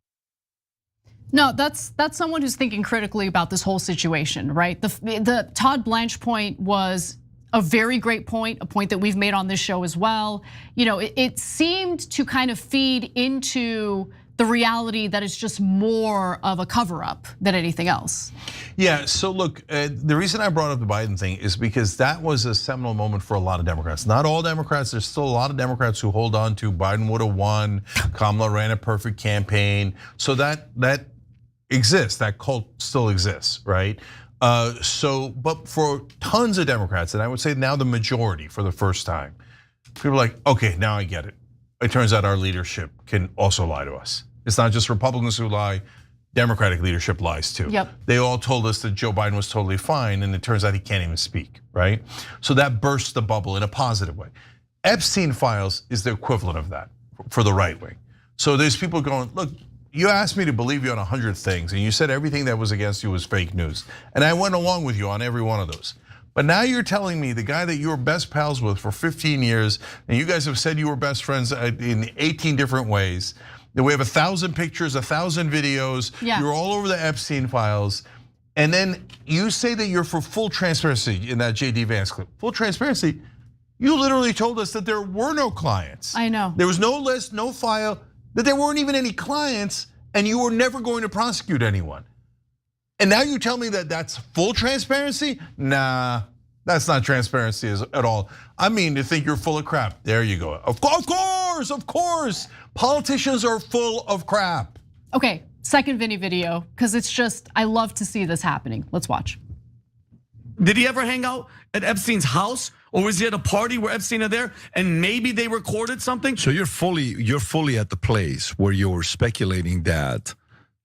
No, that's someone who's thinking critically about this whole situation, right? The Todd Blanche point was a very great point, a point that we've made on this show as well. It seemed to kind of feed into the reality that it's just more of a cover-up than anything else. Yeah, so look, the reason I brought up the Biden thing is because that was a seminal moment for a lot of Democrats. Not all Democrats, there's still a lot of Democrats who hold on to Biden would have won, Kamala ran a perfect campaign. So that exists, that cult still exists, right? But for tons of Democrats, and I would say now the majority for the first time, people are like, okay, now I get it. It turns out our leadership can also lie to us. It's not just Republicans who lie, Democratic leadership lies too. They all told us that Joe Biden was totally fine, and it turns out he can't even speak, right? So that bursts the bubble in a positive way. Epstein files is the equivalent of that for the right wing. So there's people going, look, you asked me to believe you on 100 things, and you said everything that was against you was fake news. And I went along with you on every one of those. But now you're telling me the guy that you were best pals with for 15 years, and you guys have said you were best friends in 18 different ways, that we have 1,000 pictures, 1,000 videos, you're all over the Epstein files, and then you say that you're for full transparency in that JD Vance clip. Full transparency, you literally told us that there were no clients. I know. There was no list, no file, that there weren't even any clients, and you were never going to prosecute anyone. And now you tell me that that's full transparency? Nah, that's not transparency at all. I mean, to think you're full of crap. There you go. Of course. Politicians are full of crap. Okay, second Vinny video, because it's just, I love to see this happening. Let's watch. Did he ever hang out at Epstein's house? Or was he at a party where Epstein are there and maybe they recorded something? So you're fully at the place where you're speculating that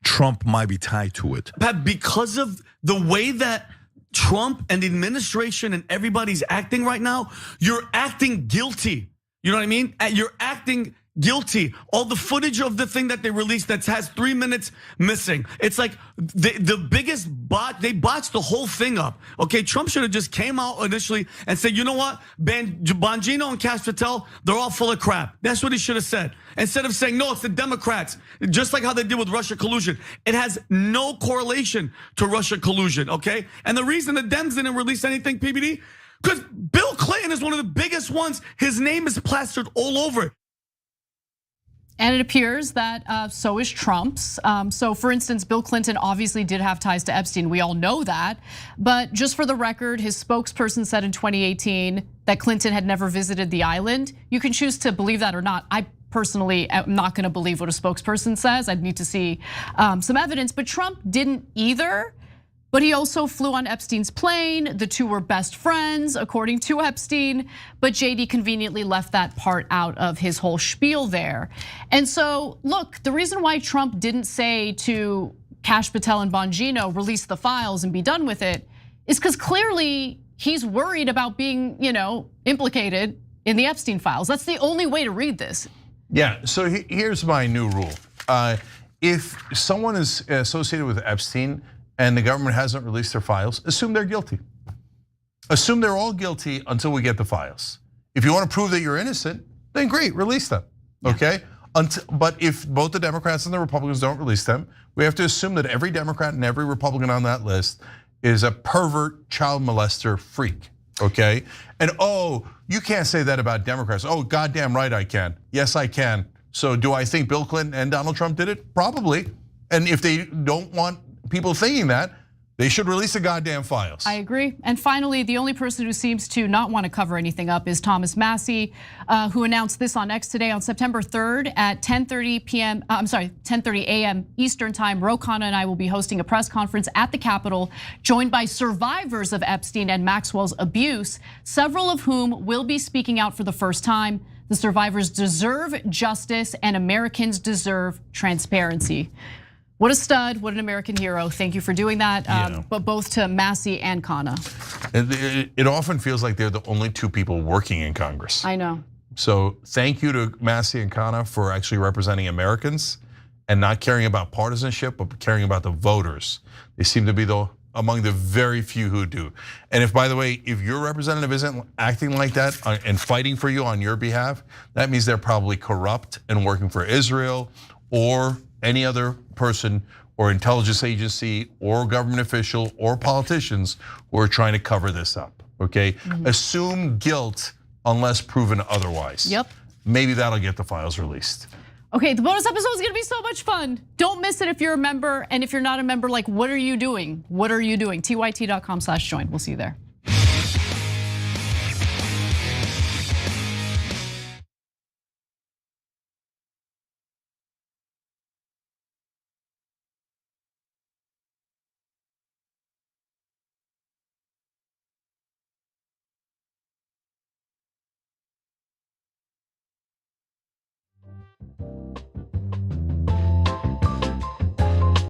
Trump might be tied to it. Pat, because of the way that Trump and the administration and everybody's acting right now, you're acting guilty. You know what I mean? You're acting guilty. All the footage of the thing that they released that has 3 minutes missing. It's like the biggest bot, they botched the whole thing up. Okay, Trump should have just came out initially and said, you know what? Bongino and Cash-Patel, they're all full of crap. That's what he should have said. Instead of saying, no, it's the Democrats, just like how they did with Russia collusion. It has no correlation to Russia collusion, okay? And the reason the Dems didn't release anything, PBD, because Bill Clinton is one of the biggest ones. His name is plastered all over it. And it appears that so is Trump's. So for instance, Bill Clinton obviously did have ties to Epstein. We all know that. But just for the record, his spokesperson said in 2018 that Clinton had never visited the island. You can choose to believe that or not. I personally am not gonna believe what a spokesperson says. I'd need to see some evidence, but Trump didn't either. But he also flew on Epstein's plane. The two were best friends, according to Epstein. But JD conveniently left that part out of his whole spiel there. And so, look, the reason why Trump didn't say to Kash Patel and Bongino, release the files and be done with it, is because clearly he's worried about being, implicated in the Epstein files. That's the only way to read this. Yeah, so here's my new rule. If someone is associated with Epstein, and the government hasn't released their files, assume they're guilty. Assume they're all guilty until we get the files. If you want to prove that you're innocent, then great, release them, okay? But if both the Democrats and the Republicans don't release them, we have to assume that every Democrat and every Republican on that list is a pervert, child molester freak, okay? And you can't say that about Democrats. Oh, goddamn right I can. Yes, I can. So do I think Bill Clinton and Donald Trump did it? Probably. And if they don't want people thinking that, they should release the goddamn files. I agree. And finally, the only person who seems to not want to cover anything up is Thomas Massie, who announced this on X today on September 3rd at 10:30 a.m. Eastern time. Ro Khanna and I will be hosting a press conference at the Capitol, joined by survivors of Epstein and Maxwell's abuse, several of whom will be speaking out for the first time. The survivors deserve justice and Americans deserve transparency. What a stud, what an American hero. Thank you for doing that, but both to Massie and Khanna. It often feels like they're the only two people working in Congress. I know. So thank you to Massie and Khanna for actually representing Americans and not caring about partisanship, but caring about the voters. They seem to be among the very few who do. And if, by the way, if your representative isn't acting like that and fighting for you on your behalf, that means they're probably corrupt and working for Israel or any other person or intelligence agency or government official or politicians who are trying to cover this up, okay? Assume guilt unless proven otherwise. Yep. Maybe that'll get the files released. Okay, the bonus episode is gonna be so much fun. Don't miss it if you're a member, and if you're not a member, like, what are you doing? What are you doing? tyt.com/join. We'll see you there.